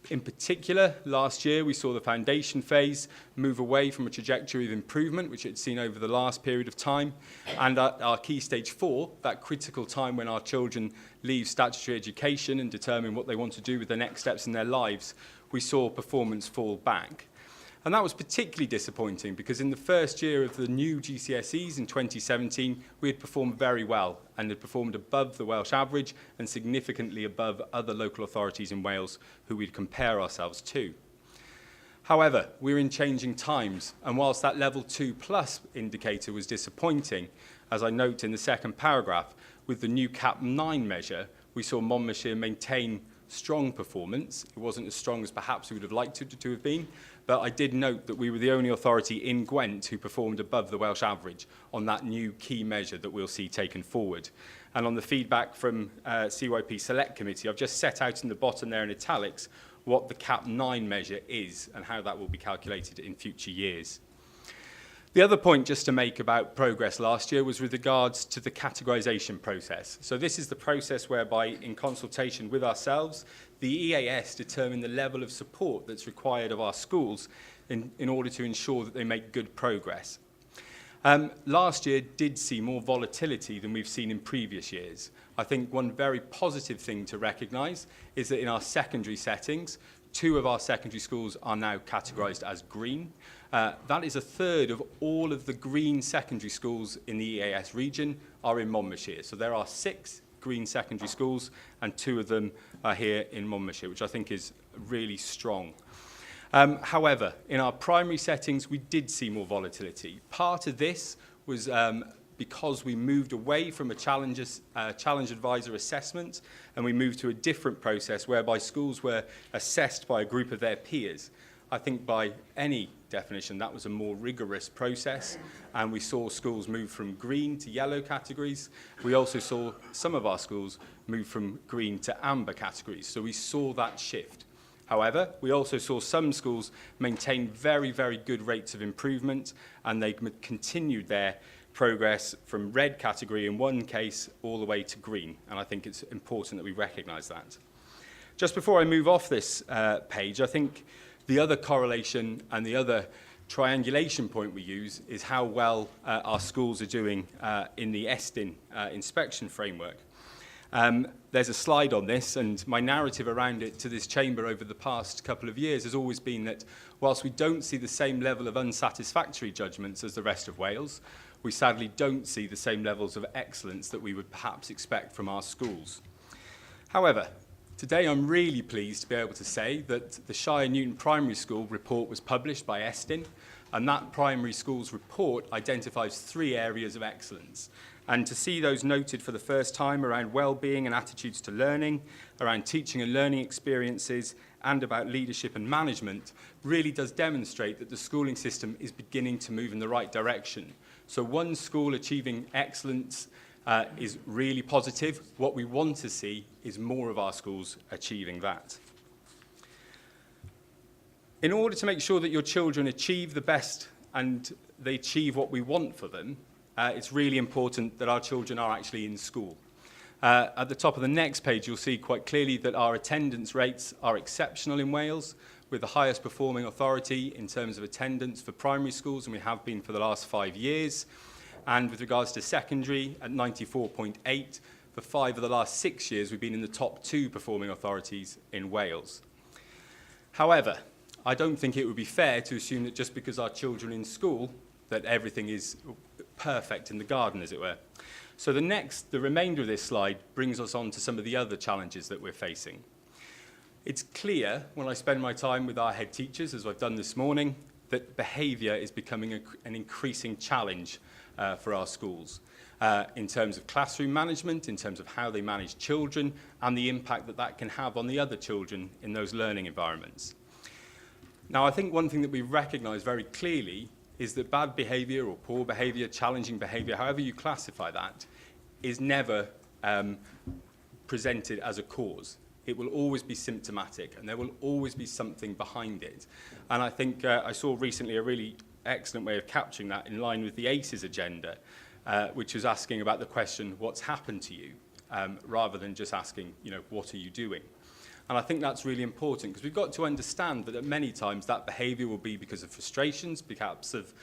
In particular, last year we saw the foundation phase move away from a trajectory of improvement, which it's seen over the last period of time, and at our key stage 4, that critical time when our children leave statutory education and determine what they want to do with the next steps in their lives, we saw performance fall back. And that was particularly disappointing because in the first year of the new GCSEs in 2017, we had performed very well and had performed above the Welsh average and significantly above other local authorities in Wales who we'd compare ourselves to. However, we're in changing times, and whilst that level 2+ indicator was disappointing, as I note in the second paragraph, with the new CAP 9 measure, we saw Monmouthshire maintain strong performance. It wasn't as strong as perhaps we would have liked it to have been, but I did note that we were the only authority in Gwent who performed above the Welsh average on that new key measure that we'll see taken forward. And on the feedback from CYP Select Committee, I've just set out in the bottom there in italics what the CAP 9 measure is and how that will be calculated in future years. The other point just to make about progress last year was with regards to the categorisation process. So this is the process whereby, in consultation with ourselves, the EAS determine the level of support that's required of our schools in order to ensure that they make good progress. Last year did see more volatility than we've seen in previous years. I think one very positive thing to recognise is that in our secondary settings, 2 of our secondary schools are now categorised as green. That is a third of all of the green secondary schools in the EAS region are in Monmouthshire. So there are 6 green secondary schools and 2 of them are here in Monmouthshire, which I think is really strong. However, in our primary settings, we did see more volatility. Part of this was because we moved away from a challenge advisor assessment and we moved to a different process whereby schools were assessed by a group of their peers. I think by any definition that was a more rigorous process, and we saw schools move from green to yellow categories. We also saw some of our schools move from green to amber categories, so we saw that shift. However, we also saw some schools maintain very, very good rates of improvement, and they continued their progress from red category in one case all the way to green, and I think it's important that we recognise that. Just before I move off this page, I think the other correlation and the other triangulation point we use is how well our schools are doing in the ESTIN inspection framework. There's a slide on this, and my narrative around it to this chamber over the past couple of years has always been that whilst we don't see the same level of unsatisfactory judgments as the rest of Wales, we sadly don't see the same levels of excellence that we would perhaps expect from our schools. However, today I'm really pleased to be able to say that the Shire Newton Primary School report was published by ESTIN, and that primary school's report identifies 3 areas of excellence. And to see those noted for the first time around well-being and attitudes to learning, around teaching and learning experiences, and about leadership and management really does demonstrate that the schooling system is beginning to move in the right direction. So one school achieving excellence is really positive. What we want to see is more of our schools achieving that. In order to make sure that your children achieve the best and they achieve what we want for them, it's really important that our children are actually in school. At the top of the next page, you'll see quite clearly that our attendance rates are exceptional in Wales, with the highest performing authority in terms of attendance for primary schools, and we have been for the last 5 years. And with regards to secondary, at 94.8, for 5 of the last 6 years, we've been in the top 2 performing authorities in Wales. However, I don't think it would be fair to assume that just because our children are in school, that everything is perfect in the garden, as it were. So the remainder of this slide brings us on to some of the other challenges that we're facing. It's clear when I spend my time with our head teachers, as I've done this morning, that behaviour is becoming an increasing challenge for our schools in terms of classroom management, in terms of how they manage children, and the impact that that can have on the other children in those learning environments. Now, I think one thing that we recognise very clearly is that bad behaviour or poor behaviour, challenging behaviour, however you classify that, is never presented as a cause. It will always be symptomatic, and there will always be something behind it. And I think I saw recently a really excellent way of capturing that in line with the ACES agenda, which was asking about the question, what's happened to you, rather than just asking, what are you doing? And I think that's really important, because we've got to understand that at many times that behaviour will be because of frustrations, perhaps of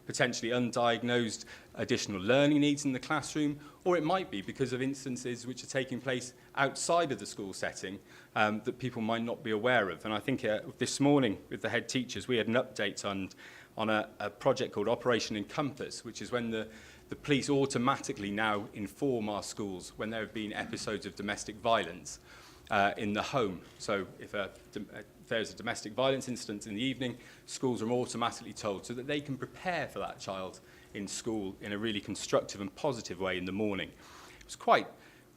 potentially undiagnosed additional learning needs in the classroom, or it might be because of instances which are taking place outside of the school setting that people might not be aware of. And I think this morning with the head teachers, we had an update on a project called Operation Encompass, which is when the police automatically now inform our schools when there have been episodes of domestic violence in the home. So if there's a domestic violence incident in the evening, schools are automatically told so that they can prepare for that child in school in a really constructive and positive way in the morning. It was quite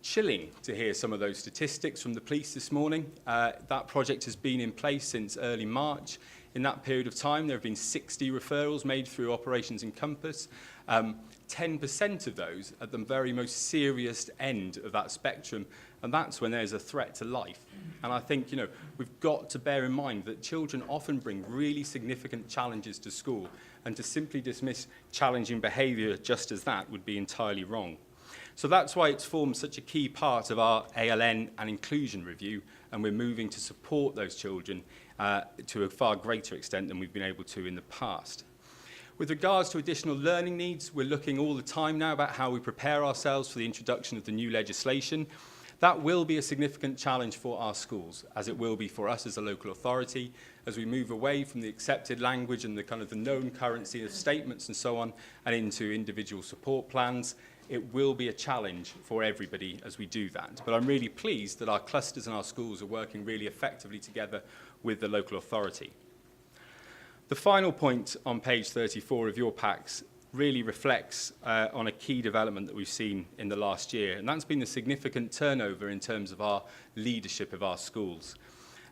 chilling to hear some of those statistics from the police this morning. That project has been in place since early March. In that period of time, there have been 60 referrals made through Operations Encompass. 10% of those at the very most serious end of that spectrum, and that's when there's a threat to life. And I think, we've got to bear in mind that children often bring really significant challenges to school, and to simply dismiss challenging behaviour just as that would be entirely wrong. So that's why it's formed such a key part of our ALN and inclusion review, and we're moving to support those children to a far greater extent than we've been able to in the past. With regards to additional learning needs, we're looking all the time now about how we prepare ourselves for the introduction of the new legislation. That will be a significant challenge for our schools, as it will be for us as a local authority, as we move away from the accepted language and the kind of the known currency of statements and so on, and into individual support plans. It will be a challenge for everybody as we do that. But I'm really pleased that our clusters and our schools are working really effectively together with the local authority. The final point on page 34 of your packs really reflects on a key development that we've seen in the last year, and that's been the significant turnover in terms of our leadership of our schools.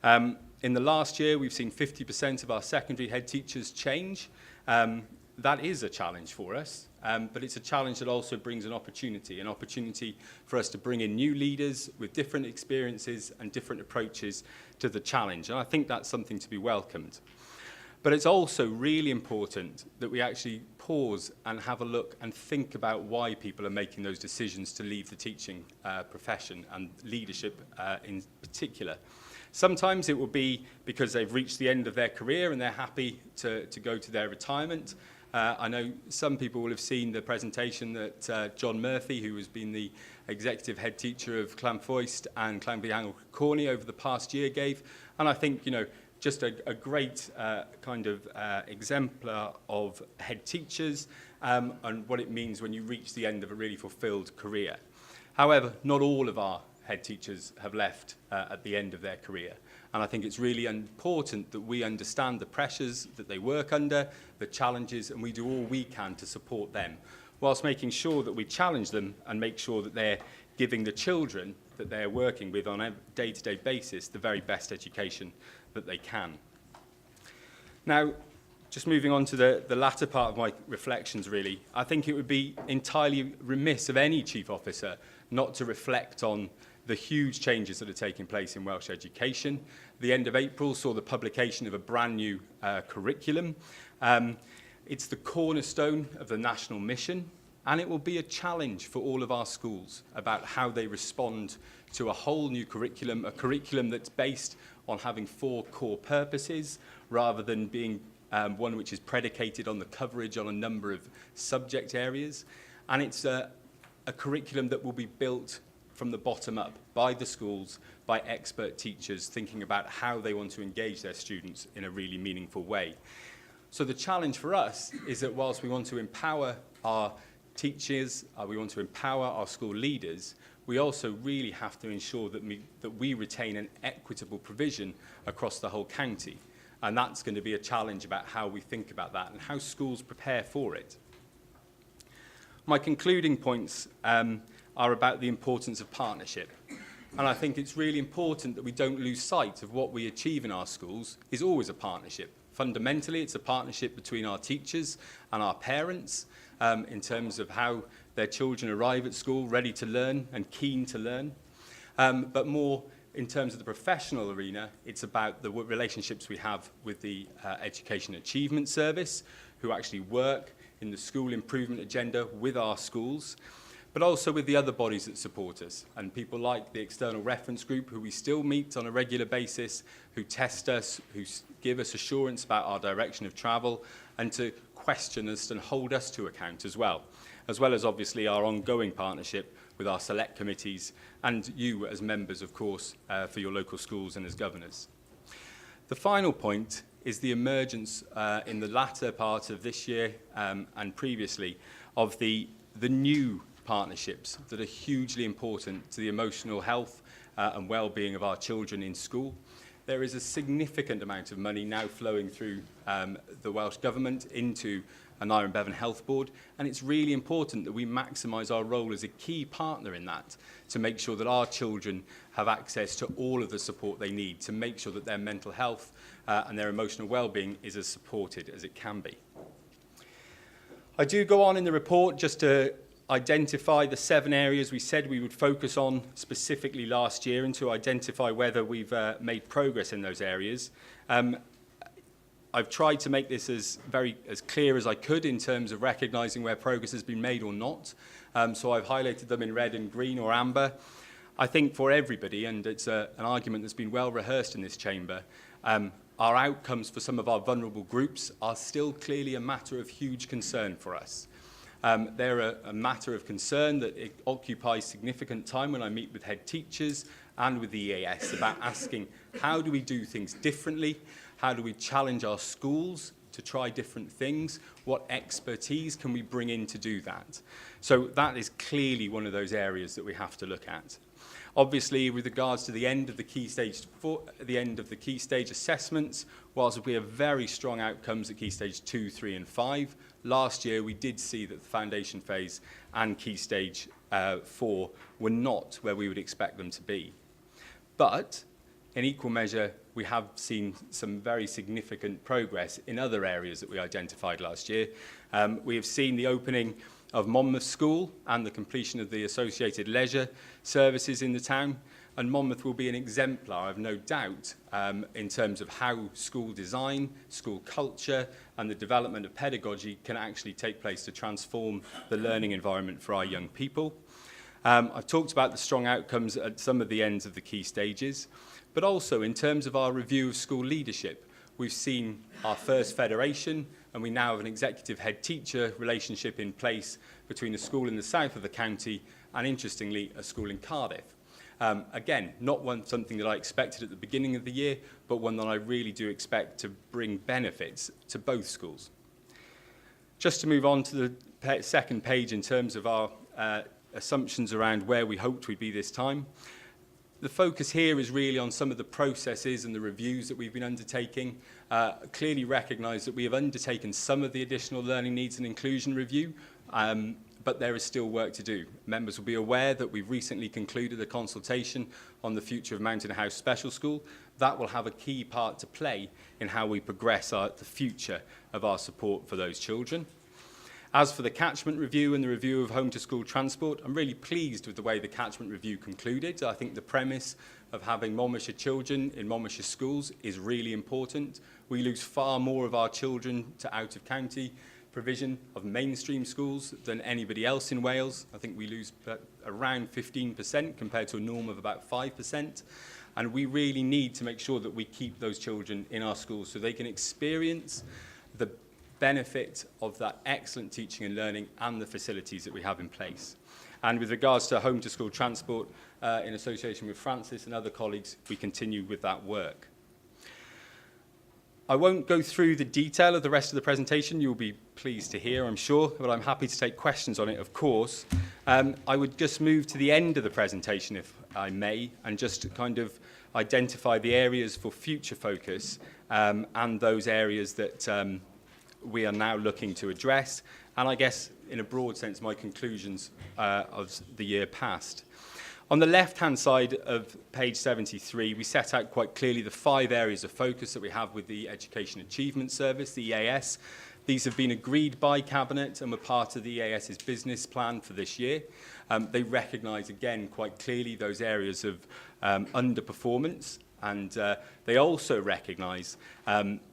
In the last year, we've seen 50% of our secondary head teachers change. That is a challenge for us, but it's a challenge that also brings an opportunity for us to bring in new leaders with different experiences and different approaches to the challenge, and I think that's something to be welcomed. But it's also really important that we actually pause and have a look and think about why people are making those decisions to leave the teaching profession and leadership in particular. Sometimes it will be because they've reached the end of their career and they're happy to go to their retirement. I know some people will have seen the presentation that John Murphy, who has been the executive head teacher of Llanfoist and Llanby Anglican Corney over the past year, gave. And I think, you know, just a great kind of exemplar of head teachers and what it means when you reach the end of a really fulfilled career. However, not all of our head teachers have left at the end of their career. And I think it's really important that we understand the pressures that they work under, the challenges, and we do all we can to support them, whilst making sure that we challenge them and make sure that they're giving the children that they're working with on a day-to-day basis the very best education that they can. Now, just moving on to the latter part of my reflections, really, I think it would be entirely remiss of any chief officer not to reflect on the huge changes that are taking place in Welsh education. The end of April saw the publication of a brand new curriculum. It's the cornerstone of the national mission, and it will be a challenge for all of our schools about how they respond to a whole new curriculum, a curriculum that's based on having 4 core purposes rather than being one which is predicated on the coverage on a number of subject areas. And it's a curriculum that will be built from the bottom up by the schools, by expert teachers thinking about how they want to engage their students in a really meaningful way. So the challenge for us is that whilst we want to empower our teachers, we want to empower our school leaders, we also really have to ensure that we retain an equitable provision across the whole county. And that's going to be a challenge about how we think about that and how schools prepare for it. My concluding points are about the importance of partnership. And I think it's really important that we don't lose sight of what we achieve in our schools is always a partnership. Fundamentally, it's a partnership between our teachers and our parents in terms of how their children arrive at school ready to learn and keen to learn. But more in terms of the professional arena, it's about the relationships we have with the Education Achievement Service, who actually work in the school improvement agenda with our schools, but also with the other bodies that support us, and people like the External Reference Group, who we still meet on a regular basis, who test us, who give us assurance about our direction of travel, and to question us and hold us to account as well as obviously our ongoing partnership with our select committees and you as members, of course, for your local schools and as governors. The final point is the emergence in the latter part of this year and previously of the new partnerships that are hugely important to the emotional health and well-being of our children in school. There is a significant amount of money now flowing through the Welsh Government into an Iron Bevan Health Board, and it's really important that we maximise our role as a key partner in that to make sure that our children have access to all of the support they need to make sure that their mental health and their emotional well-being is as supported as it can be. I do go on in the report just to identify the 7 areas we said we would focus on specifically last year and to identify whether we've made progress in those areas. I've tried to make this as clear as I could in terms of recognising where progress has been made or not. So I've highlighted them in red and green or amber. I think for everybody, and it's an argument that's been well rehearsed in this chamber, our outcomes for some of our vulnerable groups are still clearly a matter of huge concern for us. They're a matter of concern that it occupies significant time when I meet with head teachers and with the EAS about asking how do we do things differently, how do we challenge our schools to try different things, what expertise can we bring in to do that. So that is clearly one of those areas that we have to look at. Obviously, with regards to the end of the key stage assessments, whilst we have very strong outcomes at key stage 2, 3 and 5, last year we did see that the foundation phase and key stage 4 were not where we would expect them to be. But in equal measure, we have seen some very significant progress in other areas that we identified last year. We have seen the opening of Monmouth School and the completion of the associated leisure services in the town. And Monmouth will be an exemplar, I've no doubt, in terms of how school design, school culture, and the development of pedagogy can actually take place to transform the learning environment for our young people. I've talked about the strong outcomes at some of the ends of the key stages, but also in terms of our review of school leadership. We've seen our first federation, and we now have an executive head-teacher relationship in place between a school in the south of the county and, interestingly, a school in Cardiff. Again, not something that I expected at the beginning of the year, but one that I really do expect to bring benefits to both schools. Just to move on to the second page in terms of our assumptions around where we hoped we'd be this time. The focus here is really on some of the processes and the reviews that we've been undertaking. Clearly recognise that we have undertaken some of the additional learning needs and inclusion review, but there is still work to do. Members will be aware that we've recently concluded a consultation on the future of Mountain House Special School. That will have a key part to play in how we progress the future of our support for those children. As for the catchment review and the review of home to school transport, I'm really pleased with the way the catchment review concluded. I think the premise of having Monmouthshire children in Monmouthshire schools is really important. We lose far more of our children to out of county provision of mainstream schools than anybody else in Wales. I think we lose around 15% compared to a norm of about 5%. And we really need to make sure that we keep those children in our schools so they can experience the benefit of that excellent teaching and learning and the facilities that we have in place. And with regards to home to school transport, in association with Francis and other colleagues, we continue with that work. I won't go through the detail of the rest of the presentation. You'll be pleased to hear, I'm sure, but I'm happy to take questions on it, of course. I would just move to the end of the presentation, if I may, and just kind of identify the areas for future focus and those areas that we are now looking to address, and I guess, in a broad sense, my conclusions of the year past. On the left-hand side of page 73, we set out quite clearly the 5 areas of focus that we have with the Education Achievement Service, the EAS. These have been agreed by Cabinet and were part of the EAS's business plan for this year. They recognise, again, quite clearly those areas of underperformance, and they also recognise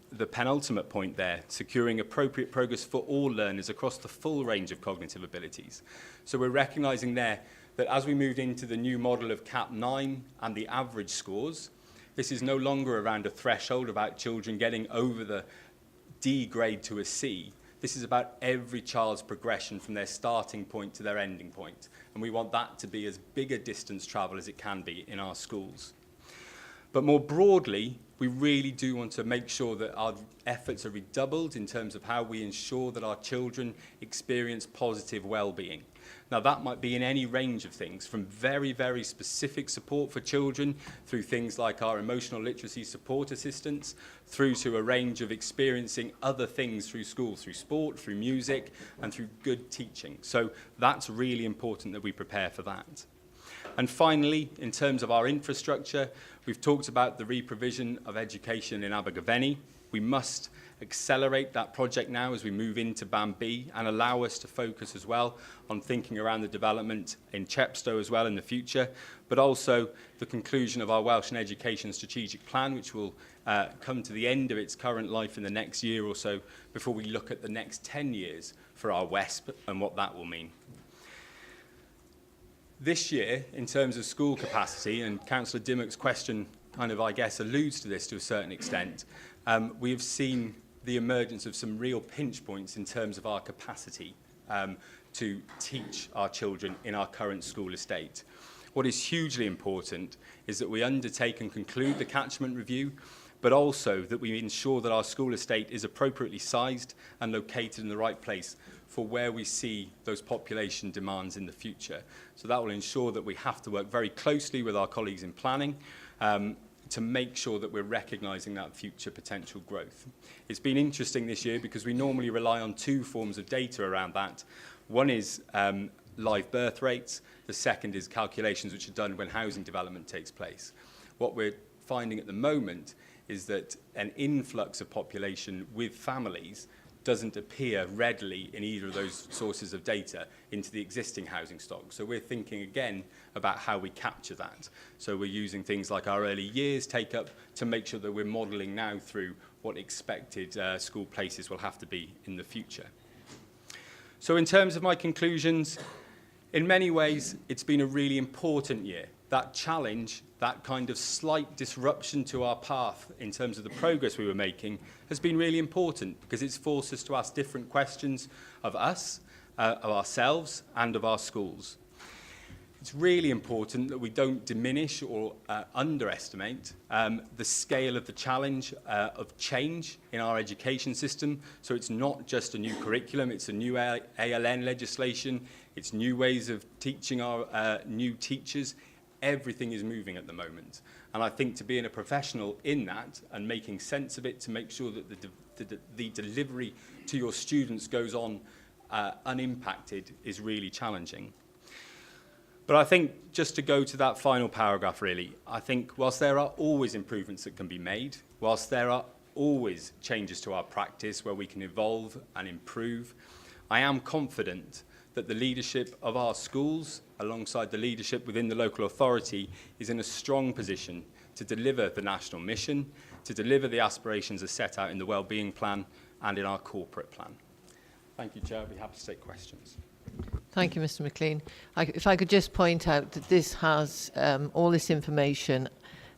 the penultimate point there, securing appropriate progress for all learners across the full range of cognitive abilities. So we're recognising there that as we moved into the new model of CAP 9 and the average scores, this is no longer around a threshold about children getting over the D grade to a C. This is about every child's progression from their starting point to their ending point. And we want that to be as big a distance travel as it can be in our schools. But more broadly, we really do want to make sure that our efforts are redoubled in terms of how we ensure that our children experience positive well-being. Now, that might be in any range of things, from very, very specific support for children through things like our emotional literacy support assistants, through to a range of experiencing other things through school, through sport, through music, and through good teaching. So that's really important that we prepare for that. And finally, in terms of our infrastructure, we've talked about the re-provision of education in Abergavenny. We must accelerate that project now as we move into BAM-B and allow us to focus as well on thinking around the development in Chepstow as well in the future, but also the conclusion of our Welsh and Education Strategic Plan, which will come to the end of its current life in the next year or so before we look at the next 10 years for our WESP and what that will mean. This year, in terms of school capacity, and Councillor Dimmock's question kind of, I guess, alludes to this to a certain extent, we have seen the emergence of some real pinch points in terms of our capacity to teach our children in our current school estate. What is hugely important is that we undertake and conclude the catchment review, but also that we ensure that our school estate is appropriately sized and located in the right place for where we see those population demands in the future. So that will ensure that we have to work very closely with our colleagues in planning to make sure that we're recognising that future potential growth. It's been interesting this year because we normally rely on 2 forms of data around that. One is live birth rates. The second is calculations which are done when housing development takes place. What we're finding at the moment is that an influx of population with families doesn't appear readily in either of those sources of data into the existing housing stock. So we're thinking again about how we capture that. So we're using things like our early years take-up to make sure that we're modelling now through what expected school places will have to be in the future. So in terms of my conclusions, in many ways, it's been a really important year. That challenge, that kind of slight disruption to our path in terms of the progress we were making has been really important because it's forced us to ask different questions of us, of ourselves, and of our schools. It's really important that we don't diminish or underestimate the scale of the challenge of change in our education system. So it's not just a new curriculum, it's a new ALN legislation, it's new ways of teaching our new teachers. Everything is moving at the moment. And I think to being a professional in that and making sense of it to make sure that the delivery to your students goes on unimpacted is really challenging. But I think just to go to that final paragraph really, I think whilst there are always improvements that can be made, whilst there are always changes to our practice where we can evolve and improve, I am confident that the leadership of our schools, alongside the leadership within the local authority, is in a strong position to deliver the national mission, to deliver the aspirations as set out in the Wellbeing Plan and in our corporate plan. Thank you, Chair. I'll be happy to take questions. Thank you, Mr. McLean. If I could just point out that this has, all this information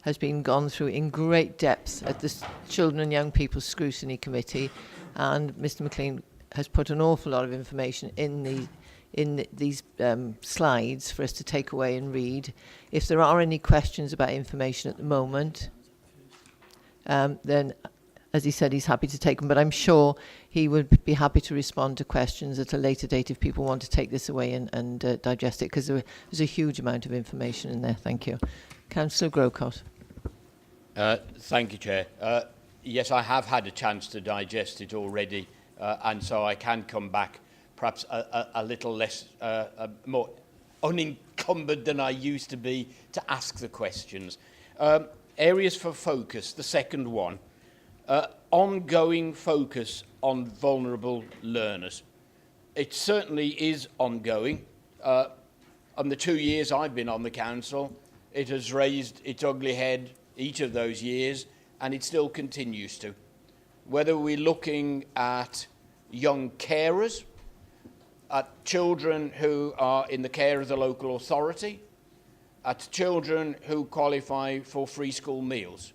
has been gone through in great depth at the Children and Young People's Scrutiny Committee, and Mr. McLean has put an awful lot of information in these slides for us to take away and read. If there are any questions about information at the moment, then, as he said, he's happy to take them, but I'm sure he would be happy to respond to questions at a later date if people want to take this away and digest it, because there's a huge amount of information in there. Thank you. Councillor Grocott. Thank you, Chair. Yes, I have had a chance to digest it already, and so I can come back perhaps a little less, more unencumbered than I used to be to ask the questions. Areas for focus, the second one. Ongoing focus on vulnerable learners. It certainly is ongoing. On the 2 years I've been on the council, it has raised its ugly head each of those years, and it still continues to. Whether we're looking at young carers, at children who are in the care of the local authority, at children who qualify for free school meals.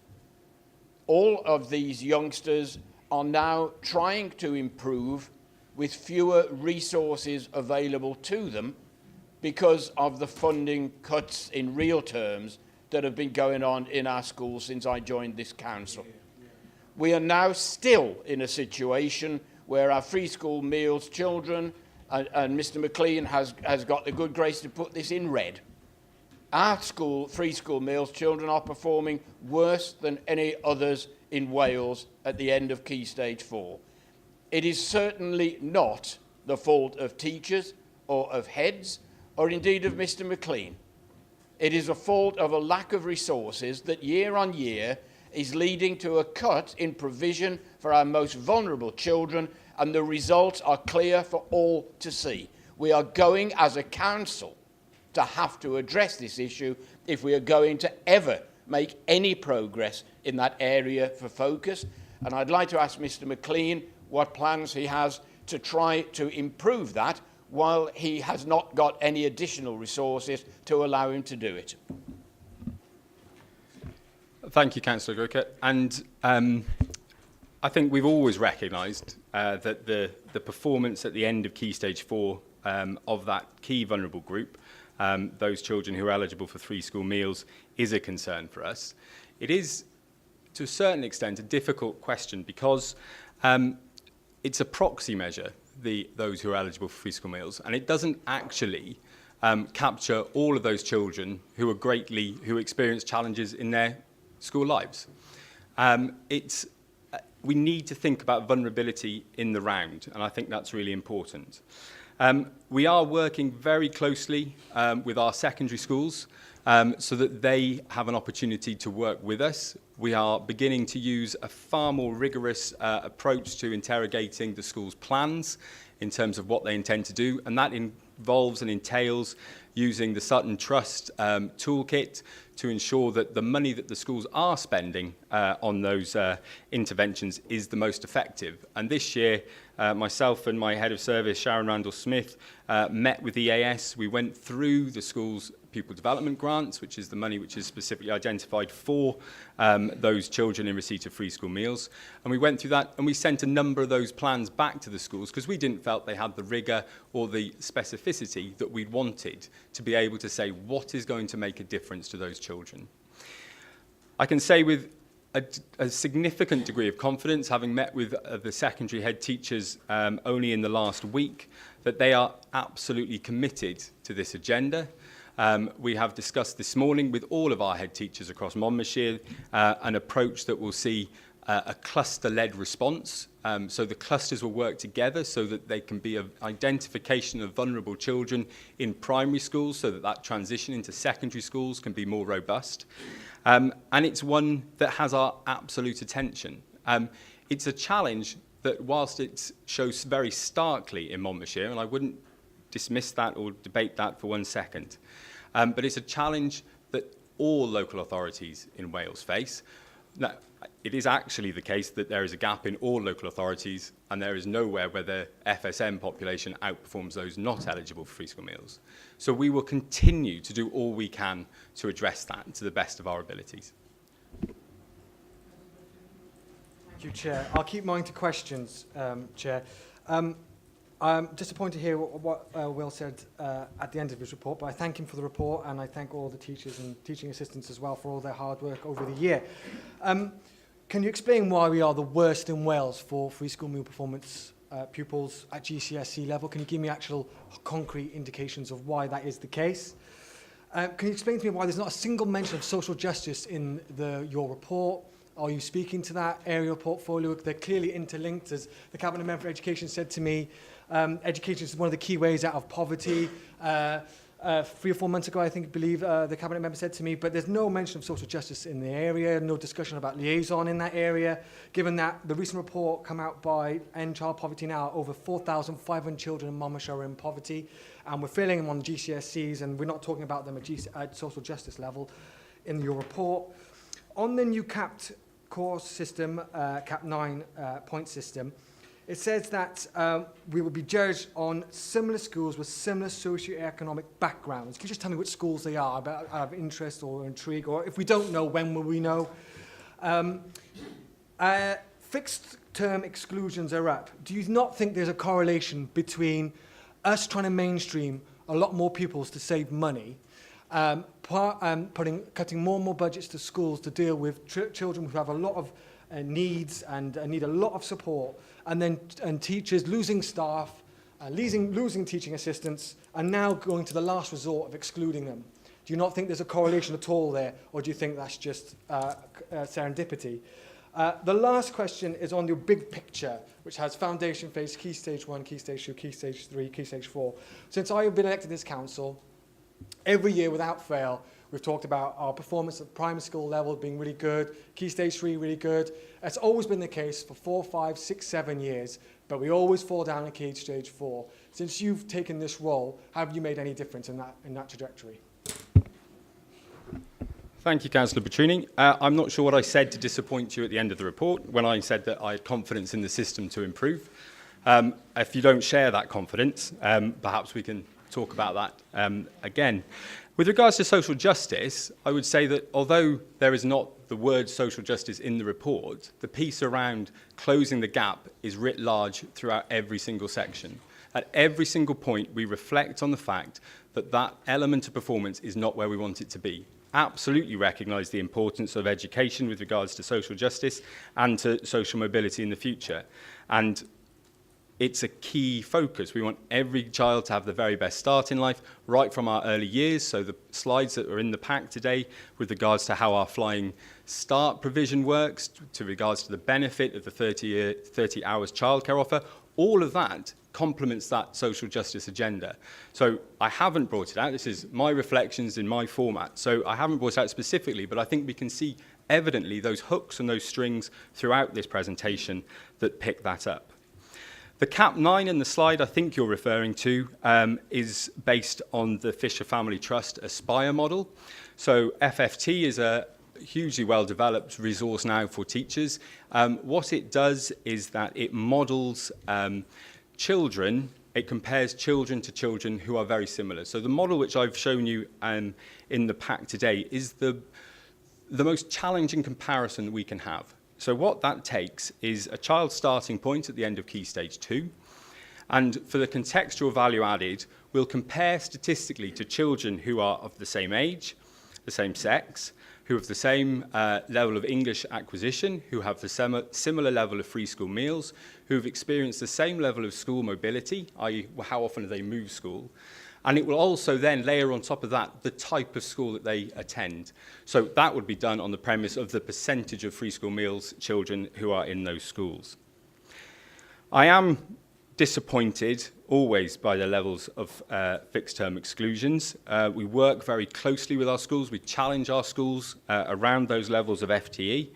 All of these youngsters are now trying to improve with fewer resources available to them because of the funding cuts in real terms that have been going on in our schools since I joined this council. We are now still in a situation where our free school meals children, and Mr. McLean has got the good grace to put this in red. Our free school meals children are performing worse than any others in Wales at the end of Key Stage 4. It is certainly not the fault of teachers or of heads or indeed of Mr. McLean. It is a fault of a lack of resources that year on year is leading to a cut in provision for our most vulnerable children, and the results are clear for all to see. We are going as a council to have to address this issue if we are going to ever make any progress in that area for focus. And I'd like to ask Mr. McLean what plans he has to try to improve that while he has not got any additional resources to allow him to do it. Thank you, Councillor Grocott. And I think we've always recognised that the performance at the end of Key Stage 4 of that key vulnerable group, those children who are eligible for free school meals, is a concern for us. It is, to a certain extent, a difficult question because it's a proxy measure, those who are eligible for free school meals, and it doesn't actually capture all of those children who experience challenges in their school lives. We need to think about vulnerability in the round, and I think that's really important. We are working very closely with our secondary schools so that they have an opportunity to work with us. We are beginning to use a far more rigorous approach to interrogating the school's plans in terms of what they intend to do, and that involves and entails using the Sutton Trust toolkit to ensure that the money that the schools are spending on those interventions is the most effective. And this year, myself and my head of service, Sharon Randall-Smith, met with EAS. We went through the school's pupil development grants, which is the money which is specifically identified for those children in receipt of free school meals. And we went through that and we sent a number of those plans back to the schools because we didn't felt they had the rigour or the specificity that we wanted to be able to say what is going to make a difference to those children. I can say with a significant degree of confidence, having met with the secondary head teachers only in the last week, that they are absolutely committed to this agenda. We have discussed this morning with all of our head teachers across Monmouthshire an approach that will see a cluster-led response. So the clusters will work together so that they can be an identification of vulnerable children in primary schools so that that transition into secondary schools can be more robust. And it's one that has our absolute attention. It's a challenge that whilst it shows very starkly in Monmouthshire, and I wouldn't dismiss that or debate that for 1 second, but it's a challenge that all local authorities in Wales face. Now, it is actually the case that there is a gap in all local authorities and there is nowhere where the FSM population outperforms those not eligible for free school meals. So we will continue to do all we can to address that to the best of our abilities. Thank you, Chair. I'll keep mine to questions, Chair. I'm disappointed to hear what Will said at the end of his report, but I thank him for the report and I thank all the teachers and teaching assistants as well for all their hard work over the year. Can you explain why we are the worst in Wales for free school meal performance pupils at GCSE level? Can you give me actual concrete indications of why that is the case? Can you explain to me why there's not a single mention of social justice in your report? Are you speaking to that area of portfolio? They're clearly interlinked, as the Cabinet Member for Education said to me. Education is one of the key ways out of poverty. 3 or 4 months ago, I believe the Cabinet Member said to me, but there's no mention of social justice in the area, no discussion about liaison in that area, given that the recent report come out by End Child Poverty Now, over 4,500 children in Monmouthshire are in poverty, and we're failing them on GCSEs, and we're not talking about them at social justice level in your report. On the new capped course system, cap 9 point system, it says that we will be judged on similar schools with similar socioeconomic backgrounds. Can you just tell me which schools they are, out of interest or intrigue, or if we don't know, when will we know? Fixed term exclusions are up. Do you not think there's a correlation between us trying to mainstream a lot more pupils to save money, cutting more and more budgets to schools to deal with children who have a lot of needs and need a lot of support, and teachers losing staff, losing teaching assistants, and now going to the last resort of excluding them? Do you not think there's a correlation at all there, or do you think that's just serendipity? The last question is on your big picture, which has foundation phase, Key Stage 1, Key Stage 2, Key Stage 3, Key Stage 4. Since I have been elected to this council, every year without fail, we've talked about our performance at primary school level being really good, Key Stage 3 really good. It's always been the case for 4, 5, 6, 7 years, but we always fall down at Key Stage 4. Since you've taken this role, have you made any difference in that trajectory? Thank you, Councillor Petrini. I'm not sure what I said to disappoint you at the end of the report when I said that I had confidence in the system to improve. If you don't share that confidence, perhaps we can talk about that again. With regards to social justice, I would say that although there is not the word social justice in the report, the piece around closing the gap is writ large throughout every single section. At every single point, we reflect on the fact that that element of performance is not where we want it to be. Absolutely recognise the importance of education with regards to social justice and to social mobility in the future. And it's a key focus. We want every child to have the very best start in life, right from our early years. So the slides that are in the pack today with regards to how our Flying Start provision works, to regards to the benefit of the 30 hours childcare offer, all of that complements that social justice agenda. So I haven't brought it out. This is my reflections in my format. So I haven't brought it out specifically, but I think we can see evidently those hooks and those strings throughout this presentation that pick that up. The CAP 9 in the slide I think you're referring to is based on the Fisher Family Trust Aspire model. So FFT is a hugely well-developed resource now for teachers. What it does is that it models children, it compares children to children who are very similar. So the model which I've shown you in the pack today is the most challenging comparison that we can have. So what that takes is a child's starting point at the end of Key Stage 2, and for the contextual value added, we'll compare statistically to children who are of the same age, the same sex, who have the same level of English acquisition, who have the similar level of free school meals, who have experienced the same level of school mobility, i.e. how often do they move school. And it will also then layer on top of that the type of school that they attend. So that would be done on the premise of the percentage of free school meals children who are in those schools. I am disappointed always by the levels of fixed term exclusions. We work very closely with our schools. We challenge our schools around those levels of FTE.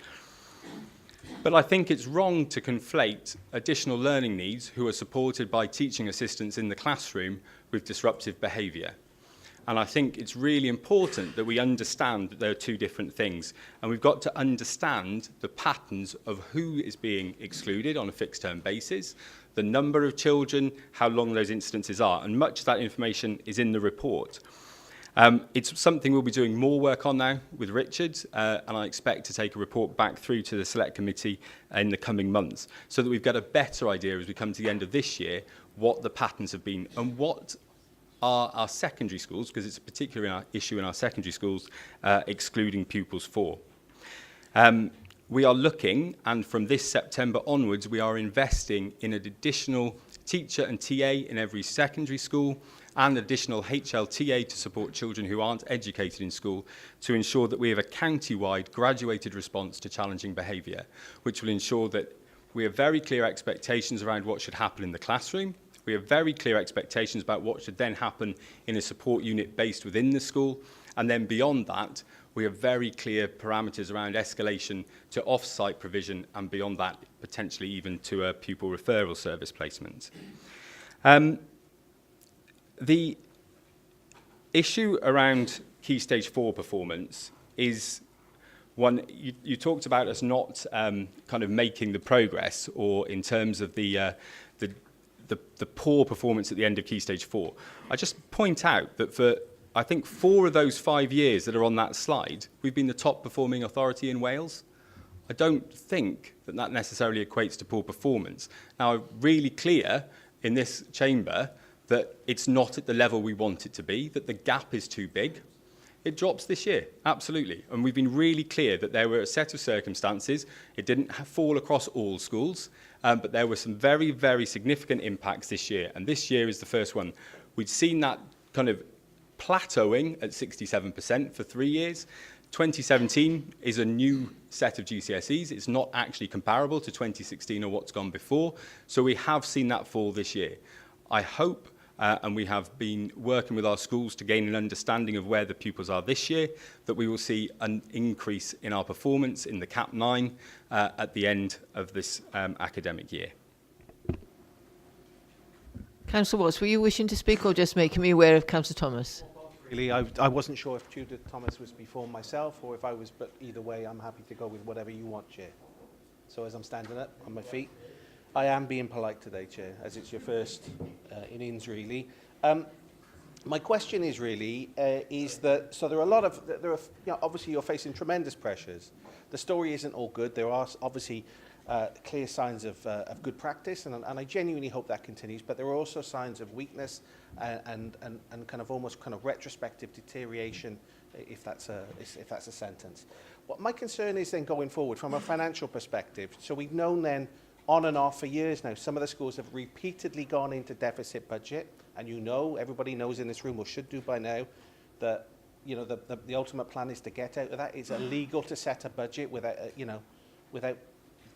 But I think it's wrong to conflate additional learning needs who are supported by teaching assistants in the classroom with disruptive behaviour. And I think it's really important that we understand that there are two different things. And we've got to understand the patterns of who is being excluded on a fixed term basis, the number of children, how long those instances are. And much of that information is in the report. It's something we'll be doing more work on now with Richard, and I expect to take a report back through to the Select Committee in the coming months, so that we've got a better idea as we come to the end of this year what the patterns have been and what are our secondary schools, because it's a particular issue in our secondary schools, excluding pupils for. We are looking, and from this September onwards, we are investing in an additional teacher and TA in every secondary school, and additional HLTA to support children who aren't educated in school, to ensure that we have a county-wide graduated response to challenging behaviour, which will ensure that we have very clear expectations around what should happen in the classroom. We have very clear expectations about what should then happen in a support unit based within the school. And then beyond that, we have very clear parameters around escalation to off-site provision, and beyond that, potentially even to a pupil referral service placement. The issue around Key Stage 4 performance is one you talked about us not kind of making the progress, or in terms of the poor performance at the end of Key Stage 4. I just point out that for, I think, 4 of those 5 years that are on that slide, we've been the top performing authority in Wales. I don't think that that necessarily equates to poor performance. Now, I'm really clear in this chamber that it's not at the level we want it to be, that the gap is too big. It drops this year, absolutely. And we've been really clear that there were a set of circumstances. It didn't fall across all schools, but there were some very, very significant impacts this year. And this year is the first one. We'd seen that kind of plateauing at 67% for 3 years. 2017 is a new set of GCSEs. It's not actually comparable to 2016 or what's gone before. So we have seen that fall this year. I hope, and we have been working with our schools to gain an understanding of where the pupils are this year, that we will see an increase in our performance in the CAP 9 at the end of this academic year. Councillor Watts, were you wishing to speak, or just making me aware of Councillor Thomas? Really, I wasn't sure if Judith Thomas was before myself, or if I was, but either way, I'm happy to go with whatever you want, Chair. So as I'm standing up on my feet, I am being polite today, Chair, as it's your first innings, really. My question is really, is that, so there are a lot of, obviously you're facing tremendous pressures. The story isn't all good. There are obviously clear signs of good practice, and I genuinely hope that continues, but there are also signs of weakness and kind of almost kind of retrospective deterioration, if that's a sentence. What my concern is then going forward from a financial perspective, so we've known then on and off for years now. Some of the schools have repeatedly gone into deficit budget, and you know, everybody knows in this room, or should do by now, that you know the ultimate plan is to get out of that. It's illegal to set a budget without without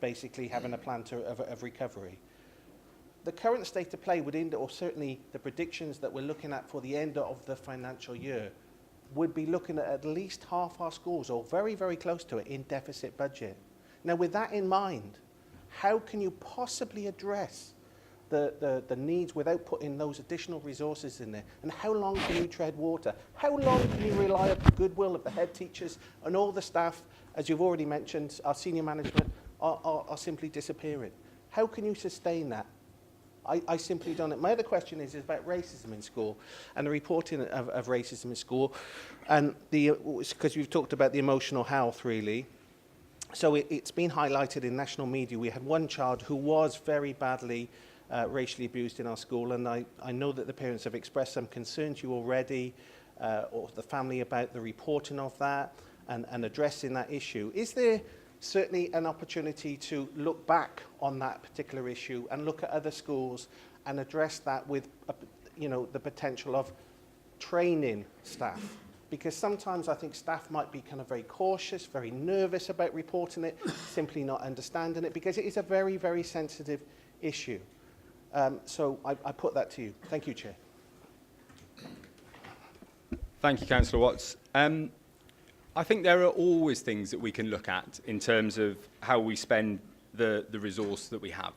basically having a plan of recovery. The current state of play would end, or certainly the predictions that we're looking at for the end of the financial year, would be looking at least half our schools, or very, very close to it, in deficit budget. Now, with that in mind, how can you possibly address the needs without putting those additional resources in there? And how long can you tread water? How long can you rely on the goodwill of the head teachers and all the staff, as you've already mentioned, our senior management, are simply disappearing? How can you sustain that? I simply don't. My other question is about racism in school and the reporting of racism in school, and because we've talked about the emotional health, really. So it's been highlighted in national media. We had one child who was very badly racially abused in our school, and I know that the parents have expressed some concern to you already, or the family, about the reporting of that and addressing that issue. Is there certainly an opportunity to look back on that particular issue and look at other schools and address that with, the potential of training staff? Because sometimes I think staff might be kind of very cautious, very nervous about reporting it, simply not understanding it, because it is a very, very sensitive issue. So I put that to you. Thank you, Chair. Thank you, Councillor Watts. I think there are always things that we can look at in terms of how we spend the resource that we have.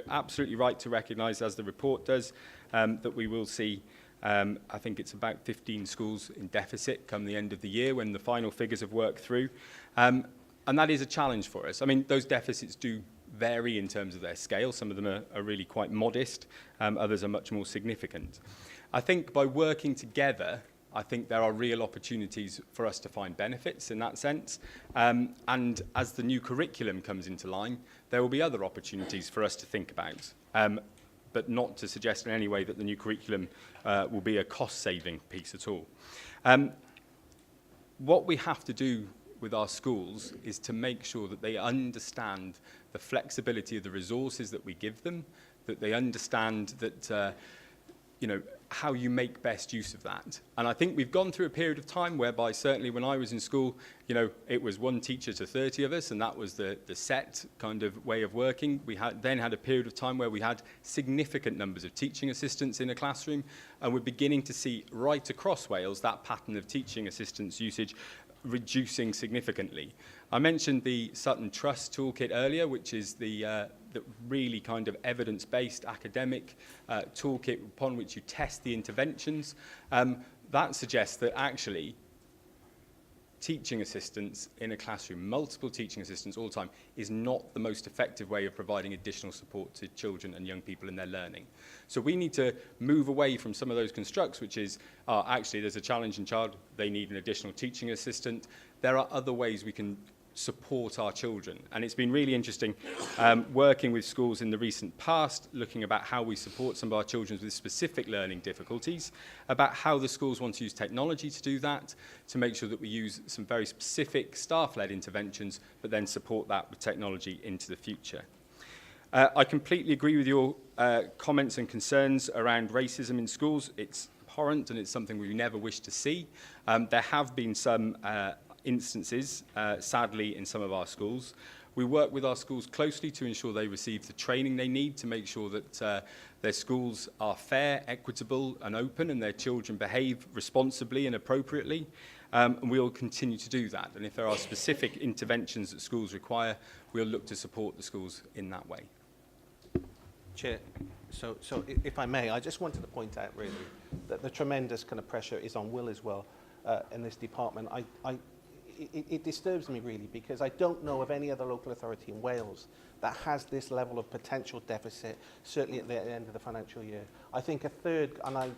Absolutely right to recognise, as the report does, that we will see, I think it's about 15 schools in deficit come the end of the year when the final figures have worked through. And that is a challenge for us. I mean, those deficits do vary in terms of their scale. Some of them are really quite modest. Others are much more significant. I think by working together, I think there are real opportunities for us to find benefits in that sense. And as the new curriculum comes into line, there will be other opportunities for us to think about, but not to suggest in any way that the new curriculum will be a cost-saving piece at all. What we have to do with our schools is to make sure that they understand the flexibility of the resources that we give them, that they understand that how you make best use of that. And I think we've gone through a period of time whereby, certainly when I was in school, it was one teacher to 30 of us, and that was the set kind of way of working. We then had a period of time where we had significant numbers of teaching assistants in a classroom, and we're beginning to see right across Wales that pattern of teaching assistants usage reducing significantly. I mentioned the Sutton Trust Toolkit earlier, which is the really kind of evidence-based academic toolkit upon which you test the interventions. That suggests that actually teaching assistants in a classroom, multiple teaching assistants all the time, is not the most effective way of providing additional support to children and young people in their learning. So we need to move away from some of those constructs, which is, actually there's a challenging child, they need an additional teaching assistant. There are other ways we can support our children. And it's been really interesting working with schools in the recent past, looking about how we support some of our children with specific learning difficulties, about how the schools want to use technology to do that, to make sure that we use some very specific staff-led interventions, but then support that with technology into the future. I completely agree with your comments and concerns around racism in schools. It's abhorrent and it's something we never wish to see. There have been some instances, sadly, in some of our schools. We work with our schools closely to ensure they receive the training they need to make sure that their schools are fair, equitable and open, and their children behave responsibly and appropriately. And we will continue to do that. And if there are specific interventions that schools require, we'll look to support the schools in that way. Chair, so if I may, I just wanted to point out really that the tremendous kind of pressure is on Will as well in this department. It disturbs me really, because I don't know of any other local authority in Wales that has this level of potential deficit, certainly at the end of the financial year. I think a third, and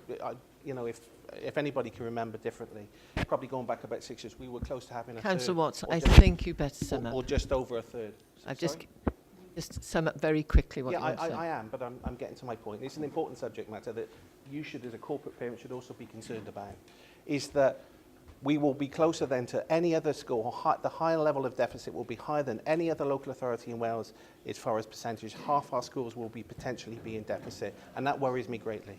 if anybody can remember differently, probably going back about 6 years, we were close to having a Councillor third. Watts, I think you better sum up. Or just over a third. Just sum up very quickly what you you're saying. I am, but I'm getting to my point. It's an important subject matter that you should, as a corporate parent, should also be concerned about, is that we will be closer then to any other school. The higher level of deficit will be higher than any other local authority in Wales as far as percentage. Half our schools will be potentially be in deficit, and that worries me greatly.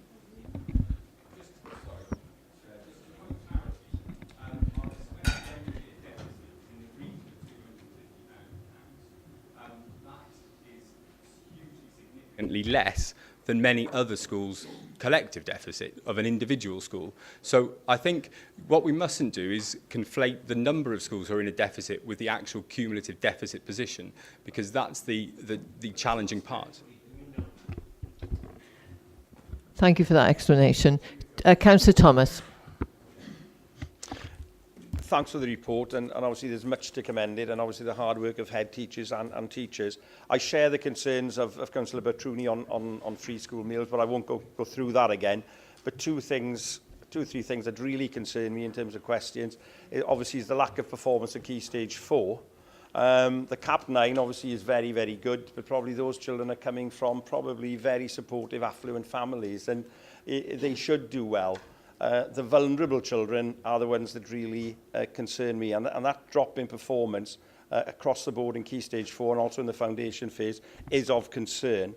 Less than many other schools' collective deficit of an individual school. So I think what we mustn't do is conflate the number of schools who are in a deficit with the actual cumulative deficit position, because that's the challenging part. Thank you for that explanation. Councillor Thomas. Thanks for the report, and obviously there's much to commend it, and obviously the hard work of head teachers and teachers. I share the concerns of Councillor Bertruni on free school meals, but I won't go through that again. But two or three things that really concern me in terms of questions. Obviously is the lack of performance at Key Stage 4. The CAP 9 obviously is very, very good, but probably those children are coming from probably very supportive, affluent families, and they should do well. The vulnerable children are the ones that really concern me, and that drop in performance across the board in Key Stage 4 and also in the foundation phase is of concern.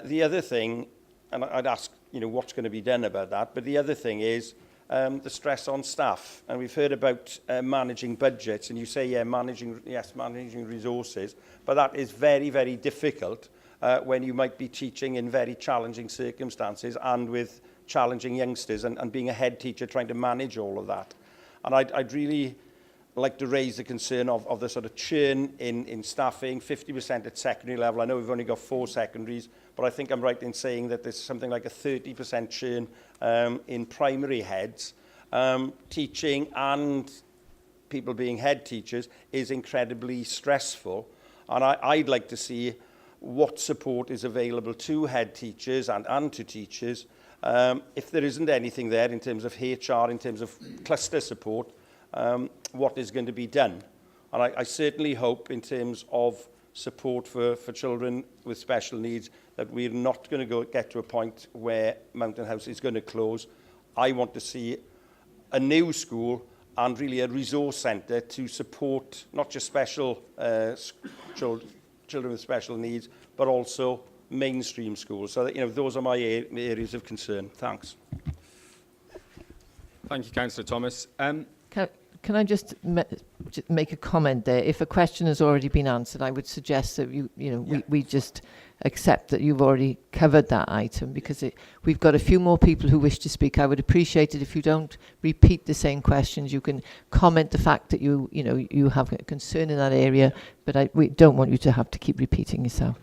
The other thing, and I'd ask, what's going to be done about that, but the other thing is the stress on staff. And we've heard about managing budgets, and you say, yeah, managing resources, but that is very, very difficult when you might be teaching in very challenging circumstances and with challenging youngsters, and being a head teacher trying to manage all of that. And I'd really like to raise the concern of the sort of churn in staffing, 50% at secondary level. I know we've only got 4 secondaries, but I think I'm right in saying that there's something like a 30% churn in primary heads. Teaching and people being head teachers is incredibly stressful, and I'd like to see what support is available to head teachers and to teachers. If there isn't anything there in terms of HR, in terms of cluster support, what is going to be done? And I certainly hope in terms of support for children with special needs that we're not going to get to a point where Mountain House is going to close. I want to see a new school and really a resource centre to support not just special children with special needs, but also mainstream schools. So that, those are my areas of concern. Thanks. Thank you, Councillor Thomas. Can I just make a comment there? If a question has already been answered, I would suggest that we just accept that you've already covered that item, because we've got a few more people who wish to speak. I would appreciate it if you don't repeat the same questions. You can comment the fact that you have a concern in that area, but we don't want you to have to keep repeating yourself.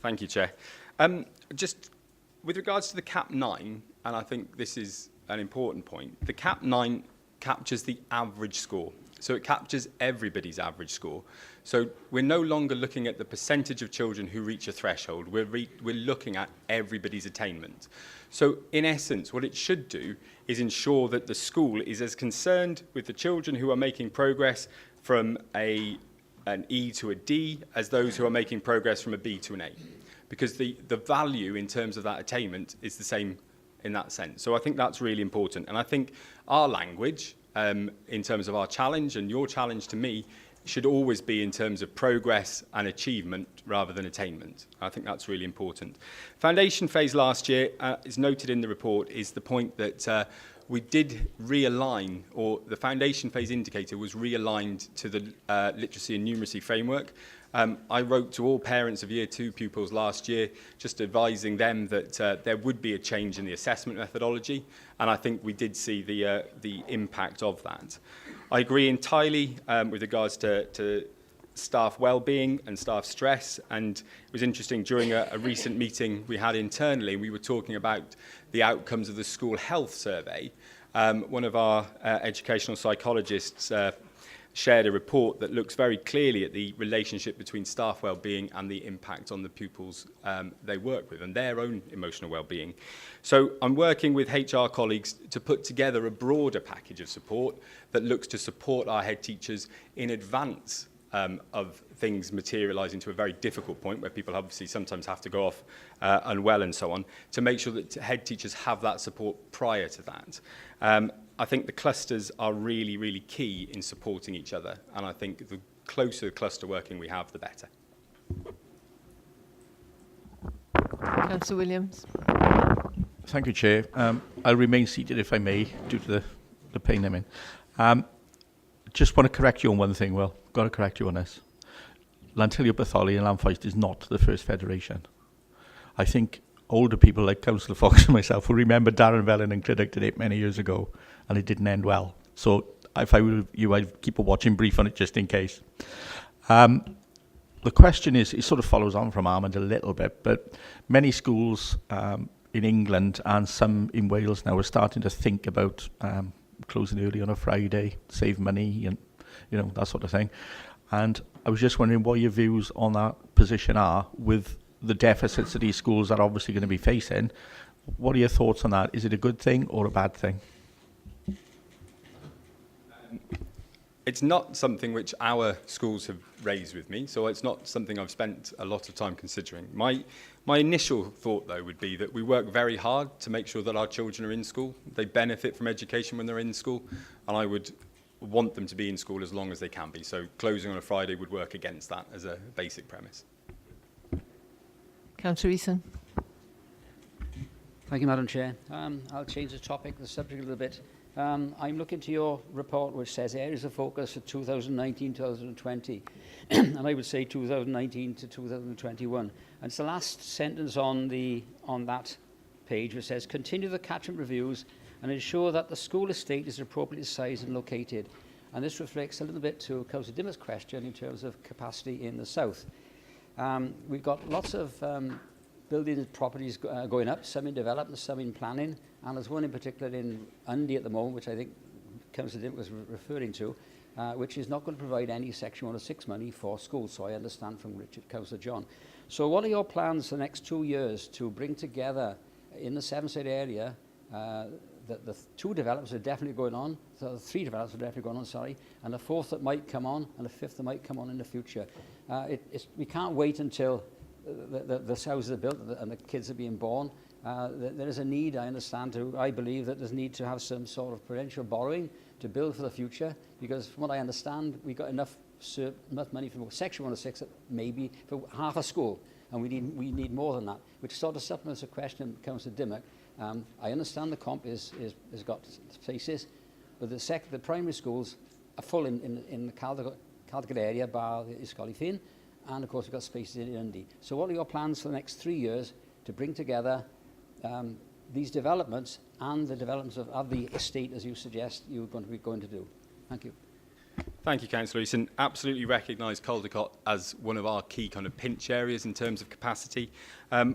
Thank you, Chair. Just with regards to the CAP 9, and I think this is an important point, the CAP 9 captures the average score. So it captures everybody's average score. So we're no longer looking at the percentage of children who reach a threshold. We're looking at everybody's attainment. So in essence, what it should do is ensure that the school is as concerned with the children who are making progress from an E to a D as those who are making progress from a B to an A. Because the value in terms of that attainment is the same in that sense. So I think that's really important. And I think our language, in terms of our challenge and your challenge to me, should always be in terms of progress and achievement rather than attainment. I think that's really important. Foundation phase last year, is noted in the report, is the point that we did realign, or the foundation phase indicator was realigned to the literacy and numeracy framework. I wrote to all parents of Year 2 pupils last year, just advising them that there would be a change in the assessment methodology, and I think we did see the impact of that. I agree entirely with regards to staff well-being and staff stress, and it was interesting, during a recent meeting we had internally, we were talking about the outcomes of the school health survey. One of our educational psychologists shared a report that looks very clearly at the relationship between staff well-being and the impact on the pupils they work with and their own emotional well-being. So I'm working with HR colleagues to put together a broader package of support that looks to support our head teachers in advance of things materialising to a very difficult point where people obviously sometimes have to go off unwell and so on, to make sure that head teachers have that support prior to that. I think the clusters are really, really key in supporting each other. And I think the closer the cluster working we have, the better. Councillor Williams. Thank you, Chair. I'll remain seated if I may, due to the pain I'm in. Just want to correct you on one thing. Well, got to correct you on this. Llantilio Batholi and Lanfeist is not the first federation. I think older people like Councillor Fox and myself will remember Darren Vellon and Clydach did it many years ago, and it didn't end well. So if I were you, I'd keep a watching brief on it just in case. The question is, it sort of follows on from Armand a little bit, but many schools in England and some in Wales now are starting to think about closing early on a Friday, save money and, you know, that sort of thing. And I was just wondering what your views on that position are with the deficits that these schools are obviously going to be facing. What are your thoughts on that? Is it a good thing or a bad thing? It's not something which our schools have raised with me, so it's not something I've spent a lot of time considering. My initial thought, though, would be that we work very hard to make sure that our children are in school. They benefit from education when they're in school, and I would want them to be in school as long as they can be. So closing on a Friday would work against that as a basic premise. Councillor Eason. Thank you, Madam Chair. I'll change the topic, the subject a little bit. I'm looking to your report which says areas of focus for 2019-2020, and I would say 2019 to 2021. And it's the last sentence on that page which says, continue the catchment reviews and ensure that the school estate is appropriately sized and located. And this reflects a little bit to Councillor Dimmock's question in terms of capacity in the south. We've got lots of building properties going up, some in development, some in planning, and there's one in particular in Undy at the moment, which I think Councillor Dimmock was referring to, which is not going to provide any Section 106 money for schools, so I understand from Councillor John. So what are your plans for the next 2 years to bring together in the Sevenside area the two developments are definitely going on, so the three developments are definitely going on, sorry, and the fourth that might come on, and the fifth that might come on in the future. We can't wait until the houses are built and the kids are being born. There is a need, I understand, I believe that there's a need to have some sort of prudential borrowing to build for the future, because from what I understand, we've got enough money from Section 106 maybe for half a school, and we need more than that, which sort of supplements a question of Councillor Dimmock. I understand the comp has got places, but the primary schools are full in the Caldicot area, bar Ysgolly and of course we've got spaces in Undy. So what are your plans for the next 3 years to bring together these developments and the developments of the estate as you suggest you're going to do? Thank you. Thank you, Councillor Eason. Absolutely recognise Caldicot as one of our key kind of pinch areas in terms of capacity.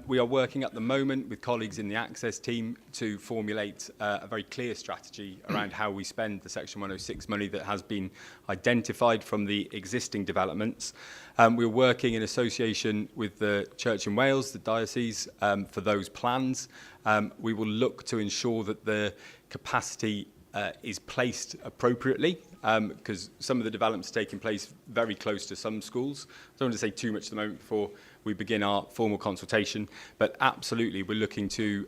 We are working at the moment with colleagues in the Access team to formulate a very clear strategy around how we spend the Section 106 money that has been identified from the existing developments. We're working in association with the Church in Wales, the diocese, for those plans. We will look to ensure that the capacity is placed appropriately, because some of the developments are taking place very close to some schools. I don't want to say too much at the moment before we begin our formal consultation, but absolutely we're looking to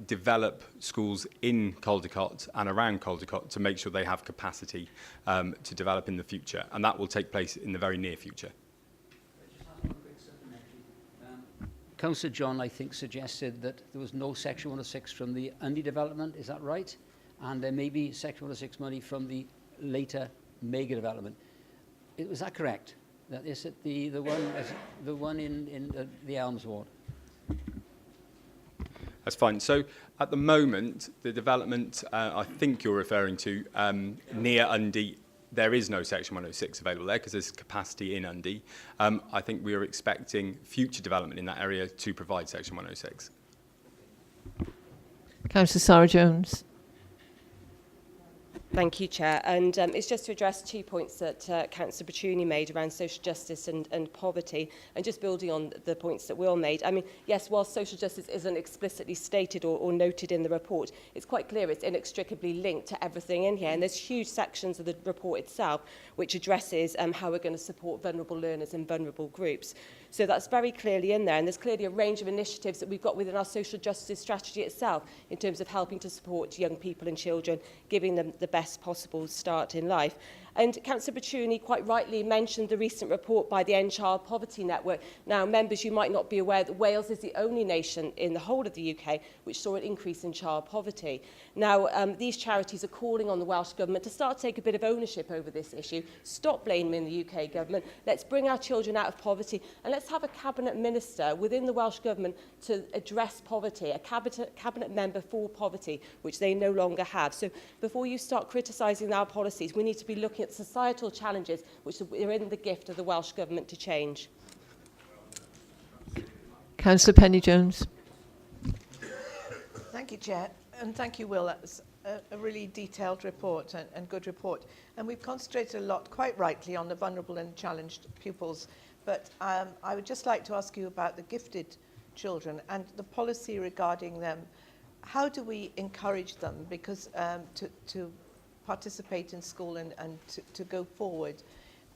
develop schools in Caldicot and around Caldicot to make sure they have capacity to develop in the future, and that will take place in the very near future. Councillor John, I think, suggested that there was no Section 106 from the Undy development, is that right? And there may be Section 106 money from the later mega development. Was that correct? That is it the one in the Elms ward? That's fine. So at the moment, the development I think you're referring to near Undy, there is no Section 106 available there because there's capacity in Undy. I think we are expecting future development in that area to provide Section 106. Councillor Sarah Jones. Thank you, Chair. And it's just to address 2 points that Councillor Petruni made around social justice and poverty, and just building on the points that Will made. I mean, yes, while social justice isn't explicitly stated or noted in the report, it's quite clear it's inextricably linked to everything in here. And there's huge sections of the report itself which addresses how we're going to support vulnerable learners and vulnerable groups. So that's very clearly in there, and there's clearly a range of initiatives that we've got within our social justice strategy itself in terms of helping to support young people and children, giving them the best possible start in life. And Councillor Baccioni quite rightly mentioned the recent report by the End Child Poverty Network. Now, members, you might not be aware that Wales is the only nation in the whole of the UK which saw an increase in child poverty. Now, these charities are calling on the Welsh Government to start to take a bit of ownership over this issue, stop blaming the UK Government, let's bring our children out of poverty, and let's have a Cabinet Minister within the Welsh Government to address poverty, a Cabinet Member for poverty, which they no longer have. So before you start criticising our policies, we need to be looking at societal challenges which are in the gift of the Welsh Government to change. Councillor Penny-Jones. Thank you, Chair, and thank you, Will. That's a really detailed report and good report. And we've concentrated a lot, quite rightly, on the vulnerable and challenged pupils. But I would just like to ask you about the gifted children and the policy regarding them. How do we encourage them because to participate in school and to go forward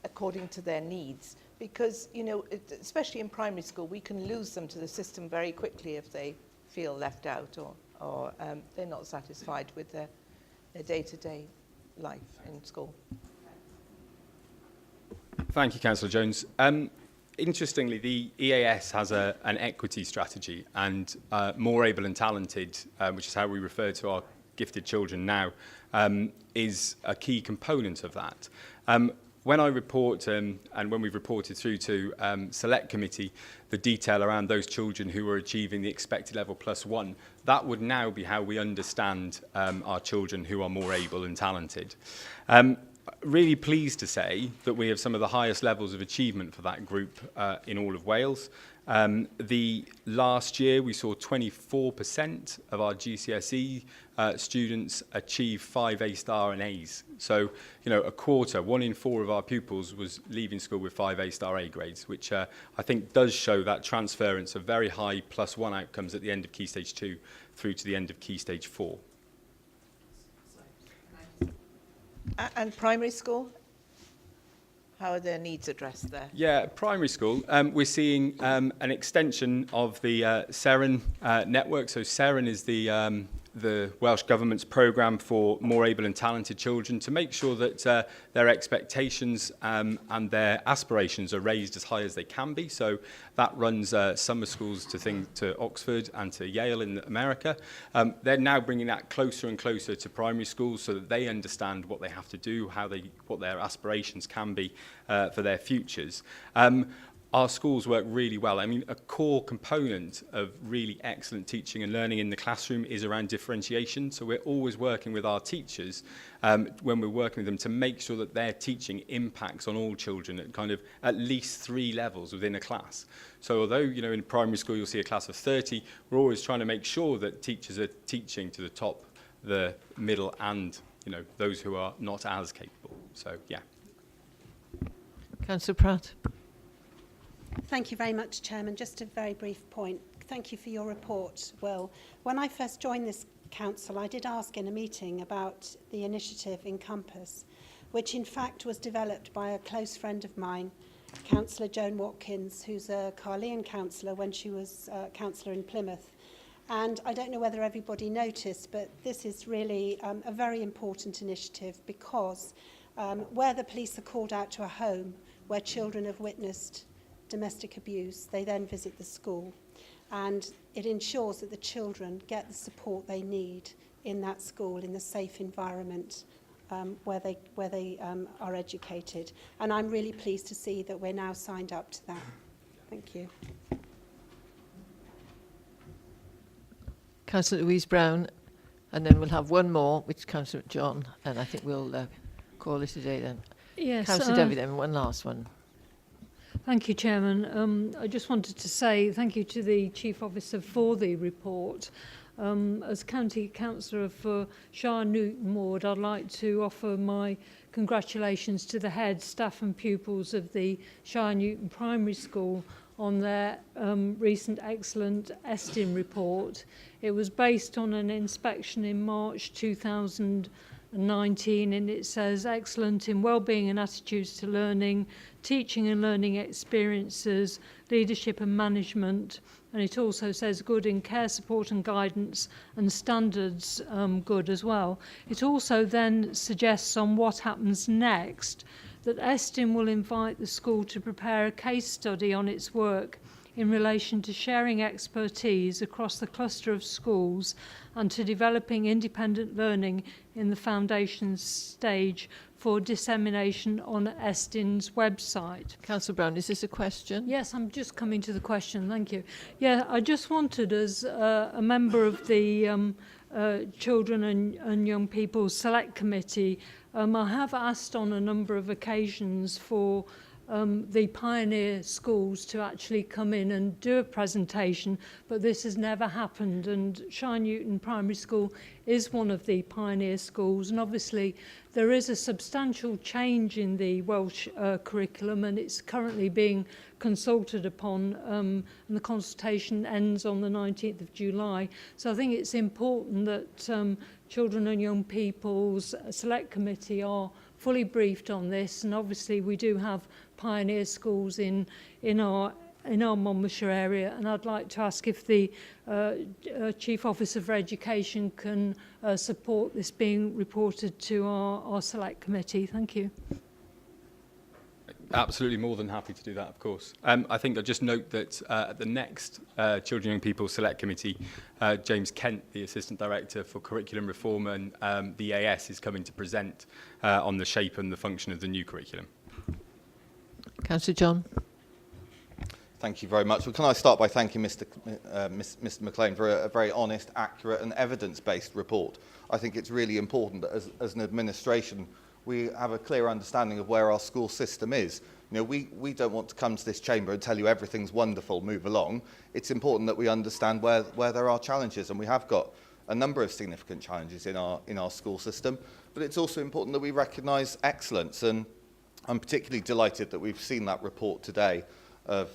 according to their needs? Because, you know, especially in primary school, we can lose them to the system very quickly if they feel left out or they're not satisfied with their day-to-day life in school. Thank you, Councillor Jones. Interestingly, the EAS has an equity strategy, and More Able and Talented, which is how we refer to our gifted children now, is a key component of that. When I report, and when we've reported through to Select Committee, the detail around those children who are achieving the expected level +1, that would now be how we understand our children who are more able and talented. Really pleased to say that we have some of the highest levels of achievement for that group in all of Wales. The last year we saw 24% of our GCSE students achieve 5 A-star and A's. So, you know, a quarter, 1 in 4 of our pupils was leaving school with 5 A-star A grades, which I think does show that transference of very high +1 outcomes at the end of Key Stage 2 through to the end of Key Stage 4. And primary school? How are their needs addressed there? Yeah, primary school, we're seeing an extension of the SEREN network. So SEREN is the Welsh Government's programme for more able and talented children to make sure that their expectations and their aspirations are raised as high as they can be. So that runs summer schools to Oxford and to Yale in America. They're now bringing that closer and closer to primary schools so that they understand what they have to do, what their aspirations can be for their futures. Our schools work really well. I mean, a core component of really excellent teaching and learning in the classroom is around differentiation. So we're always working with our teachers when we're working with them to make sure that their teaching impacts on all children at kind of at least 3 levels within a class. So although, you know, in primary school you'll see a class of 30, we're always trying to make sure that teachers are teaching to the top, the middle, and, you know, those who are not as capable. So, yeah. Councillor Pratt. Thank you very much, Chairman. Just a very brief point. Thank you for your report, Will. When I first joined this council, I did ask in a meeting about the initiative Encompass, which in fact was developed by a close friend of mine, Councillor Joan Watkins, who's a Carleon councillor when she was councillor in Plymouth. And I don't know whether everybody noticed, but this is really a very important initiative because where the police are called out to a home where children have witnessed domestic abuse, they then visit the school, and it ensures that the children get the support they need in that school, in the safe environment where they are educated. And I'm really pleased to see that we're now signed up to that. Thank you. Councillor Louise Brown, and then we'll have one more, which is Councillor John, and I think we'll call it a day then. Yes. Councillor Devi then, one last one. Thank you, Chairman. I just wanted to say thank you to the Chief Officer for the report. As County Councillor for Shire Newton Ward, I'd like to offer my congratulations to the head, staff and pupils of the Shire Newton Primary School on their recent excellent ESTIN report. It was based on an inspection in March 2000 19, and it says excellent in well-being and attitudes to learning, teaching and learning experiences, leadership and management, and it also says good in care, support and guidance, and standards good as well. It also then suggests on what happens next that Estin will invite the school to prepare a case study on its work in relation to sharing expertise across the cluster of schools and to developing independent learning in the foundation stage for dissemination on Estin's website. Councillor Brown, is this a question? Yes, I'm just coming to the question, thank you. Yeah, I just wanted, as a member of the Children and Young People Select Committee, I have asked on a number of occasions for the pioneer schools to actually come in and do a presentation, but this has never happened, and Shire Newton Primary School is one of the pioneer schools, and obviously there is a substantial change in the Welsh curriculum, and it's currently being consulted upon, and the consultation ends on the 19th of July. So I think it's important that Children and Young People's Select Committee are fully briefed on this, and obviously we do have pioneer schools in our Monmouthshire area, and I'd like to ask if the Chief Officer for Education can support this being reported to our Select Committee. Thank you. Absolutely, more than happy to do that, of course. I think I'll just note that at the next Children and Young People Select Committee, James Kent, the Assistant Director for Curriculum Reform and the AS, is coming to present on the shape and the function of the new curriculum. Councillor John. Thank you very much. Well, can I start by thanking Mr. McLean for a very honest, accurate and evidence-based report. I think it's really important that as an administration we have a clear understanding of where our school system is. You know, we don't want to come to this chamber and tell you everything's wonderful, move along. It's important that we understand where there are challenges, and we have got a number of significant challenges in our school system, but it's also important that we recognise excellence, and I'm particularly delighted that we've seen that report today of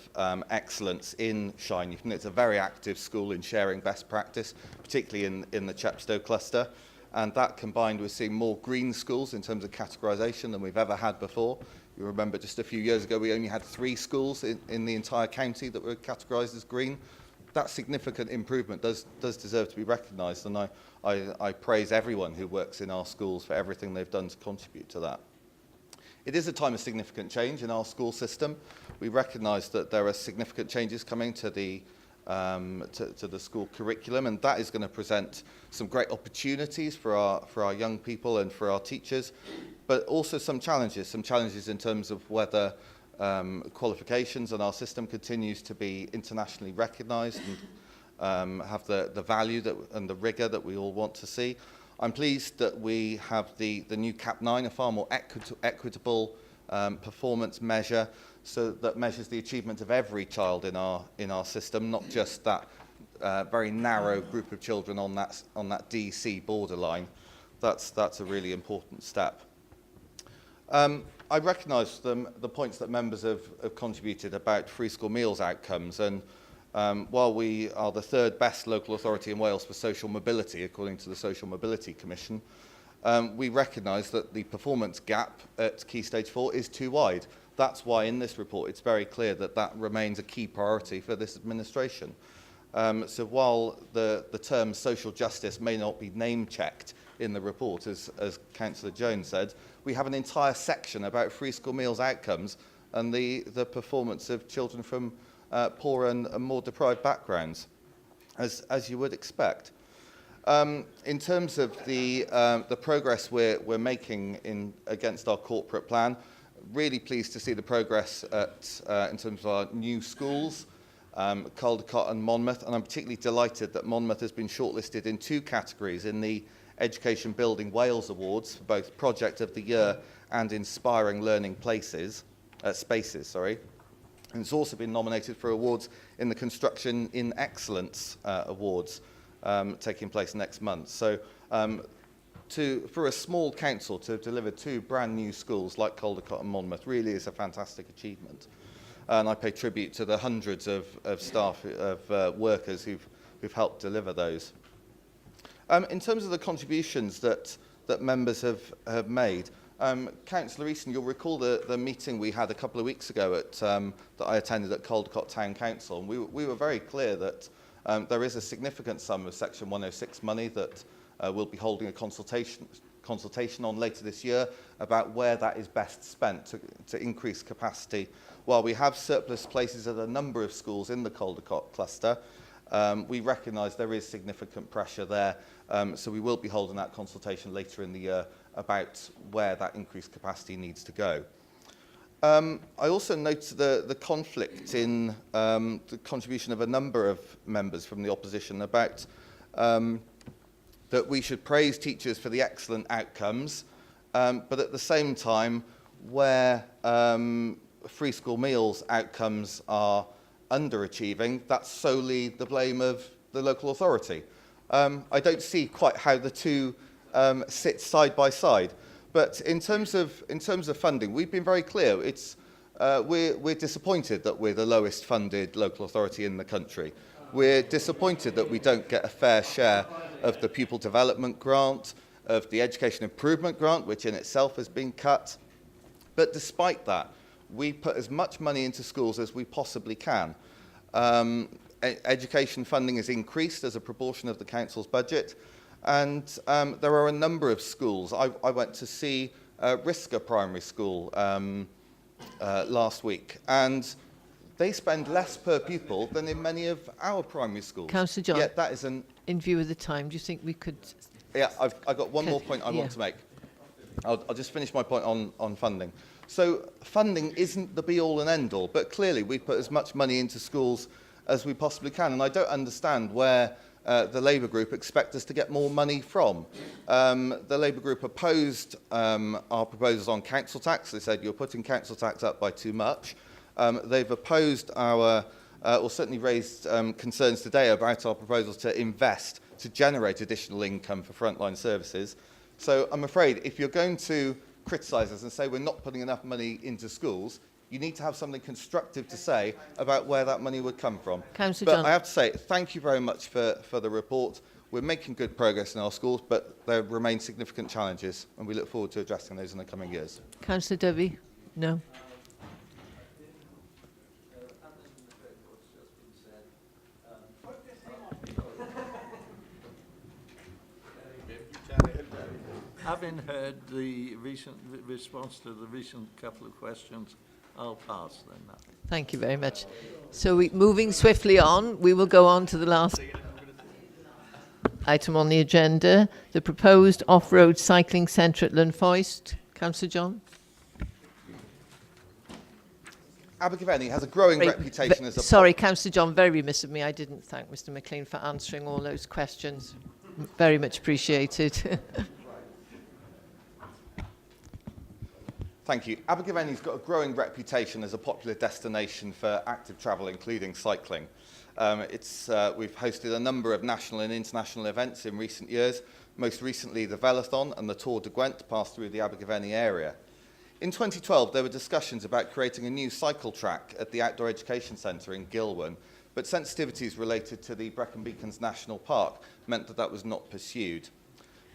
excellence in Shire Newton. It's a very active school in sharing best practice, particularly in the Chepstow cluster. And that combined with seeing more green schools in terms of categorisation than we've ever had before. You remember just a few years ago we only had 3 schools in the entire county that were categorised as green. That significant improvement does deserve to be recognised, and I praise everyone who works in our schools for everything they've done to contribute to that. It is a time of significant change in our school system. We recognise that there are significant changes coming to the school curriculum, and that is going to present some great opportunities for our young people and for our teachers, but also some challenges in terms of whether qualifications and our system continues to be internationally recognised and have the value and the rigour that we all want to see. I'm pleased that we have the new CAP 9, a far more equitable performance measure, so that measures the achievement of every child in our system, not just that very narrow group of children on that DC borderline. That's a really important step. I recognise the points that members have contributed about free school meals outcomes, and while we are the 3rd best local authority in Wales for social mobility, according to the Social Mobility Commission, we recognise that the performance gap at Key Stage 4 is too wide. That's why in this report it's very clear that remains a key priority for this administration. So while the term social justice may not be name-checked in the report, as Councillor Jones said, we have an entire section about free school meals outcomes and the performance of children from poor and more deprived backgrounds, as you would expect. In terms of the progress we're making against our corporate plan, really pleased to see the progress in terms of our new schools, Caldecott and Monmouth, and I'm particularly delighted that Monmouth has been shortlisted in 2 categories in the Education Building Wales Awards for both Project of the Year and Inspiring Learning Spaces. And it's also been nominated for awards in the Construction in Excellence Awards taking place next month. So for a small council to deliver 2 brand new schools like Caldecott and Monmouth really is a fantastic achievement. And I pay tribute to the hundreds of staff, of workers who've helped deliver those. In terms of the contributions that that members have made. Councillor Easton, you'll recall the meeting we had a couple of weeks ago that I attended at Caldecott Town Council, and we were very clear that there is a significant sum of Section 106 money that we'll be holding a consultation on later this year about where that is best spent to increase capacity. While we have surplus places at a number of schools in the Caldecott cluster, we recognise there is significant pressure there, so we will be holding that consultation later in the year about where that increased capacity needs to go. I also note the conflict in the contribution of a number of members from the opposition about that we should praise teachers for the excellent outcomes, but at the same time, where free school meals outcomes are underachieving, that's solely the blame of the local authority. I don't see quite how the two sit side by side. But in terms of funding, we've been very clear. We're disappointed that we're the lowest funded local authority in the country. We're disappointed that we don't get a fair share of the pupil development grant, of the education improvement grant, which in itself has been cut. But despite that, we put as much money into schools as we possibly can. Education funding is increased as a proportion of the council's budget. And there are a number of schools. I went to see Risker Primary School last week, and they spend less per pupil than in many of our primary schools. Councillor John, Yet that is in view of the time, do you think we could... Yeah, I've got one more point I want to make. I'll just finish my point on funding. So funding isn't the be-all and end-all, but clearly we put as much money into schools as we possibly can, and I don't understand where the Labour group expect us to get more money from. The Labour group opposed our proposals on council tax. They said you're putting council tax up by too much. They've opposed our, or certainly raised concerns today about our proposals to invest, to generate additional income for frontline services. So I'm afraid if you're going to criticise us and say we're not putting enough money into schools, you need to have something constructive to say about where that money would come from. Councillor John. I have to say, thank you very much for the report. We're making good progress in our schools, but there remain significant challenges, and we look forward to addressing those in the coming years. Councillor Dovey? No. Having heard the recent response to the recent couple of questions, I'll pass then. Thank you very much. So moving swiftly on, we will go on to the last item on the agenda, the proposed off-road cycling centre at Llanfoist. Councillor John? Abergavenny has a growing reputation as a... Sorry, Councillor John, very remiss of me. I didn't thank Mr McLean for answering all those questions. Very much appreciated. Thank you. Abergavenny's got a growing reputation as a popular destination for active travel, including cycling. We've hosted a number of national and international events in recent years. Most recently, the Velathon and the Tour de Gwent passed through the Abergavenny area. In 2012, there were discussions about creating a new cycle track at the Outdoor Education Centre in Gilwan, but sensitivities related to the Brecon Beacons National Park meant that that was not pursued.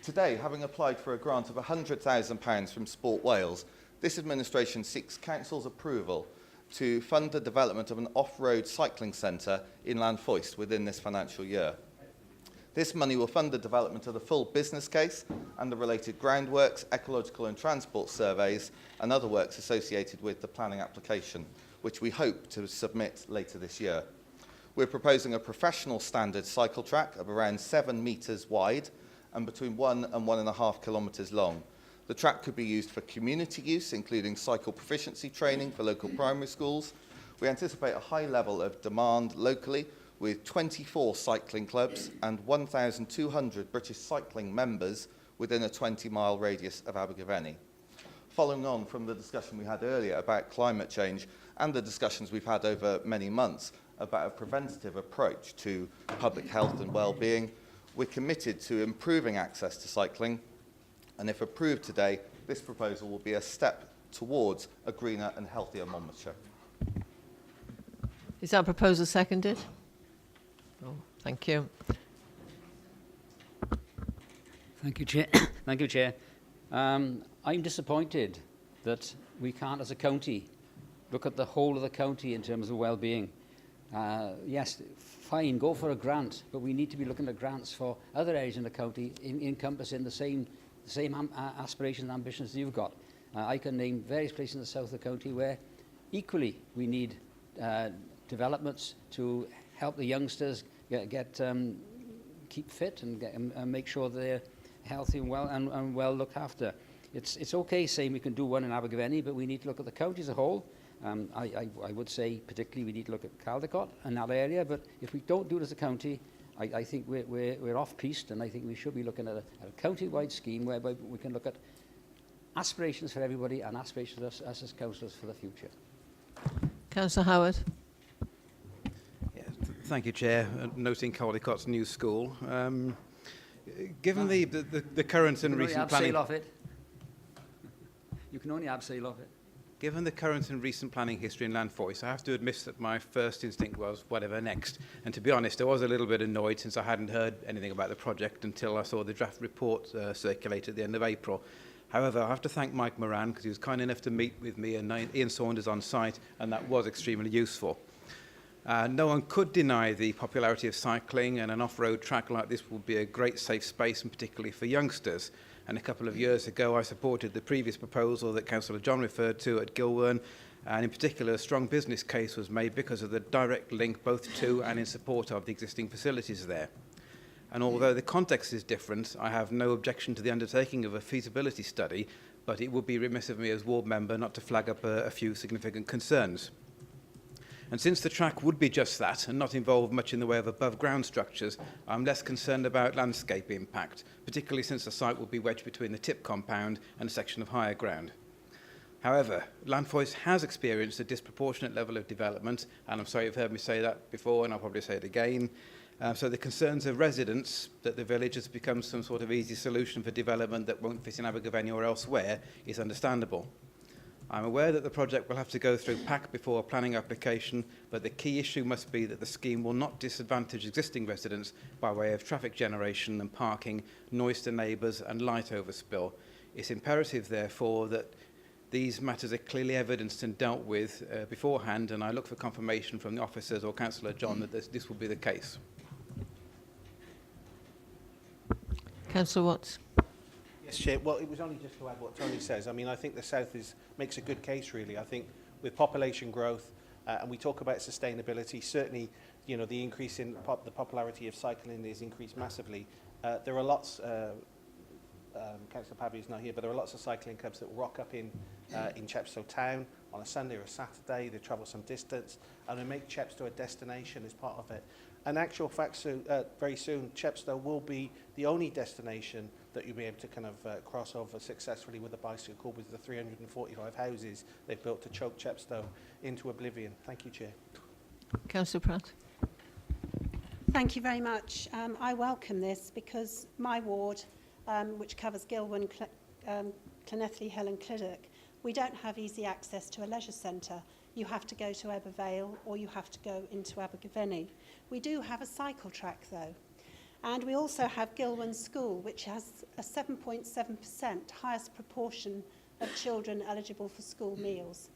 Today, having applied for a grant of £100,000 from Sport Wales, this administration seeks council's approval to fund the development of an off-road cycling centre in Llanfoist within this financial year. This money will fund the development of the full business case and the related groundworks, ecological and transport surveys and other works associated with the planning application, which we hope to submit later this year. We're proposing a professional standard cycle track of around 7 metres wide and between 1 and 1.5 kilometres long. The track could be used for community use, including cycle proficiency training for local primary schools. We anticipate a high level of demand locally, with 24 cycling clubs and 1,200 British cycling members within a 20-mile radius of Abergavenny. Following on from the discussion we had earlier about climate change and the discussions we've had over many months about a preventative approach to public health and well-being, we're committed to improving access to cycling. And if approved today, this proposal will be a step towards a greener and healthier Monmouthshire. Is that proposal seconded? Oh, thank you. Thank you, Chair. Thank you, Chair. I'm disappointed that we can't, as a county, look at the whole of the county in terms of well-being. Yes, fine, go for a grant, but we need to be looking at grants for other areas in the county encompassing the same aspirations and ambitions you've got. I can name various places in the south of the county where equally we need developments to help the youngsters keep fit and make sure they're healthy and well looked after. It's okay saying we can do one in Abergavenny, but we need to look at the county as a whole. I would say particularly we need to look at Caldicot and that area, but if we don't do it as a county, I think we're off-piste, and I think we should be looking at a county-wide scheme whereby we can look at aspirations for everybody and aspirations of us as councillors for the future. Councillor Howard. Thank you, Chair. Noting Caldicott's new school, given the current and recent planning, you can only abseil off it. Given the current and recent planning history in Landfoist, I have to admit that my first instinct was whatever next. And to be honest, I was a little bit annoyed since I hadn't heard anything about the project until I saw the draft report circulate at the end of April. However, I have to thank Mike Moran because he was kind enough to meet with me and Ian Saunders on site, and that was extremely useful. No one could deny the popularity of cycling, and an off-road track like this would be a great safe space, and particularly for youngsters. And a couple of years ago, I supported the previous proposal that Councillor John referred to at Gilwern, and in particular, a strong business case was made because of the direct link both to and in support of the existing facilities there. And although the context is different, I have no objection to the undertaking of a feasibility study, but it would be remiss of me as ward member not to flag up a few significant concerns. And since the track would be just that and not involve much in the way of above-ground structures, I'm less concerned about landscape impact, particularly since the site will be wedged between the tip compound and a section of higher ground. However, Landfoist has experienced a disproportionate level of development, and I'm sorry you've heard me say that before, and I'll probably say it again. So the concerns of residents that the village has become some sort of easy solution for development that won't fit in Abergavenny or elsewhere is understandable. I'm aware that the project will have to go through PAC before a planning application, but the key issue must be that the scheme will not disadvantage existing residents by way of traffic generation and parking, noise to neighbours and light overspill. It's imperative, therefore, that these matters are clearly evidenced and dealt with beforehand, and I look for confirmation from the officers or Councillor John that this will be the case. Councillor Watts. Yes, Chair. Well, it was only just to add what Tony says. I mean, I think the South makes a good case, really. I think with population growth, and we talk about sustainability, certainly, you know, the increase in the popularity of cycling is increased massively. There are lots, Councillor Pavey is not here, but there are lots of cycling clubs that rock up in Chepstow town on a Sunday or a Saturday. They travel some distance, and they make Chepstow a destination as part of it. And actual fact, very soon, Chepstow will be the only destination that you'll be able to kind of cross over successfully with a bicycle with the 345 houses they've built to choke Chepstow into oblivion. Thank you, Chair. Councillor Pratt. Thank you very much. I welcome this because my ward, which covers Gilwern, Llanelli Hill and Clydach, we don't have easy access to a leisure centre. You have to go to Ebervale or you have to go into Abergavenny. We do have a cycle track though. And we also have Gilwern School, which has a 7.7% highest proportion of children eligible for school meals.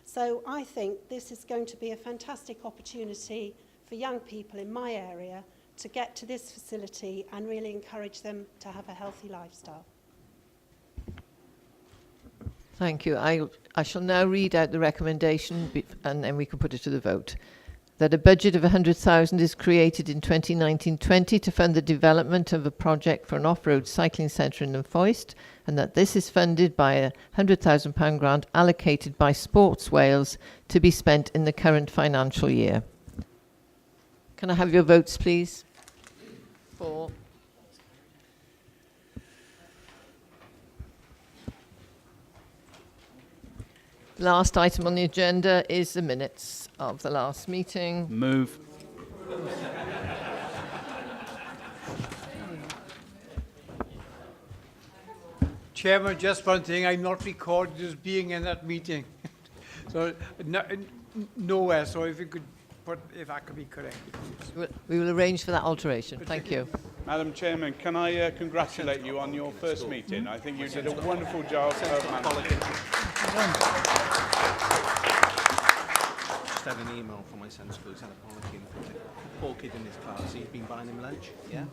So I think this is going to be a fantastic opportunity for young people in my area to get to this facility and really encourage them to have a healthy lifestyle. Thank you. I shall now read out the recommendation and then we can put it to the vote. That a budget of 100,000 is created in 2019-20 to fund the development of a project for an off-road cycling centre in Landfoist, and that this is funded by a £100,000 grant allocated by Sports Wales to be spent in the current financial year. Can I have your votes, please? For. Last item on the agenda is the minutes of the last meeting. Move. Chairman, just one thing, I'm not recorded as being in that meeting. So, nowhere, so if you could put, if that could be corrected. We will arrange for that alteration. Thank you. Madam Chairman, can I congratulate you on your first meeting? I think you did a wonderful job of managing. Just had an email from my son's school. He's had a Pollock in. Poor kid in his class. He's been buying him lunch. Yeah.